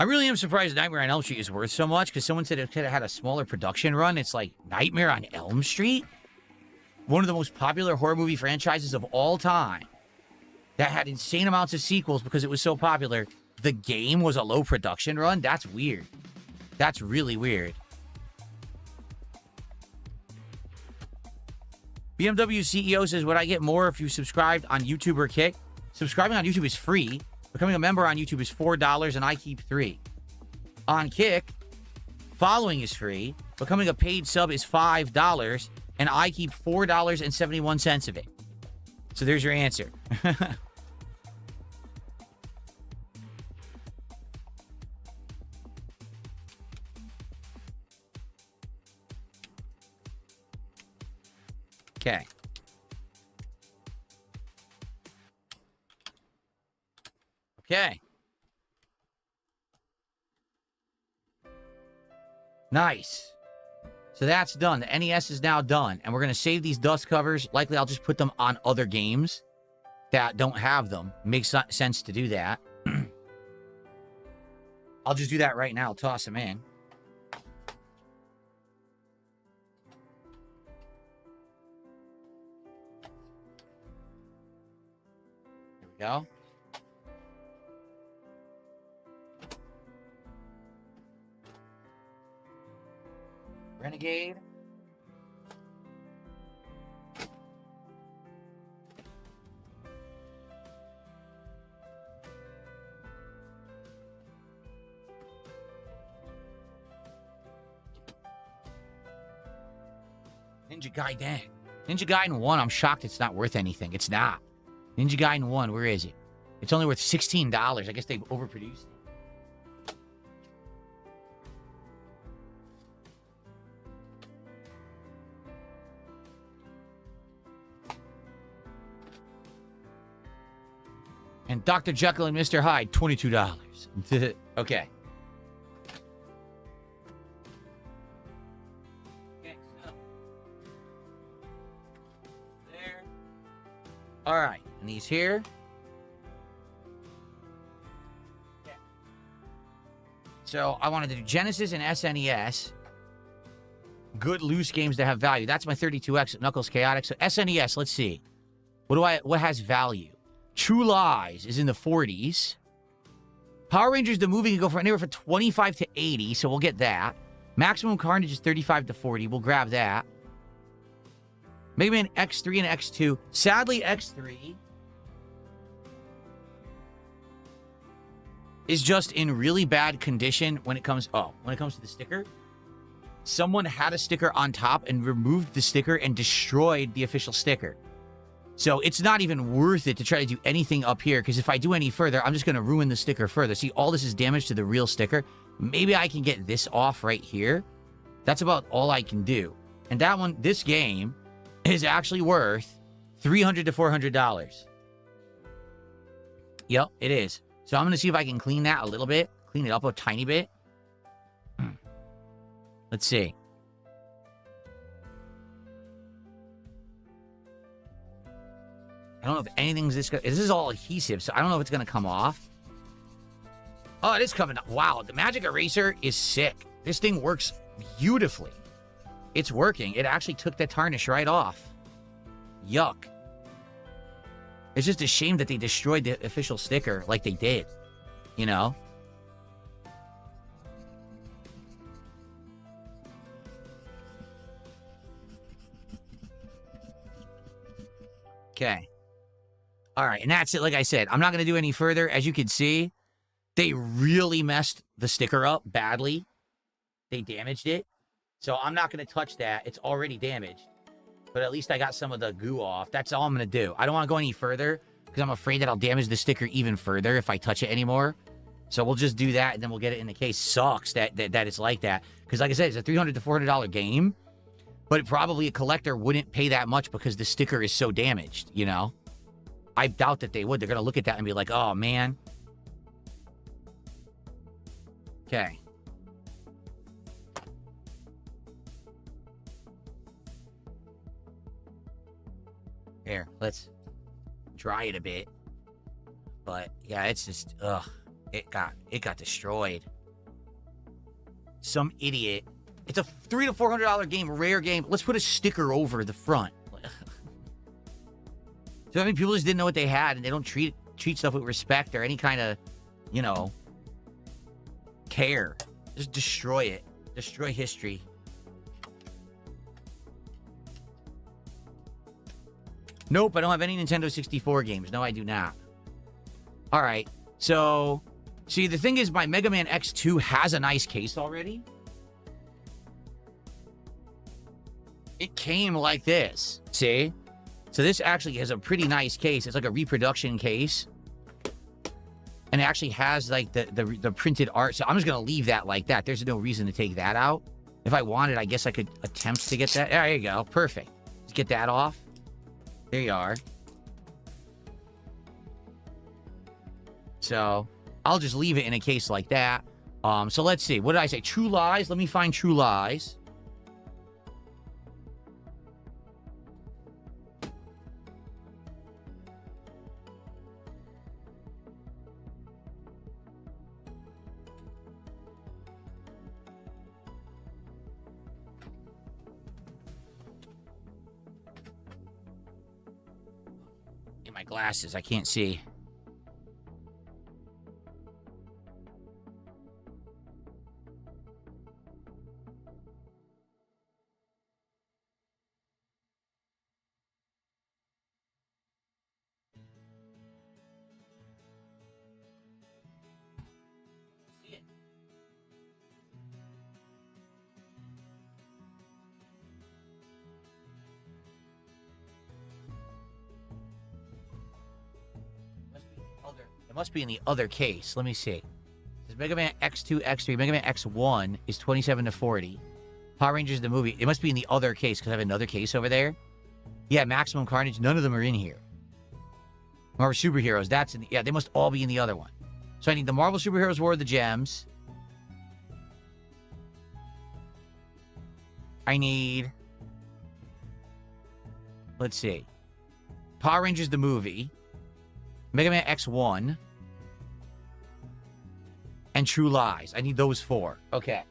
I really am surprised Nightmare on Elm Street is worth so much, because someone said it could have had a smaller production run. It's like Nightmare on Elm Street? One of the most popular horror movie franchises of all time that had insane amounts of sequels because it was so popular. The game was a low production run? That's weird. That's really weird. BMW CEO says, would I get more if you subscribed on YouTube or Kick? Subscribing on YouTube is free. Becoming a member on YouTube is $4 and I keep $3. On Kick, following is free. Becoming a paid sub is $5 and I keep $4.71 of it. So there's your answer. Okay. Okay. Nice. So that's done. The NES is now done. And we're going to save these dust covers. Likely I'll just put them on other games that don't have them. Makes sense to do that. I'll just do that right now. I'll toss them in. Go. Renegade. Ninja Gaiden. Ninja Gaiden 1, I'm shocked it's not worth anything. It's not. Ninja Gaiden 1, where is it? It's only worth $16. I guess they've overproduced it. And Dr. Jekyll and Mr. Hyde, $22. Okay. There. All right. And these here. Yeah. So I wanted to do Genesis and SNES. Good loose games that have value. That's my 32X Knuckles Chaotic. So SNES, let's see. What has value? True Lies is in the 40s. Power Rangers the movie can go for anywhere from 25 to 80, so we'll get that. Maximum Carnage is 35 to 40. We'll grab that. Mega Man X3 and X2. Sadly, X3 is just in really bad condition when it comes to the sticker. Someone had a sticker on top and removed the sticker and destroyed the official sticker. So it's not even worth it to try to do anything up here, because if I do any further, I'm just going to ruin the sticker further. See, all this is damage to the real sticker. Maybe I can get this off right here. That's about all I can do. And that one, this game, is actually worth $300 to $400. Yep, it is. So I'm going to see if I can clean that a little bit. Clean it up a tiny bit. Let's see. I don't know if anything's this is all adhesive, so I don't know if it's going to come off. Oh, it is coming up. Wow, the Magic Eraser is sick. This thing works beautifully. It's working. It actually took the tarnish right off. Yuck. It's just a shame that they destroyed the official sticker like they did. You know? Okay. All right, and that's it. Like I said, I'm not going to do any further. As you can see, they really messed the sticker up badly. They damaged it. So I'm not going to touch that. It's already damaged. But at least I got some of the goo off. That's all I'm going to do. I don't want to go any further because I'm afraid that I'll damage the sticker even further if I touch it anymore. So we'll just do that, and then we'll get it in the case. Sucks that it's like that. Because like I said, it's a $300 to $400 game. But probably a collector wouldn't pay that much because the sticker is so damaged, you know? I doubt that they would. They're going to look at that and be like, oh, man. Okay. Here, let's dry it a bit. But, yeah, it's just, ugh. It got destroyed. some idiot. It's a $300 to $400 game, rare game. Let's put a sticker over the front. So I mean, people just didn't know what they had, and they don't treat stuff with respect or any kind of, you know, care. Just destroy it. Destroy history. Nope, I don't have any Nintendo 64 games. No, I do not. All right, so see, the thing is, my Mega Man X2 has a nice case already. It came like this. See? So this actually has a pretty nice case. It's like a reproduction case. And it actually has like the printed art. So I'm just going to leave that like that. There's no reason to take that out. If I wanted, I guess I could attempt to get that. There you go. Perfect. Let's get that off. There you are. So I'll just leave it in a case like that. So let's see. What did I say? True Lies. Let me find True Lies. Get my glasses. I can't see. It must be in the other case. Let me see. There's Mega Man X2, X3. Mega Man X1 is 27 to 40. Power Rangers the movie. It must be in the other case because I have another case over there. Yeah, Maximum Carnage. None of them are in here. Marvel Superheroes. That's in the... Yeah, they must all be in the other one. So I need the Marvel Superheroes War of the Gems. I need... Let's see. Power Rangers the movie. Mega Man X1. And True Lies. I need those 4. Okay.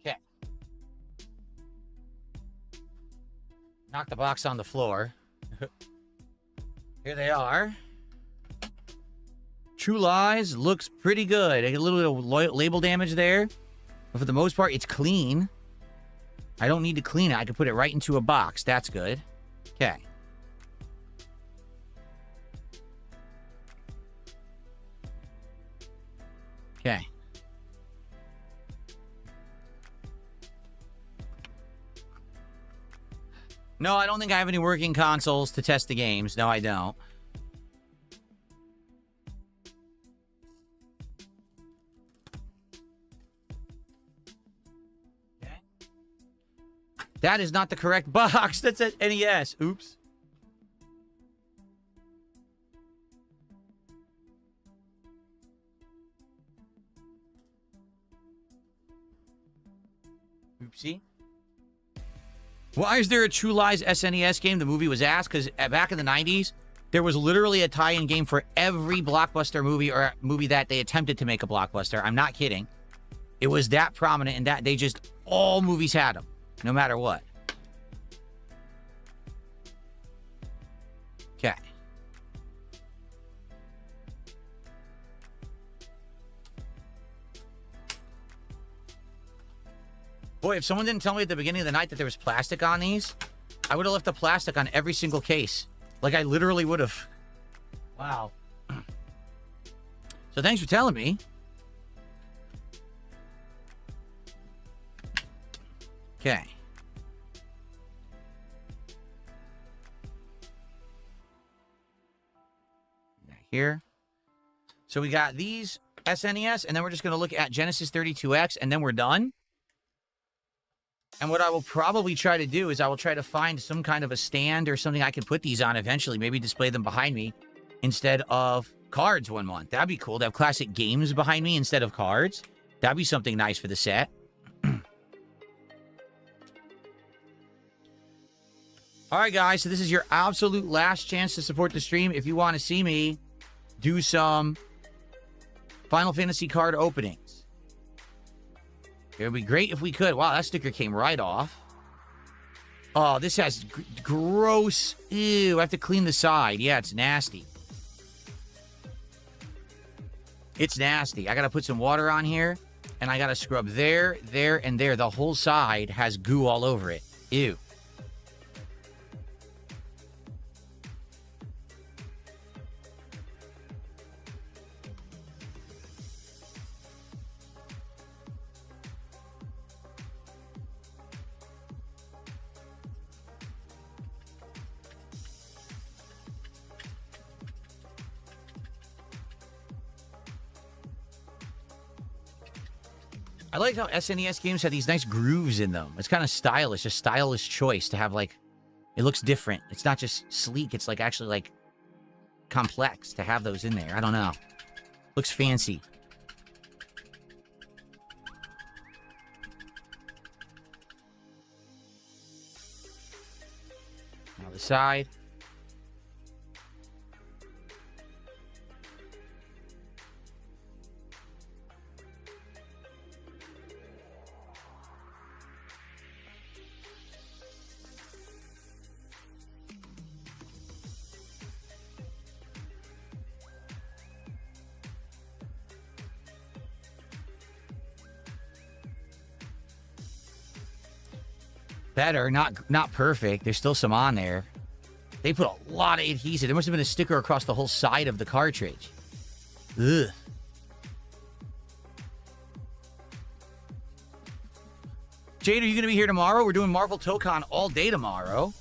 Okay. Knock the box on the floor. Here they are. True Lies looks pretty good. A little bit of label damage there. But for the most part, it's clean. I don't need to clean it. I can put it right into a box. That's good. Okay. Okay. No, I don't think I have any working consoles to test the games. No, I don't. Okay. That is not the correct box. That's an NES. Oops. Oopsie. Why is there a True Lies SNES game? The movie was asked because back in the 90s, there was literally a tie-in game for every blockbuster movie or movie that they attempted to make a blockbuster. I'm not kidding. It was that prominent and that they just, all movies had them, no matter what. Okay. Boy, if someone didn't tell me at the beginning of the night that there was plastic on these, I would have left the plastic on every single case. Like, I literally would have. Wow. So thanks for telling me. Okay. Here. So we got these SNES, and then we're just going to look at Genesis 32X, and then we're done. And what I will probably try to do is I will try to find some kind of a stand or something I can put these on eventually. Maybe display them behind me instead of cards one month. That'd be cool to have classic games behind me instead of cards. That'd be something nice for the set. All right, guys. So this is your absolute last chance to support the stream. If you want to see me do some Final Fantasy card openings. It would be great if we could. Wow, that sticker came right off. Oh, this has gross. Ew, I have to clean the side. Yeah, it's nasty. It's nasty. I got to put some water on here, and I got to scrub there, there, and there. The whole side has goo all over it. Ew. I like how SNES games have these nice grooves in them. It's kind of stylish, a stylish choice to have, like, it looks different. It's not just sleek. It's, like, actually, like, complex to have those in there. I don't know. Looks fancy. Now the side. Better, not perfect. There's still some on there. They put a lot of adhesive. There must have been a sticker across the whole side of the cartridge. Ugh. Jade, are you going to be here tomorrow? We're doing Marvel Tokon all day tomorrow.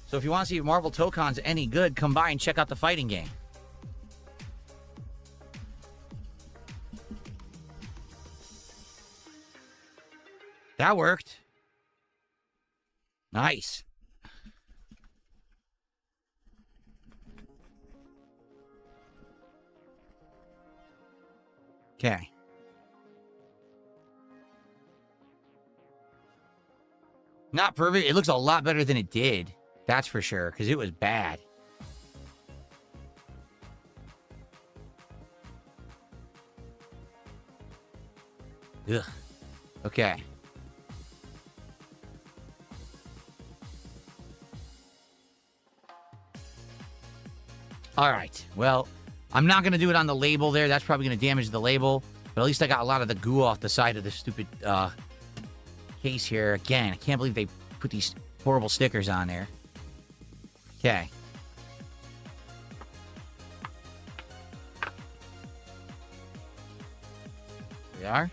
So if you want to see if Marvel Tokon's any good, come by and check out the fighting game. That worked. Nice. Okay. Not perfect. It looks a lot better than it did. That's for sure, because it was bad. Ugh. Okay. All right. Well, I'm not going to do it on the label there. That's probably going to damage the label. But at least I got a lot of the goo off the side of the stupid case here. Again, I can't believe they put these horrible stickers on there. Okay. Here we are.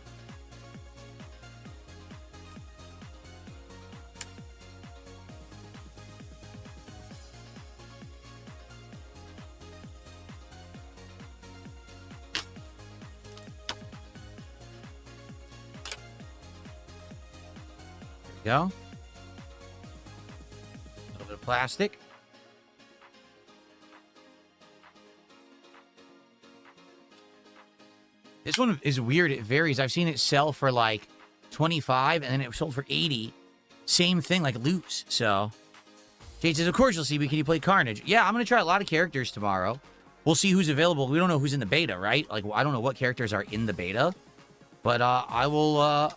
Go. A little bit of plastic. This one is weird. It varies. I've seen it sell for like 25 and then it sold for 80. same thing, like lose. So, Jade says, of course you'll see me. Can you play Carnage? Yeah, I'm going to try a lot of characters tomorrow. We'll see who's available. We don't know who's in the beta, right? Like, I don't know what characters are in the beta. But I will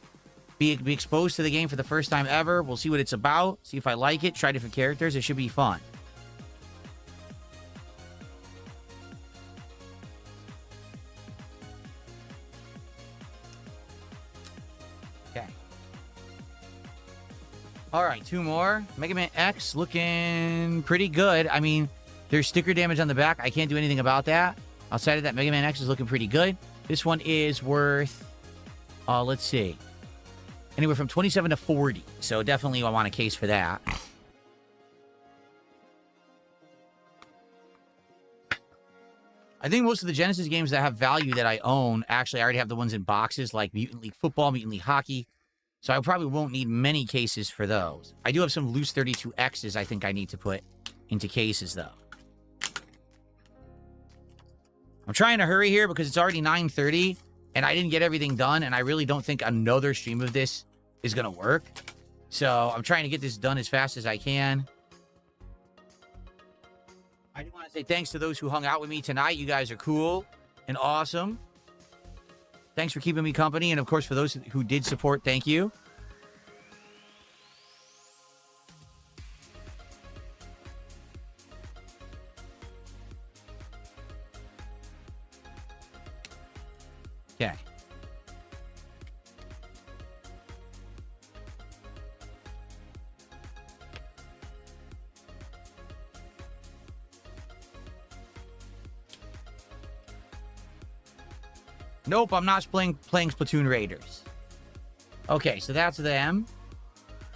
be exposed to the game for the first time ever. We'll see what it's about. See if I like it. Try different characters. It should be fun. Okay. All right, 2 more. Mega Man X looking pretty good. I mean, there's sticker damage on the back. I can't do anything about that. Outside of that, Mega Man X is looking pretty good. This one is worth, let's see, anywhere from 27 to 40. So definitely I want a case for that. I think most of the Genesis games that have value that I own, actually, I already have the ones in boxes, like Mutant League Football, Mutant League Hockey. So I probably won't need many cases for those. I do have some loose 32Xs I think I need to put into cases, though. I'm trying to hurry here because it's already 9:30, and I didn't get everything done, and I really don't think another stream of this is going to work. So I'm trying to get this done as fast as I can. I do want to say thanks to those who hung out with me tonight. You guys are cool and awesome. Thanks for keeping me company, and of course, for those who did support, thank you. Okay. Nope, I'm not playing Splatoon Raiders. Okay, so that's them.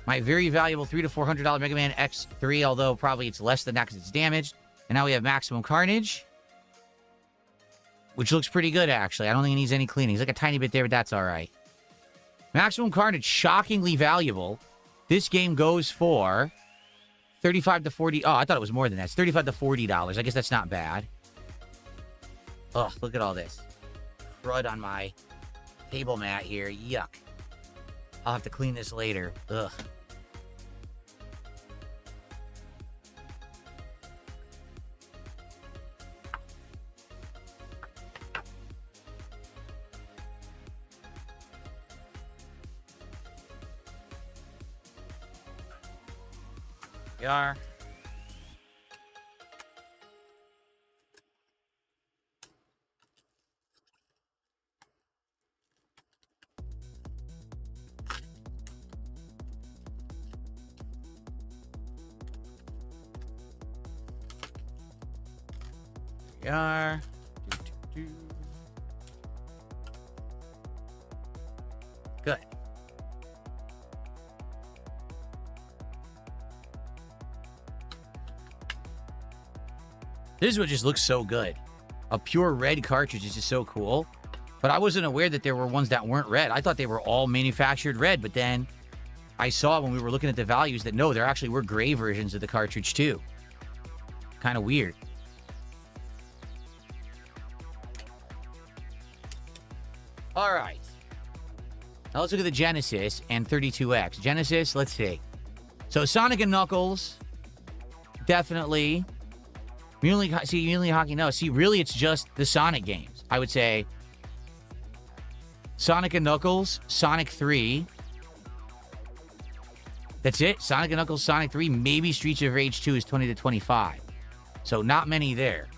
My very valuable $300 to $400 Mega Man X3, although probably it's less than that because it's damaged. And now we have Maximum Carnage, which looks pretty good, actually. I don't think it needs any cleaning. It's like a tiny bit there, but that's all right. Maximum Carnage, shockingly valuable. This game goes for $35 to $40. Oh, I thought it was more than that. It's $35 to $40. I guess that's not bad. Ugh, look at all this crud on my table mat here. Yuck. I'll have to clean this later. Ugh. We are. We are. Good. This is what just looks so good. A pure red cartridge is just so cool. But I wasn't aware that there were ones that weren't red. I thought they were all manufactured red, but then I saw when we were looking at the values that no, there actually were gray versions of the cartridge too. Kind of weird. All right. Now let's look at the Genesis and 32X. Genesis, let's see. So Sonic and Knuckles, definitely. Mutant League Hockey, no. See, really, it's just the Sonic games. I would say Sonic and Knuckles, Sonic 3. That's it. Sonic and Knuckles, Sonic 3. Maybe Streets of Rage 2 is 20 to 25. So not many there.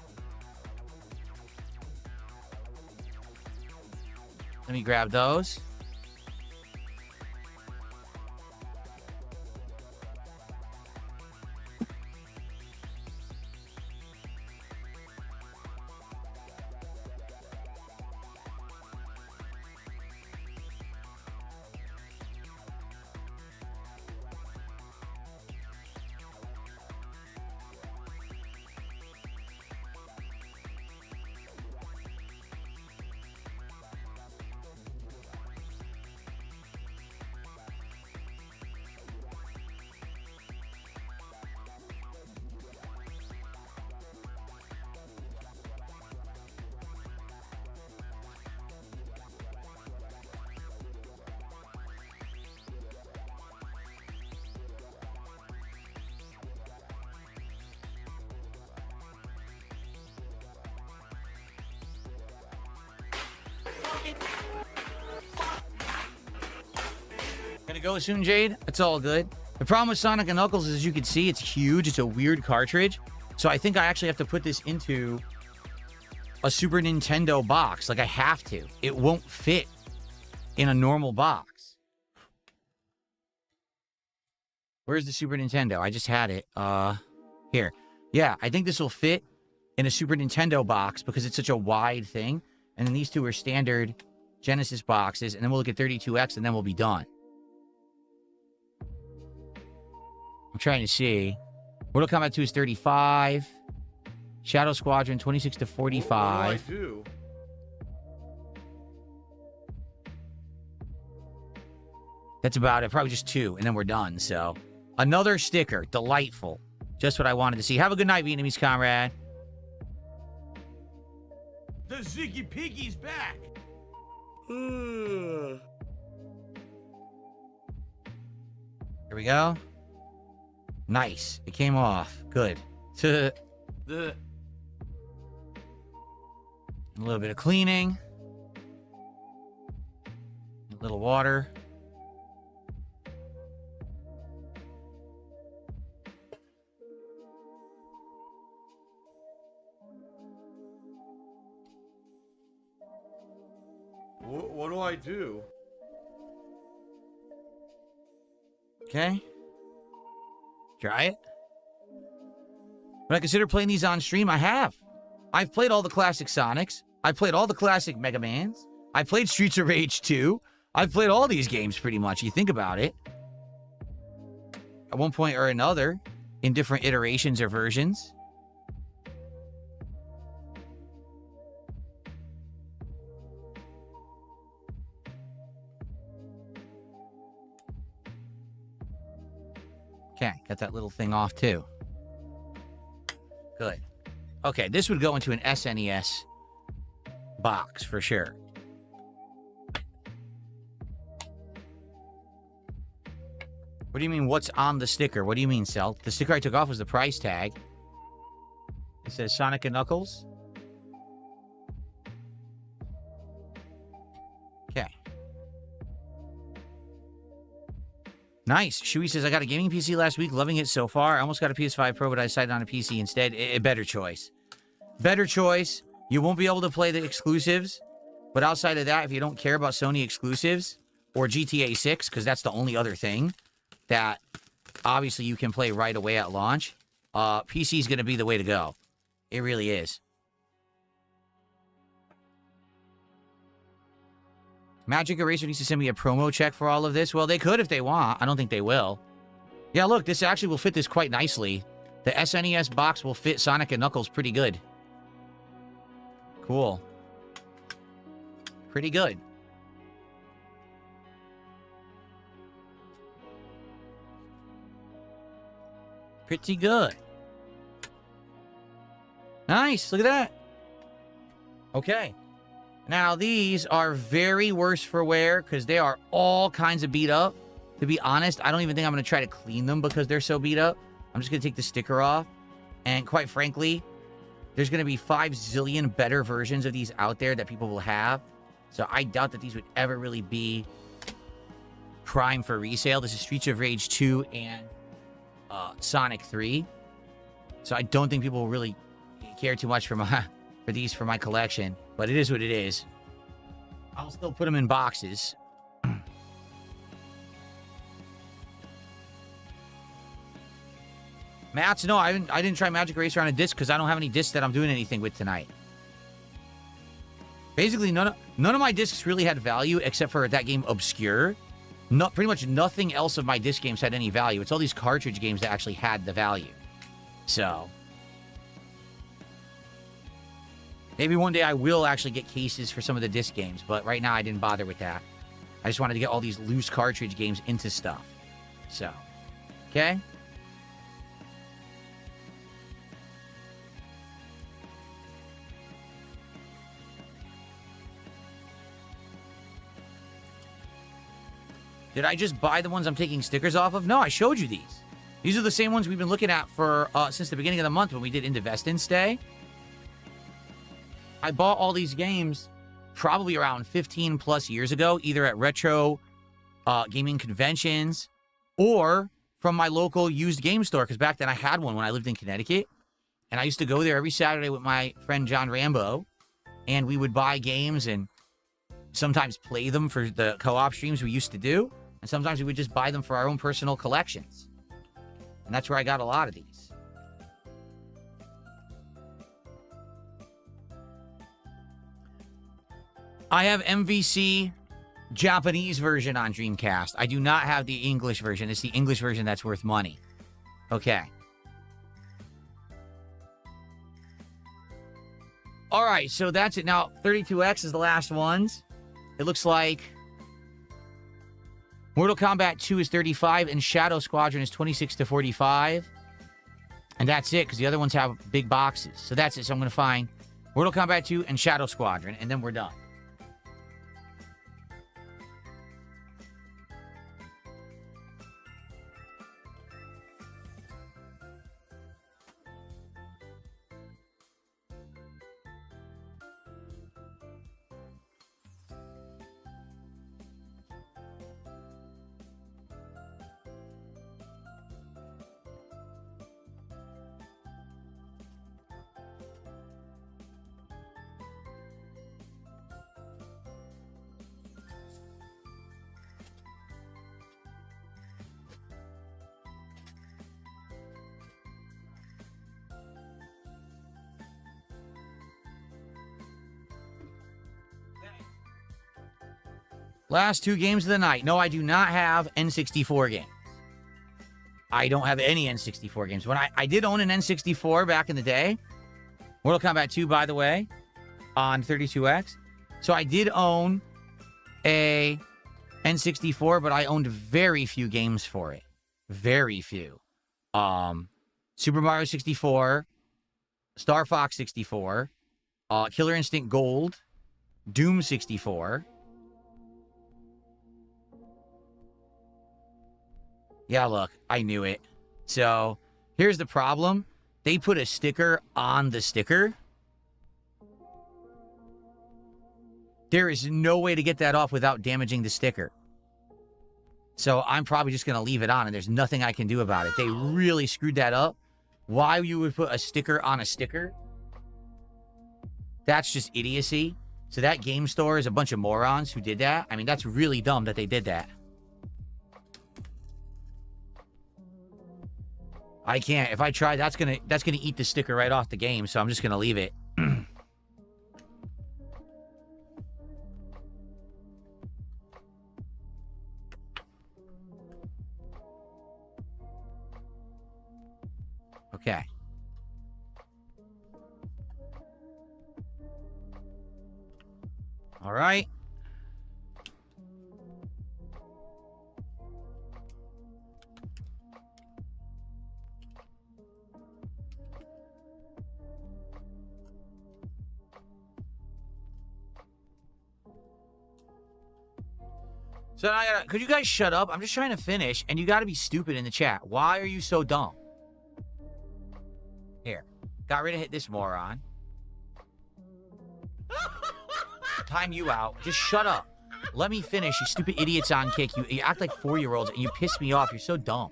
Let me grab those. Gonna go soon, Jade? It's all good. The problem with Sonic & Knuckles is, as you can see, it's huge. It's a weird cartridge. So I think I actually have to put this into a Super Nintendo box. Like, I have to. It won't fit in a normal box. Where's the Super Nintendo? I just had it. Here. Yeah, I think this will fit in a Super Nintendo box because it's such a wide thing. And then these two are standard Genesis boxes. And then we'll look at 32X and then we'll be done. I'm trying to see. Mortal Kombat 2 is 35. Shadow Squadron 26 to 45. What do I do? That's about it. Probably just 2, and then we're done. So, another sticker. Delightful. Just what I wanted to see. Have a good night, Vietnamese comrade. The Ziggy Piggy's back. Here we go. Nice. It came off. Good. A little bit of cleaning. A little water. What do I do? Okay. Try it. Would I consider playing these on stream? I have. I've played all the classic Sonics. I've played all the classic Mega Mans. I played Streets of Rage 2. I've played all these games pretty much. You think about it. At one point or another, in different iterations or versions. Okay, got that little thing off too. Good. Okay, this would go into an SNES box for sure. What do you mean, what's on the sticker? What do you mean, Celt? The sticker I took off was the price tag. It says Sonic & Knuckles. Okay. Nice. Shui says, I got a gaming PC last week, loving it so far. I almost got a PS5 Pro, but I decided on a PC instead. A better choice. Better choice. You won't be able to play the exclusives, but outside of that, if you don't care about Sony exclusives or GTA 6, because that's the only other thing that obviously you can play right away at launch, PC is going to be the way to go. It really is. Magic Eraser needs to send me a promo check for all of this. Well, they could if they want. I don't think they will. Yeah, look, this actually will fit this quite nicely. The SNES box will fit Sonic & Knuckles pretty good. Cool. Pretty good. Pretty good. Nice. Look at that. Okay. Now, these are very worse for wear because they are all kinds of beat up. To be honest, I don't even think I'm going to try to clean them because they're so beat up. I'm just going to take the sticker off. And quite frankly, there's going to be 5 zillion better versions of these out there that people will have. So I doubt that these would ever really be prime for resale. This is Streets of Rage 2 and Sonic 3. So I don't think people will really care too much for my collection. But it is what it is. I'll still put them in boxes. Mats, no, I didn't try Magic Eraser on a disc because I don't have any discs that I'm doing anything with tonight. Basically, none of my discs really had value except for that game Obscure. Pretty much nothing else of my disc games had any value. It's all these cartridge games that actually had the value. So maybe one day I will actually get cases for some of the disc games, but right now I didn't bother with that. I just wanted to get all these loose cartridge games into stuff. So, okay. Did I just buy the ones I'm taking stickers off of? No, I showed you these. These are the same ones we've been looking at for since the beginning of the month when we did Indivestance Day. I bought all these games probably around 15 plus years ago, either at retro gaming conventions or from my local used game store, because back then I had one when I lived in Connecticut, and I used to go there every Saturday with my friend John Rambo, and we would buy games and sometimes play them for the co-op streams we used to do, and sometimes we would just buy them for our own personal collections. And that's where I got a lot of these. I have MVC Japanese version on Dreamcast. I do not have the English version. It's the English version that's worth money. Okay. All right, so that's it. Now, 32X is the last ones. It looks like Mortal Kombat 2 is 35 and Shadow Squadron is 26 to 45. And that's it, because the other ones have big boxes. So that's it. So I'm going to find Mortal Kombat 2 and Shadow Squadron, and then we're done. Last two games of the night. No, I do not have N64 games. I don't have any N64 games. When I did own an N64 back in the day. Mortal Kombat 2, by the way, on 32X. So I did own a N64, but I owned very few games for it. Very few. Super Mario 64, Star Fox 64, Killer Instinct Gold, Doom 64. Yeah, look, I knew it. So, here's the problem. They put a sticker on the sticker. There is no way to get that off without damaging the sticker. So, I'm probably just going to leave it on, and there's nothing I can do about it. They really screwed that up. Why you would put a sticker on a sticker? That's just idiocy. So, that game store is a bunch of morons who did that. I mean, that's really dumb that they did that. I can't. If I try, that's gonna eat the sticker right off the game, so I'm just gonna leave it. Okay. All right. So now I gotta, could you guys shut up? I'm just trying to finish, and you gotta be stupid in the chat. Why are you so dumb? Here. Got ready to hit this moron. Time you out. Just shut up. Let me finish, you stupid idiots on kick. You act like 4-year-olds, and you piss me off. You're so dumb.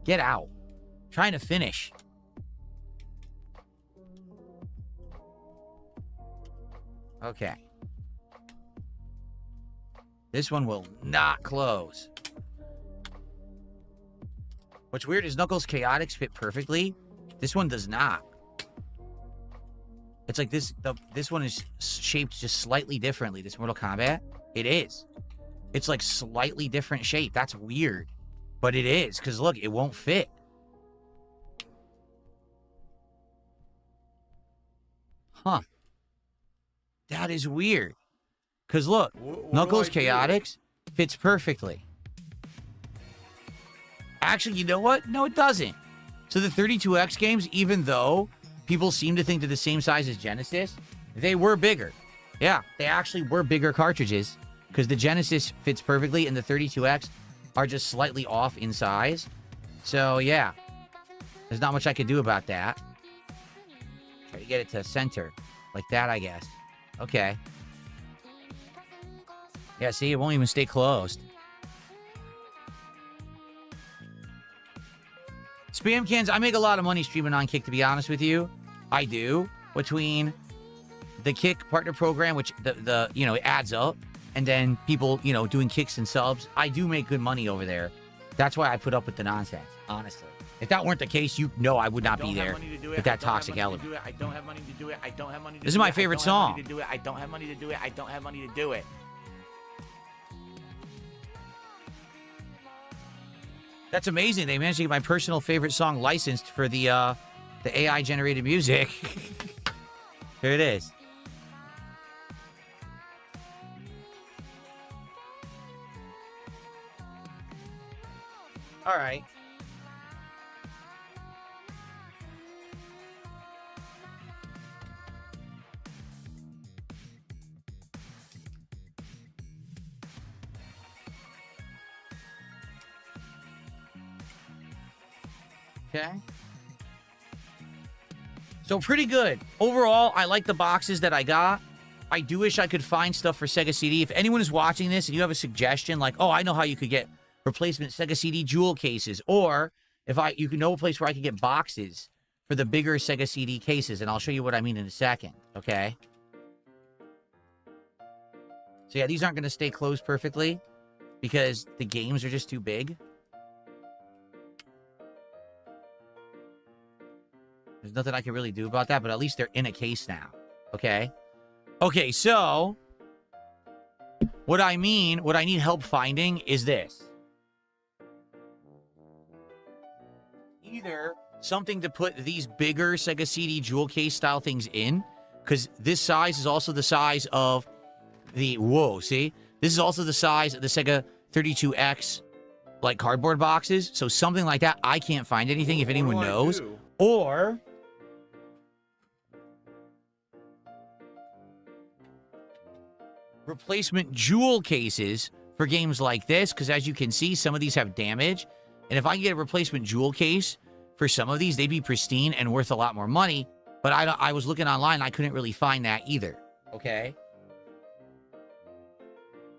Get out. I'm trying to finish. Okay. This one will not close. What's weird is Knuckles Chaotix fit perfectly. This one does not. It's like this one is shaped just slightly differently, this Mortal Kombat. It is. It's like slightly different shape. That's weird. But it is, because look, it won't fit. Huh. That is weird. Because look, Knuckles Chaotix fits perfectly. Actually, you know what? No, it doesn't. So the 32X games, even though people seem to think they're the same size as Genesis, they were bigger. Yeah, they actually were bigger cartridges. Because the Genesis fits perfectly and the 32X are just slightly off in size. So, yeah. There's not much I can do about that. Try to get it to center. Like that, I guess. Okay. Yeah, see, it won't even stay closed. Spam cans, I make a lot of money streaming on Kick, to be honest with you. I do. Between the Kick partner program, which the you know, it adds up, and then people, you know, doing kicks and subs, I do make good money over there. That's why I put up with the nonsense, honestly. If that weren't the case, you know I would not be there with that toxic element. I don't have money to do it. I don't have money to do it. This is my favorite song. I don't have money to do it. I don't have money to do it. That's amazing. They managed to get my personal favorite song licensed for the AI-generated music. Here it is. All right. Okay. So pretty good. Overall, I like the boxes that I got. I do wish I could find stuff for Sega CD. If anyone is watching this and you have a suggestion, like, oh, I know how you could get replacement Sega CD jewel cases, or if you can know a place where I could get boxes for the bigger Sega CD cases, and I'll show you what I mean in a second, okay? So yeah, these aren't going to stay closed perfectly because the games are just too big. There's nothing I can really do about that, but at least they're in a case now. Okay? Okay, so what I need help finding is this. Either something to put these bigger Sega CD jewel case style things in, because this size is also the size of the, whoa, see? This is also the size of the Sega 32X, like, cardboard boxes. So something like that. I can't find anything if anyone knows. Or replacement jewel cases for games like this, because as you can see, some of these have damage. And if I can get a replacement jewel case for some of these, they'd be pristine and worth a lot more money. But I was looking online, I couldn't really find that either. Okay?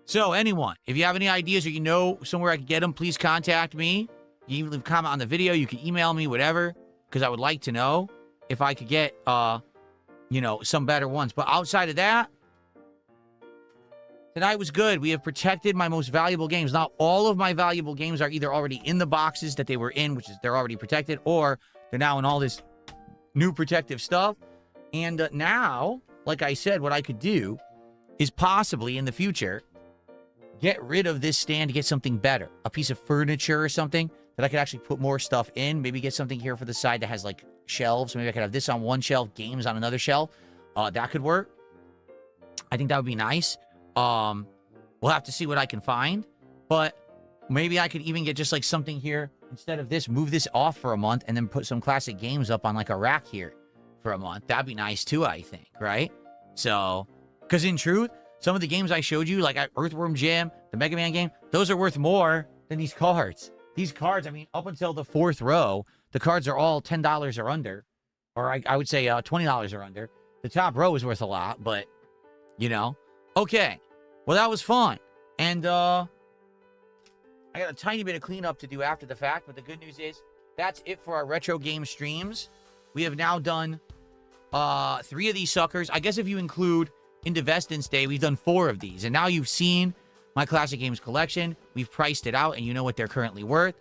So anyone, if you have any ideas or you know somewhere I can get them, please contact me. You can leave a comment on the video. You can email me, whatever, because I would like to know if I could get, you know, some better ones. But outside of that, tonight was good. We have protected my most valuable games. Not all of my valuable games are either already in the boxes that they were in, which is they're already protected, or they're now in all this new protective stuff. And now, like I said, what I could do is possibly in the future get rid of this stand to get something better. A piece of furniture or something that I could actually put more stuff in. Maybe get something here for the side that has like shelves. Maybe I could have this on one shelf, games on another shelf. That could work. I think that would be nice. We'll have to see what I can find, but maybe I could even get just like something here instead of this, move this off for a month and then put some classic games up on like a rack here for a month. That'd be nice too, I think, right? So, because in truth, some of the games I showed you, like Earthworm Jim, the Mega Man game, those are worth more than these cards. These cards, I mean, up until the fourth row, the cards are all $10 or under, or I would say $20 or under. The top row is worth a lot, but, you know. Okay. Well, that was fun. And I got a tiny bit of cleanup to do after the fact, but the good news is that's it for our retro game streams. We have now done 3 of these suckers. I guess if you include Into Vestance Day, we've done 4 of these. And now you've seen my classic games collection. We've priced it out, and you know what they're currently worth.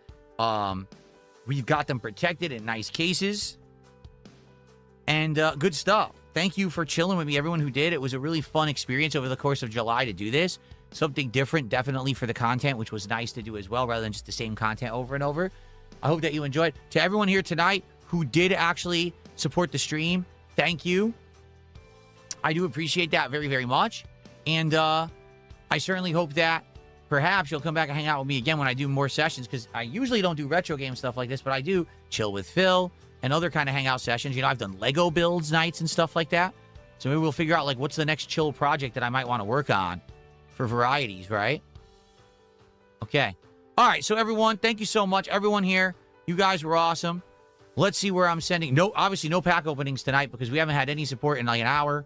We've got them protected in nice cases. And good stuff. Thank you for chilling with me, everyone who did. It was a really fun experience over the course of July to do this. Something different, definitely, for the content, which was nice to do as well, rather than just the same content over and over. I hope that you enjoyed. To everyone here tonight who did actually support the stream, thank you. I do appreciate that very, very much. And I certainly hope that perhaps you'll come back and hang out with me again when I do more sessions, because I usually don't do retro game stuff like this, but I do chill with Phil and other kind of hangout sessions. You know, I've done Lego builds nights and stuff like that. So maybe we'll figure out, like, what's the next chill project that I might want to work on for varieties, right? Okay. All right, so everyone, thank you so much. Everyone here, you guys were awesome. Let's see where I'm sending. No, obviously no pack openings tonight because we haven't had any support in like an hour.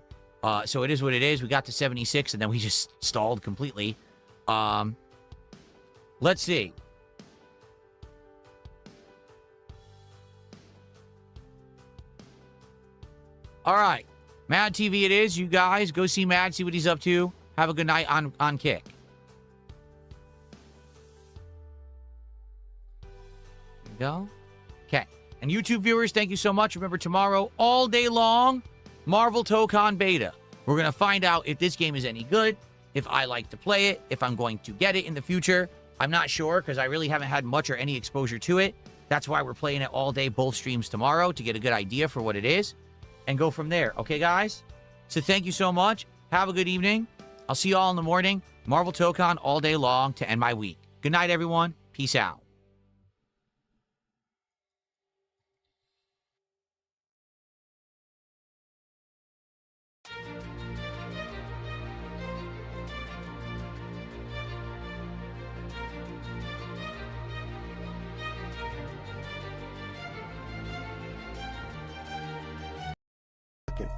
So it is what it is. We got to 76 and then we just stalled completely. Let's see. All right. Mad TV it is. You guys go see Mad, see what he's up to. Have a good night on Kick. There you go. Okay. And YouTube viewers, thank you so much. Remember, tomorrow, all day long, Marvel Tokon Beta. We're going to find out if this game is any good, if I like to play it, if I'm going to get it in the future. I'm not sure because I really haven't had much or any exposure to it. That's why we're playing it all day, both streams tomorrow, to get a good idea for what it is and go from there. Okay, guys? So thank you so much. Have a good evening. I'll see you all in the morning. Marvel Tokon all day long to end my week. Good night, everyone. Peace out.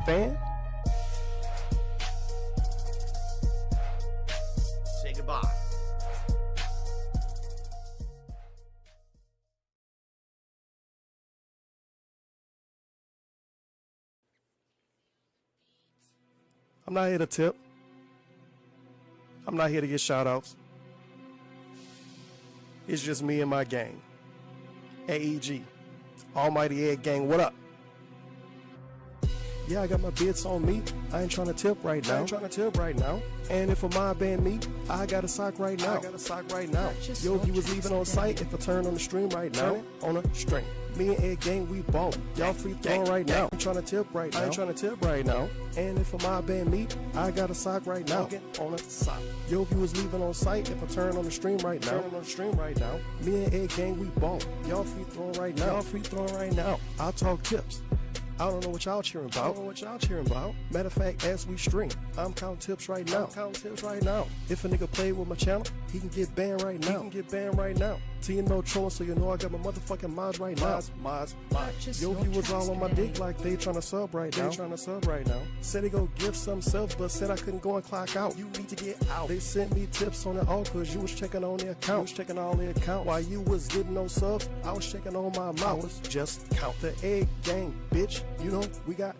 Fan. Say goodbye. I'm not here to tip. I'm not here to get shout outs. It's just me and my gang. AEG. Almighty Egg Gang, what up? Yeah, I got my bits on me. I ain't trying to tip right now. And if a mob band me, I got a sock right now. Yo, if you was leaving on site, if I turn on the stream right now, on a string. Me and Ed Gang, we ballin'. Y'all free throwing right now. I'm trying to tip right now. And if a mob band me, I got a sock right now. On a sock. Yo, if you was leaving on site, if I turn on the stream right now, me and Ed Gang, we ballin'. Y'all free throwing right now. I'll talk tips. I don't know what y'all cheering about. Matter of fact, as we stream, I'm counting tips right now. If a nigga play with my channel, he can get banned right now. See, you know trolling, so you know I got my motherfucking mods right now. Mods. Yo, you was all on my dick like they tryna sub right now. Said they go give some subs, but said I couldn't go and clock out. You need to get out. They sent me tips on the all cause you was checking on the account. While you was getting no subs, I was checking on my mouth. I was just count the Egg Gang, bitch. You know we got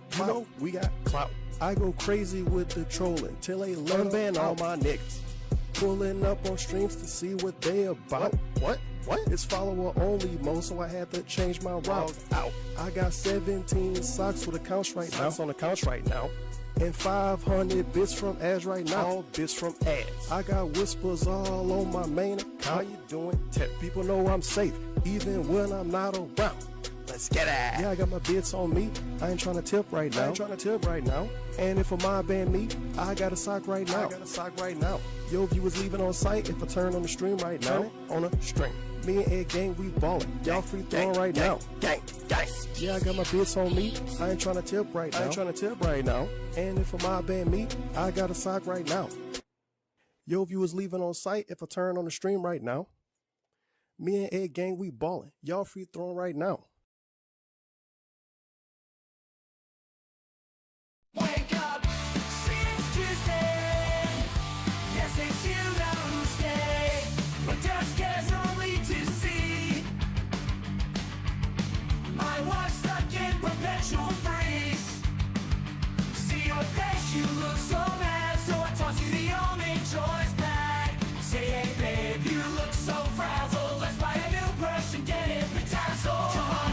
clout. I go crazy with the trolling till they learn ban all my niggas. Pulling up on streams to see what they about. What? It's follower only mode, so I had to change my route out. I got 17 socks with accounts right now. And 500 bits from ads right now. All bits from ads. I got whispers all on my main account. How you doing? Tech people know I'm safe, even when I'm not around. Let's get it. Yeah, I got my bits on me. I ain't trying to tip right now. And if a mob band me, I got a sock right now. Yo, if you was leaving on site, if I turn on the stream right now, on a string. Me and Ed Gang, we ballin'. Y'all free throwing right now. Gang. Yeah, I got my bits on me. I ain't trying to tip right now. And if a mob band me, I got a sock right now. Yo, if you was leaving on site, if I turn on the stream right now, me and Ed Gang, we ballin'. Y'all free throwing right now. Wake up, see it's Tuesday. Yes, it's you Wednesday, but just guess only to see. I was stuck in perpetual freeze. See your face, you look so mad, so I toss you the only choice back. Say, hey babe, you look so frazzled. Let's buy a new person, get it bedazzled.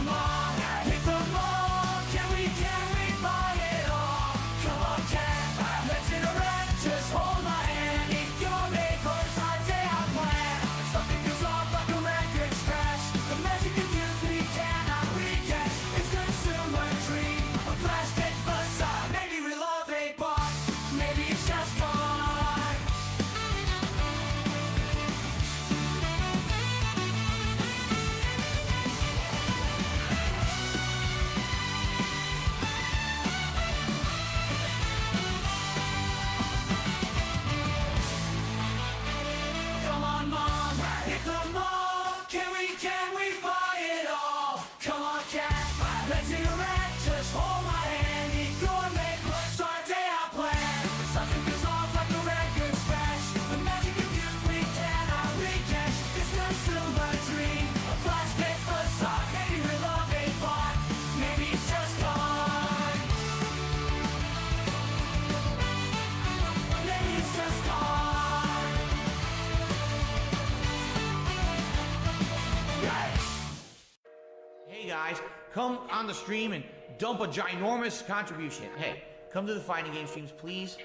come on the stream and dump a ginormous contribution. Hey, come to the fighting game streams, please.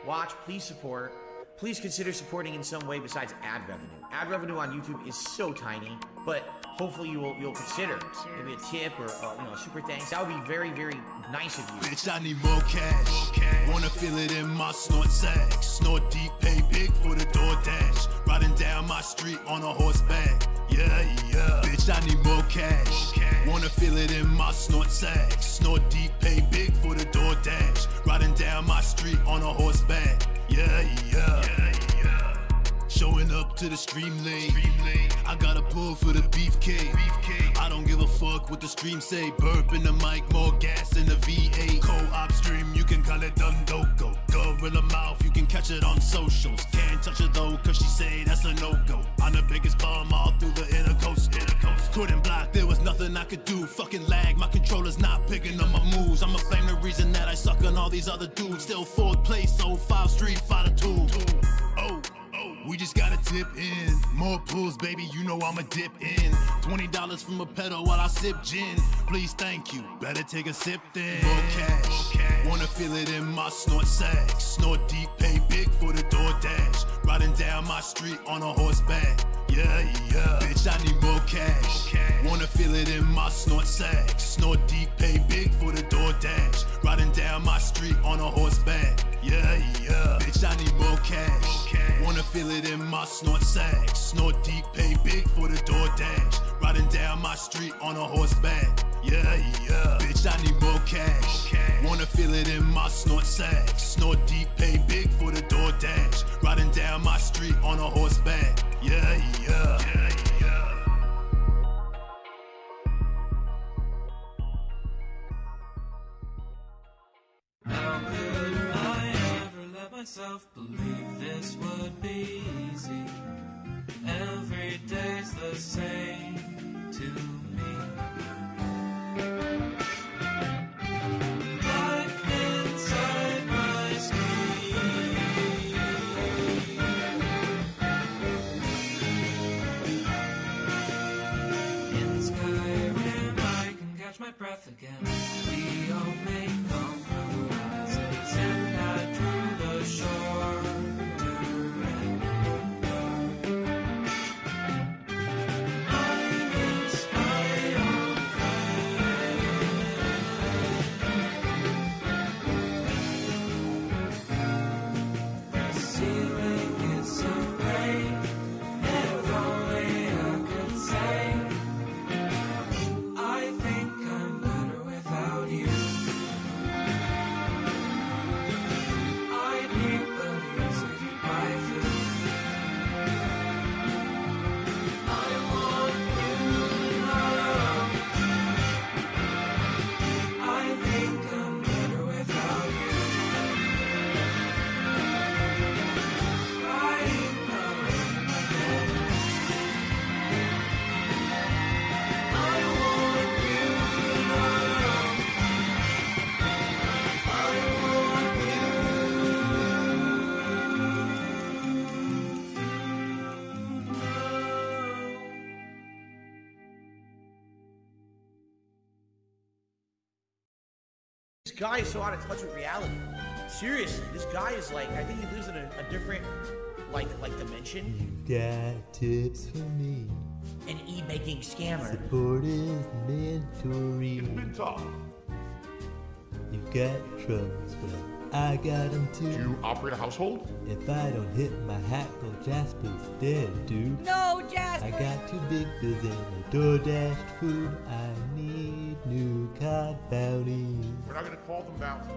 Watch, please support. Please consider supporting in some way besides ad revenue. Ad revenue on YouTube is so tiny, but hopefully you'll consider maybe a tip or a super thanks. That would be very, very nice of you. Bitch, I need more cash. Wanna feel it in my snort sack. Snort deep, pay big for the DoorDash. Riding down my street on a horseback. Yeah, yeah. Bitch, I need more cash. Wanna feel it in my snort sack. Snort deep, pay big for the DoorDash. Riding down my street on a horseback. Yeah, yeah. Showing up to the stream lane. I got a pull for the beefcake. I don't give a fuck what the stream say. Burp in the mic, more gas in the V8. Co-op stream, you can call it Dundoko. Gorilla mouth, you can catch it on socials. Can't touch it though, cause she say that's a no-go. I'm the biggest bum all through the intercoast. Couldn't block, there was nothing I could do. Fucking lag, my controller's not picking up my moves. I'ma blame the reason that I suck on all these other dudes. Still 4th place, 05 Street Fighter 2. Oh. We just gotta tip in. More pulls, baby, you know I'ma dip in. $20 from a pedal while I sip gin. Please, thank you. Better take a sip then. More cash. Wanna feel it in my snort sack. Snort deep, pay big for the DoorDash. Riding down my street on a horseback. Yeah, yeah. Bitch, I need more cash. Wanna feel it in my snort sack. Snort deep, pay big for the DoorDash. Riding down my street on a horseback. Yeah, yeah. Bitch, I need more cash. Wanna feel it in my snort sack. Snort deep, pay big for the DoorDash. Riding down my street on a horseback. Yeah, yeah. Bitch, I need more cash. Wanna feel it in my snort sack. Snort deep, pay big for the DoorDash. Riding down my street on a horseback. Yeah, yeah. How could I ever let myself believe this would be easy? Every day's the same to me. Life inside my screen. In Skyrim I can catch my breath again. We all make compromises and I drew the shore to end. I miss my old friend. The ceiling is so gray. If only I could say I think I'm better without you. I'd eat the leaves if you buy food. I want you now. I think I'm better without you. Crying alone again. I want you now. I want you. This guy is so out of touch with reality. Seriously, this guy is like, I think he lives in a different, like dimension. Got tips for me. An e-making scammer. Support is mandatory. Tough. You've got troubles, but I got them too. Do you operate a household? If I don't hit my hackle, Jasper's dead, dude. No, Jasper! I got 2 big bills and a DoorDash food. I need new cod bounties. We're not gonna call them bounty.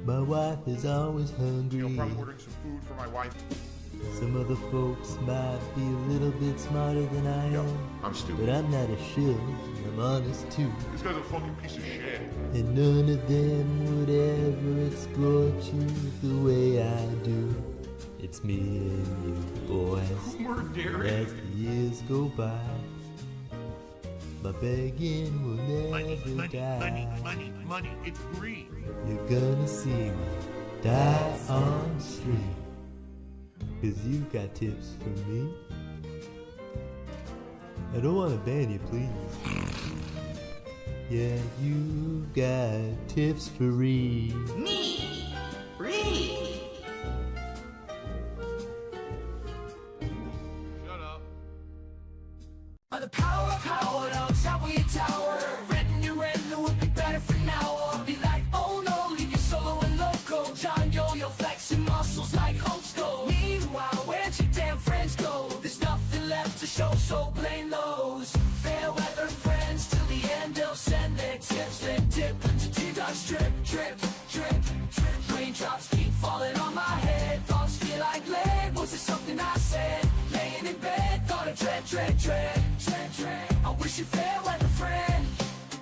My wife is always hungry. I'm probably ordering some food for my wife. Some other folks might be a little bit smarter than I am. I'm stupid. But I'm not a shill, I'm honest too. This guy's a fucking piece of shit. And none of them would ever exploit you the way I do. It's me and you, boys. We're daring. As the years go by, my begging will never die. Money, it's greed. You're gonna see me die on the street. 'Cause you got tips for me. I don't wanna ban you, please. Yeah, you got tips for Reed. Me! Reed! Shut up. On the power, top of your tower. Renting your rent would be better for now. I'll be like, oh no, leave your solo and loco. John Yo, flexing muscles like Hulk's go. Meanwhile, where'd your damn friends go? There's nothing left to show, so blame those fair weather friends. Till the end, they'll send their tips, then dip into T-Dot's drip, drip, drip, drip. Raindrops keep falling on my head. Thoughts feel like lead. Was it something I said? Laying in bed, thought of dread, dread, dread, dread, dread. I wish you fair weather friend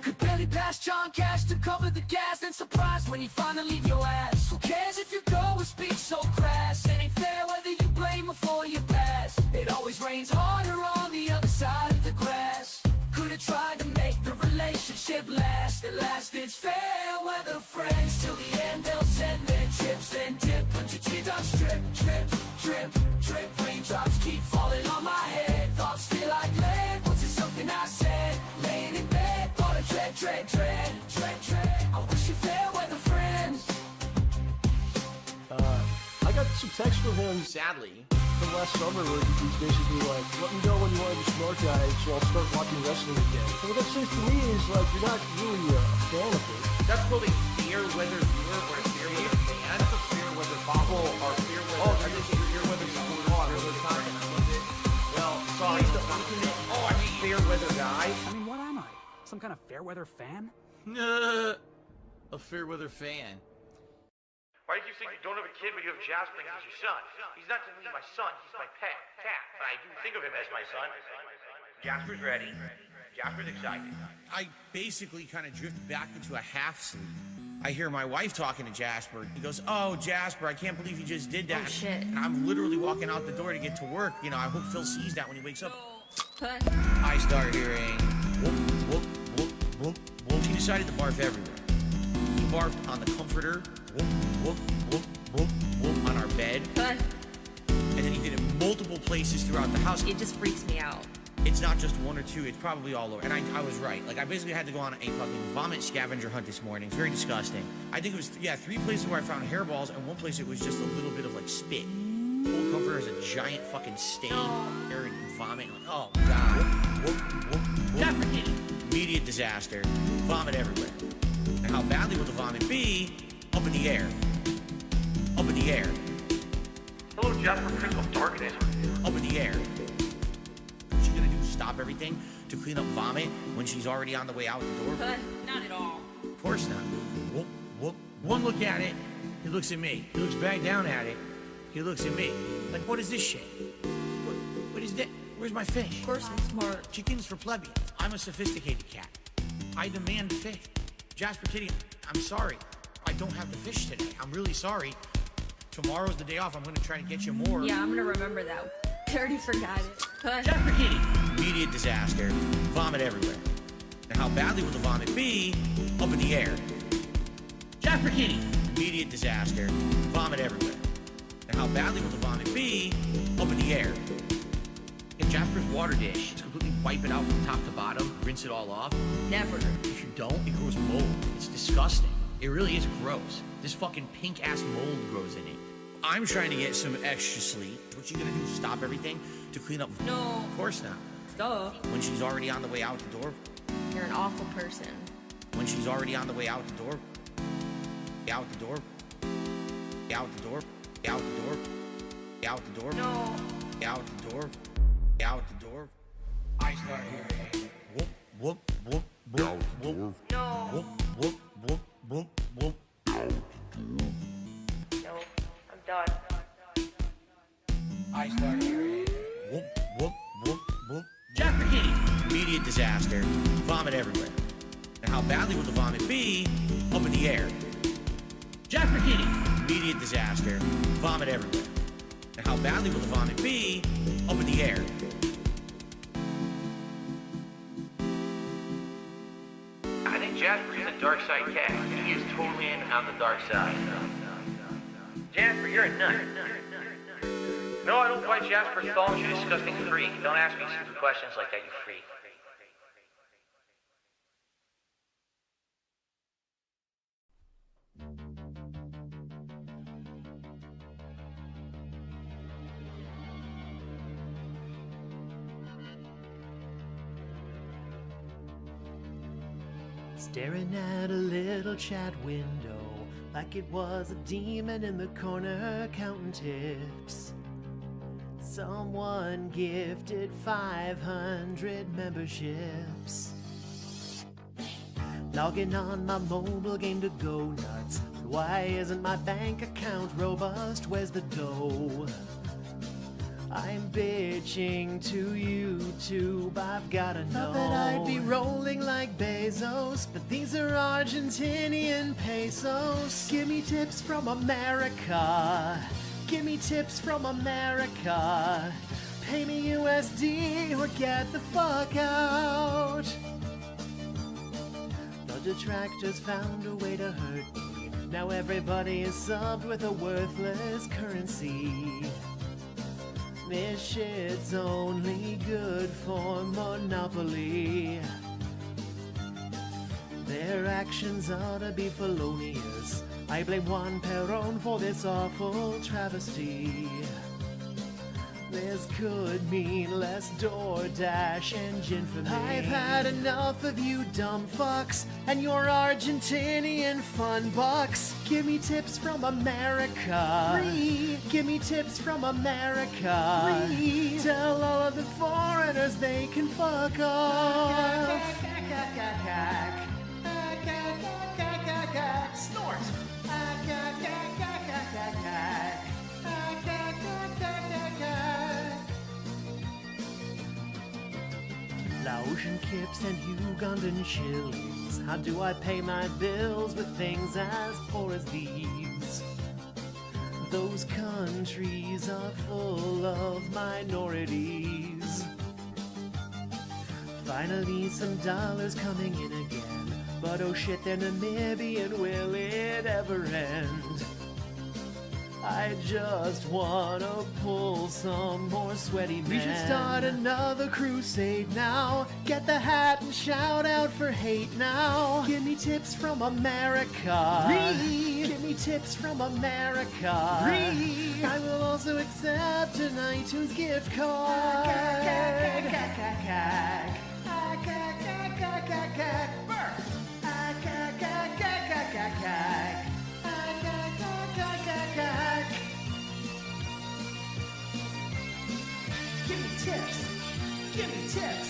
could barely pass John Cash to cover the gas. Then surprised when you finally leave your ass. Who cares if you go with speech so crass? It ain't fair whether you blame before you pass. It always rains harder on the other side of the grass. Could've tried to make the relationship last. At last it's fair weather friends. Till the end they'll send their chips, then dip into T-Dot's drip, drip, drip, drip. Raindrops keep falling on my head. Thoughts feel like lead. Was it something I said? Laying in bed, thought of dread, dread, dread, dread, dread. I wish you fair weather friends. I got some text from him Sadly. from last summer where he's basically like, let me know when you want to be smart guy so I'll start watching wrestling again. So what that says to me is like, you're not really a fan of it. That's called a fair weather viewer or a fair weather fan. That's a fair weather bobble or fair weather. Oh, I just fair weather supporter. Fair weather content. I love it. Well, sorry. Oh, I mean fair weather guy. I mean, what am I? Some kind of fair weather fan? A fair weather fan. Why do you think you don't have a kid when you have Jasper as your son? He's not to me my son, he's my pet, cat. But I do think of him as my son. Jasper's ready. Jasper's excited. I basically kind of drifted back into a half sleep. I hear my wife talking to Jasper. He goes, oh, Jasper, I can't believe you just did that. Oh, shit. And I'm literally walking out the door to get to work. You know, I hope Phil sees that when he wakes up. I start hearing, whoop, whoop, whoop, whoop, whoop. She decided to barf everywhere. He barfed on the comforter, whoop, whoop, whoop, whoop, whoop, on our bed. And then he did it multiple places throughout the house. It just freaks me out. It's not just one or two, it's probably all over. And I was right. Like, I basically had to go on a fucking vomit scavenger hunt this morning. It's very disgusting. I think it was, 3 places where I found hairballs, and one place it was just a little bit of, like, spit. The whole comforter has a giant fucking stain, hair and vomit. Like, oh, God. Whoop, whoop, whoop, whoop. Immediate disaster. Vomit everywhere. And how badly will the vomit be? Up in the air. Up in the air. Hello, Jasper. Pretty dark in Up in the air. What's she gonna do? Stop everything to clean up vomit when she's already on the way out the door? Not at all. Of course not. Whoop, whoop. One look at it, he looks at me. He looks back down at it, he looks at me. Like, what is this shit? What is that? Where's my fish? Of course I'm smart. Chicken's for plebeians. I'm a sophisticated cat. I demand fish. Jasper Kitty, I'm sorry. I don't have the fish today. I'm really sorry. Tomorrow's the day off. I'm gonna try to get you more. Yeah, I'm gonna remember that. I already forgot it. Jasper Kitty! Immediate disaster. Vomit everywhere. And how badly will the vomit be? Up in the air. Jasper Kitty! Immediate disaster. Vomit everywhere. And how badly will the vomit be? Up in the air. In Jasper's water dish, just completely wipe it out from top to bottom, rinse it all off. Never. If you don't, it grows mold. It's disgusting. It really is gross. This fucking pink-ass mold grows in it. I'm trying to get some extra sleep. What you gonna do? Stop everything to clean up? No. Of course not. Duh. When she's already on the way out the door? You're an awful person. When she's already on the way out the door? Out the door? Out the door? Out the door? Out the door? No. Out the door? Out the door? I start hearing whoop, whoop, whoop, whoop, whoop. No. Whoop, whoop, whoop, whoop, whoop. No. I'm done. I start hearing whoop, whoop, whoop, whoop. Jasper Kitty! Immediate disaster. Vomit everywhere. And how badly will the vomit be? Up in the air. Jasper Kitty! Immediate disaster. Vomit everywhere. And how badly will the vomit be? Up in the air. I think Jasper's a dark side cat. He is totally in on the dark side. Jasper, you're a nut. No, I don't fight Jasper's thongs, you disgusting freak. Don't ask me stupid questions like that, you freak. Staring at a little chat window like it was a demon in the corner counting tips. Someone gifted 500 memberships. Logging on my mobile game to go nuts. Why isn't my bank account robust? Where's the dough? I'm bitching to YouTube, I've gotta know. Thought that I'd be rolling like Bezos, but these are Argentinian pesos. Give me tips from America. Give me tips from America. Pay me USD or get the fuck out. The detractors found a way to hurt me. Now everybody is subbed with a worthless currency. This shit's only good for Monopoly. Their actions ought to be felonious. I blame Juan Perón for this awful travesty. This could mean less DoorDash engine for me. I've had enough of you dumb fucks and your Argentinian fun bucks. Give me tips from America. Free. Give me tips from America. Free. Tell all of the foreigners they can fuck off. Snort. Laotian kips and Ugandan shillings. How do I pay my bills with things as poor as these? Those countries are full of minorities. Finally, some dollars coming in again. But oh shit, they're Namibian, will it ever end? I just wanna pull some more sweaty men. We should start another crusade now. Get the hat and shout out for hate now. Give me tips from America. Give me tips from America. I will also accept an iTunes gift card. Give me tips. Give me tips.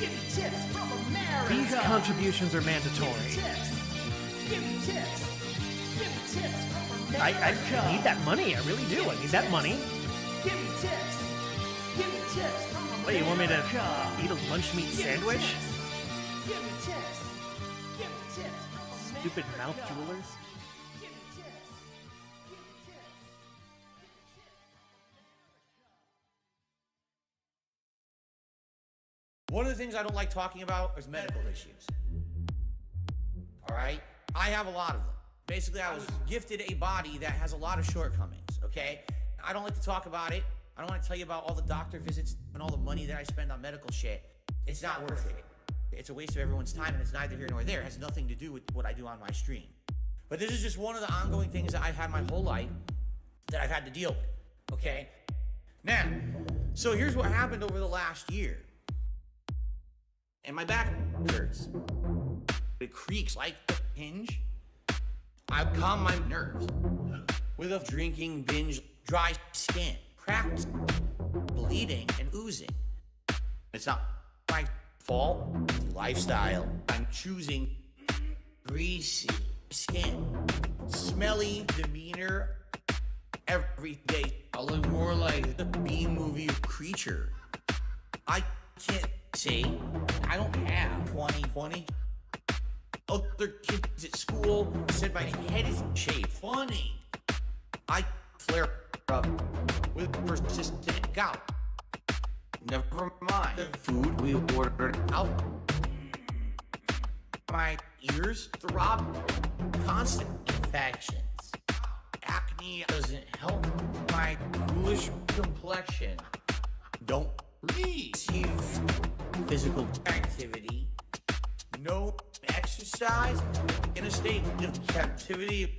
Give me tips from America. These contributions are mandatory. Give me tips. Give me tips. Give me tips from America. I need that money. I really do. I need that money. Give me tips. Give me tips from America. What, you want me to eat a lunch meat sandwich? Give me tips. Give me tips from America. Stupid mouth jewelers. One of the things I don't like talking about is medical issues. All right? I have a lot of them. Basically, I was gifted a body that has a lot of shortcomings, okay? I don't like to talk about it. I don't want to tell you about all the doctor visits and all the money that I spend on medical shit. It's not worth it. It's a waste of everyone's time, and it's neither here nor there. It has nothing to do with what I do on my stream. But this is just one of the ongoing things that I've had my whole life that I've had to deal with, okay? Now, so here's what happened over the last year. And my back hurts. It creaks like a hinge. I calm my nerves with a drinking binge, dry skin, cracked, bleeding, and oozing. It's not my fault. Lifestyle. I'm choosing greasy skin, smelly demeanor. Every day I look more like a B-movie creature. I can't say I don't have 2020. Other kids at school said my head is shaved. Funny. I flare up with persistent gout. Never mind the food we ordered out. My ears throb. Constant infections. Acne doesn't help. My bluish complexion. Don't receive physical activity. No exercise. In a state of captivity.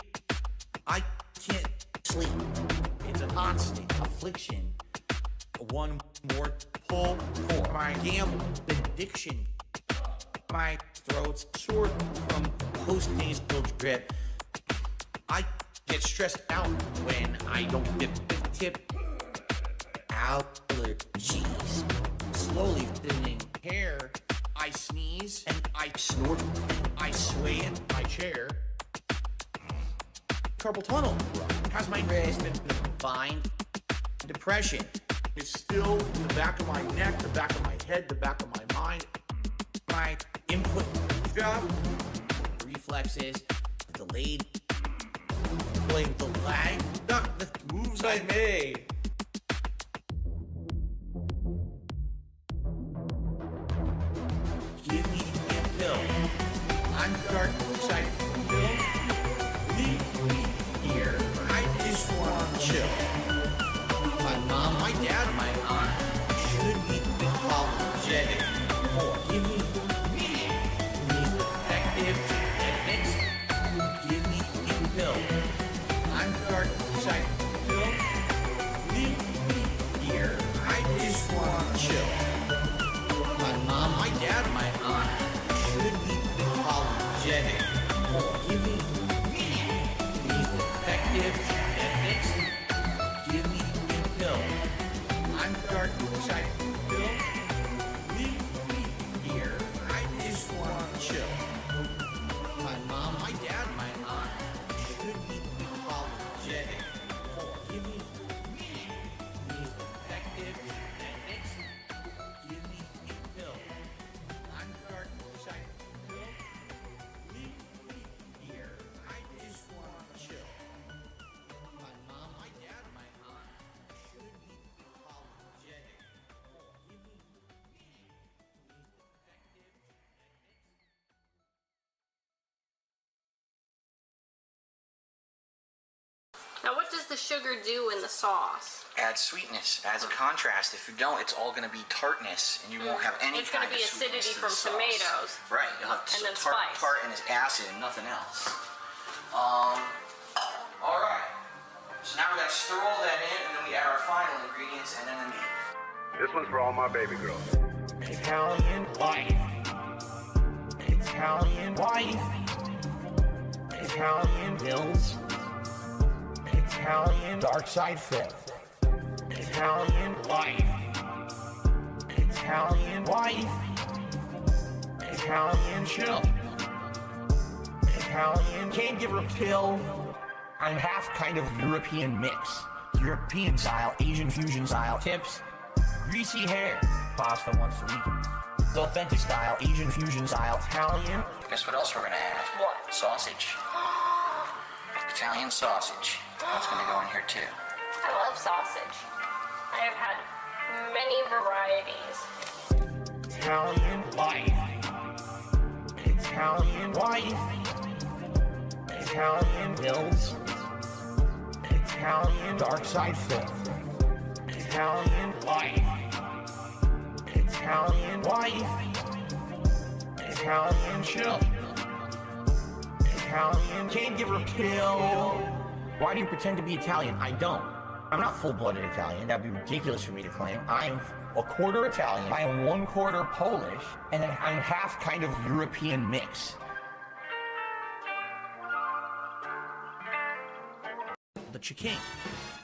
I can't sleep. It's a constant affliction. One more pull for my gamble addiction. My throat throats, sore from post-nasal drip. I get stressed out when I don't dip the tip. Allergies, slowly thinning hair. I sneeze and I snort. I sway in my chair. Carpal tunnel has my wrist been bind. Depression is still in the back of my neck, the back of my head, the back of my mind. My input drop, reflexes, delayed, blame the lag, not the moves I made. Give me a pill. I'm dark side pill. Leave me here. I just want to chill. My mom, my dad, my aunt should be apologetic for giving me these effective techniques. Give me a pill. I'm dark side pill. Leave me here. I just want to chill. My mom, my dad, my aunt should be apologetic for giving me these effective techniques. Give me a pill. I'm dark side pill. Leave me here. I just want to chill. My mom, my dad, my aunt should be apologetic for giving me these effective techniques. Give me a pill. I'm dark side pill. Leave me here. I just want to chill. My mom, my dad, my aunt should be apologetic for giving me these effective techniques. Now, what does the sugar do in the sauce? Adds sweetness, adds a contrast. If you don't, it's all going to be tartness, and you won't have any It's kind going to of be sweetness acidity to from the sauce. tomatoes. Right, you'll have And then tart, spice. tart and it's acid and nothing else. All right. So now we got to stir all that in, and then we add our final ingredients, and then the meat. This one's for all my baby girls. Italian wife. Italian wife. Italian bills. Italian dark side flip. Italian wife. Italian wife. Italian chill. Italian can't give her a pill. I'm half kind of European mix. European style, Asian fusion style tips. Greasy hair. Pasta once a week. Authentic style, Asian fusion style, Italian. Guess what else we're going to add? What? Sausage. Italian sausage. That's going to go in here too. I love sausage. I have had many varieties. Italian wife. Italian wife. Italian bills. Italian dark side flip. Italian wife. Italian wife. Italian chill. Italian can't give her a pill. Why do you pretend to be Italian? I don't. I'm not full-blooded Italian. That'd be ridiculous for me to claim. I'm a quarter Italian. I am 1/4 Polish, and then I'm half kind of European mix. The chicken.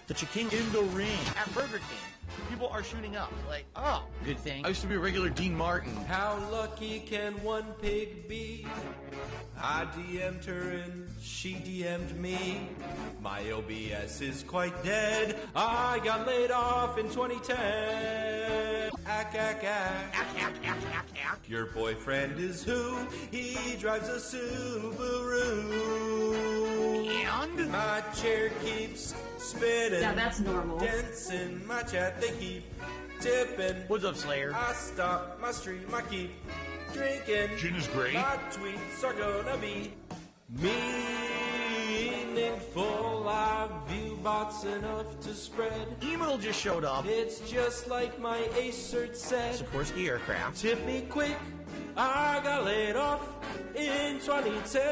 The chicken in the ring at Burger King. People are shooting up. Like, oh, good thing. I used to be a regular Dean Martin. How lucky can one pig be? I DM'd her and she DM'd me. My OBS is quite dead. I got laid off in 2010. Ack, ack, ack. Ack, ack, ack, ack, ack. Your boyfriend is who? He drives a Subaru. And? My chair keeps spinning. Yeah, that's normal. Dents in my chat, they keep tipping. What's up, Slayer? I stop my stream, I keep drinking. Gin is great. My tweets are gonna be meaningful. I view bots enough to spread. Email just showed up. It's just like my Acert said. Sikorsky Aircraft. Tip me quick. I got laid off in 2010.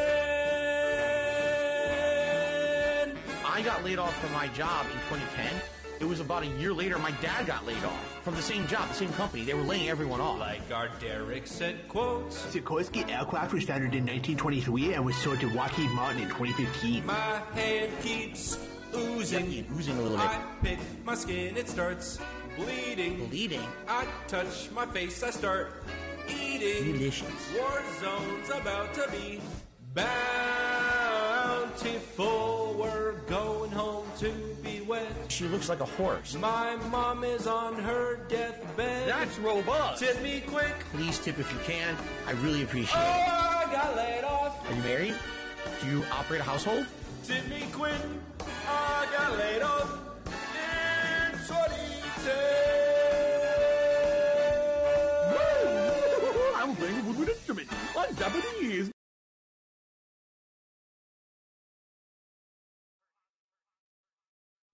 I got laid off from my job in 2010 It was about a year later, my dad got laid off from the same job, the same company. They were laying everyone off. Like our Derek said, quotes. Sikorsky Aircraft was founded in 1923 and was sold to Lockheed Martin in 2015. My hand keeps oozing. Oozing a little bit. I pick my skin, it starts bleeding. Bleeding? I touch my face, I start eating. Delicious. War zone's about to be bountiful. We're going home to be wed. She looks like a horse. My mom is on her deathbed. That's robust. Tip me quick. Please tip if you can. I really appreciate Oh, it. I got laid off. Are you married? Do you operate a household? Tip me quick. I got laid off. It's what he said. I'm playing a woodwind instrument on Japanese.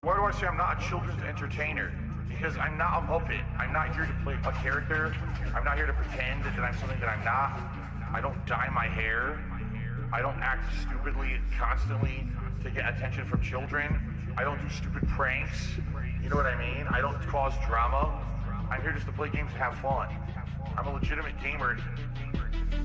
Why do I say I'm not a children's entertainer? Because I'm not a Muppet. I'm not here to play a character. I'm not here to pretend that I'm something that I'm not. I don't dye my hair. I don't act stupidly constantly to get attention from children. I don't do stupid pranks. You know what I mean? I don't cause drama. I'm here just to play games and have fun. I'm a legitimate gamer.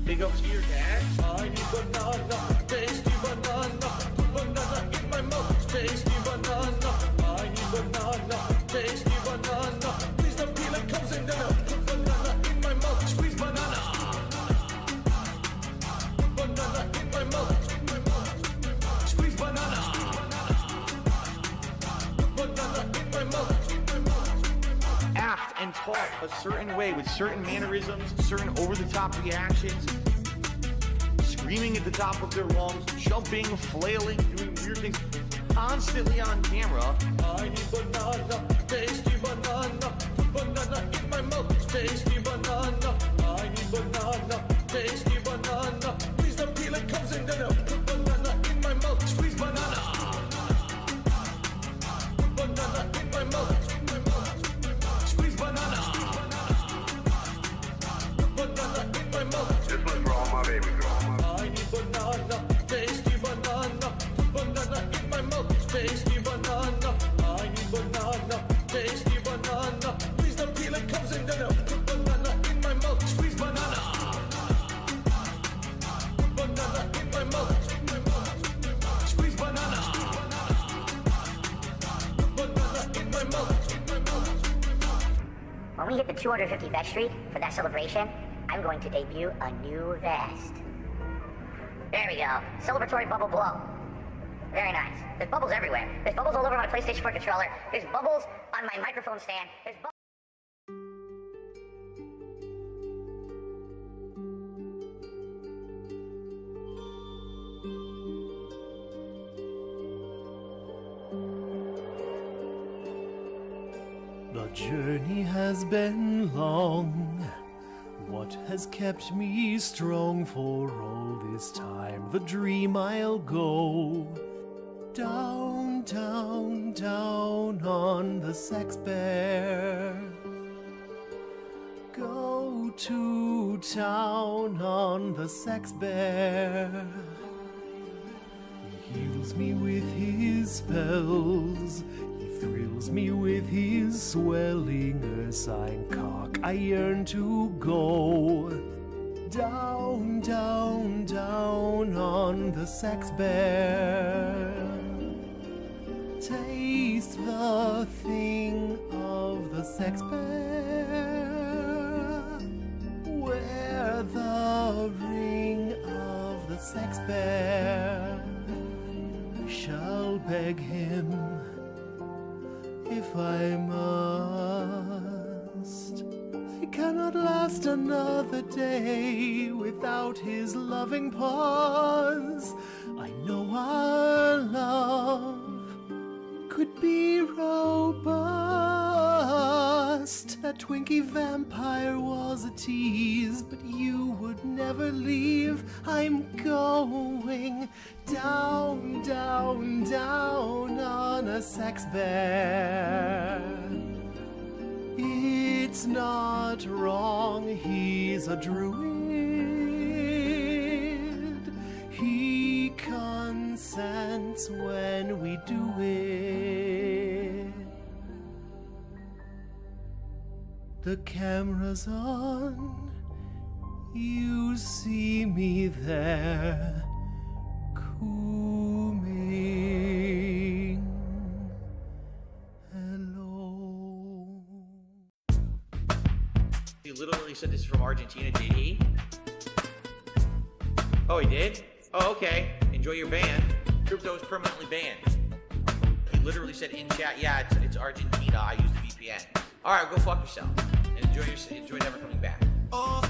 Big ups to your dad. I need banana, tasty banana. Put banana in my mouth, tasty banana. I need banana, tasty banana. Please don't peel it, comes in there. Put banana in my mouth, squeeze banana. Put banana in my mouth, squeeze banana. Put banana in my mouth. Act and talk a certain way with certain mannerisms, certain over-the-top reactions, screaming at the top of their lungs, jumping, flailing, doing weird things, constantly on camera. I need banana, tasty banana. Put banana in my mouth, tasty banana. I need banana, tasty banana. Please don't peel it, comes in there. Put banana in my mouth, squeeze banana. Put banana in my mouth. Squeeze banana. Banana in my mouth. This one's for all my baby girls. I need banana, tasty banana. Put banana in my mouth, tasty banana. I need banana, tasty banana. Please don't peel it, comes in there. Put banana in my mouth, squeeze banana. Put banana in my mouth. Squeeze banana. Put banana in my mouth. When we hit the 250 vest streak for that celebration, I'm going to debut a new vest. There we go. Celebratory bubble blow. Very nice. There's bubbles everywhere. There's bubbles all over my PlayStation 4 controller. There's bubbles on my microphone stand. There's bubbles. The journey has been long. What has kept me strong for all this time? The dream I'll go down, down, down on the sex bear. Go to town on the sex bear. He heals me with his spells. Thrills me with his swelling ursine cock. I yearn to go down, down, down on the sex bear. Taste the thing of the sex bear. Wear the ring of the sex bear. I shall beg him if I must. I cannot last another day without his loving paws. I know our love could be robust. That Twinkie vampire was a tease, but you would never leave. I'm going down, down, down on a sex bear. It's not wrong, he's a druid. He consents when we do it. The camera's on. You see me there, cooming. Hello. He literally said this is from Argentina, did he? Oh, he did? Oh, okay. Enjoy your ban. Crypto is permanently banned. He literally said in chat, yeah, it's Argentina. I use the VPN. All right, go fuck yourself. Enjoy never coming back. Oh,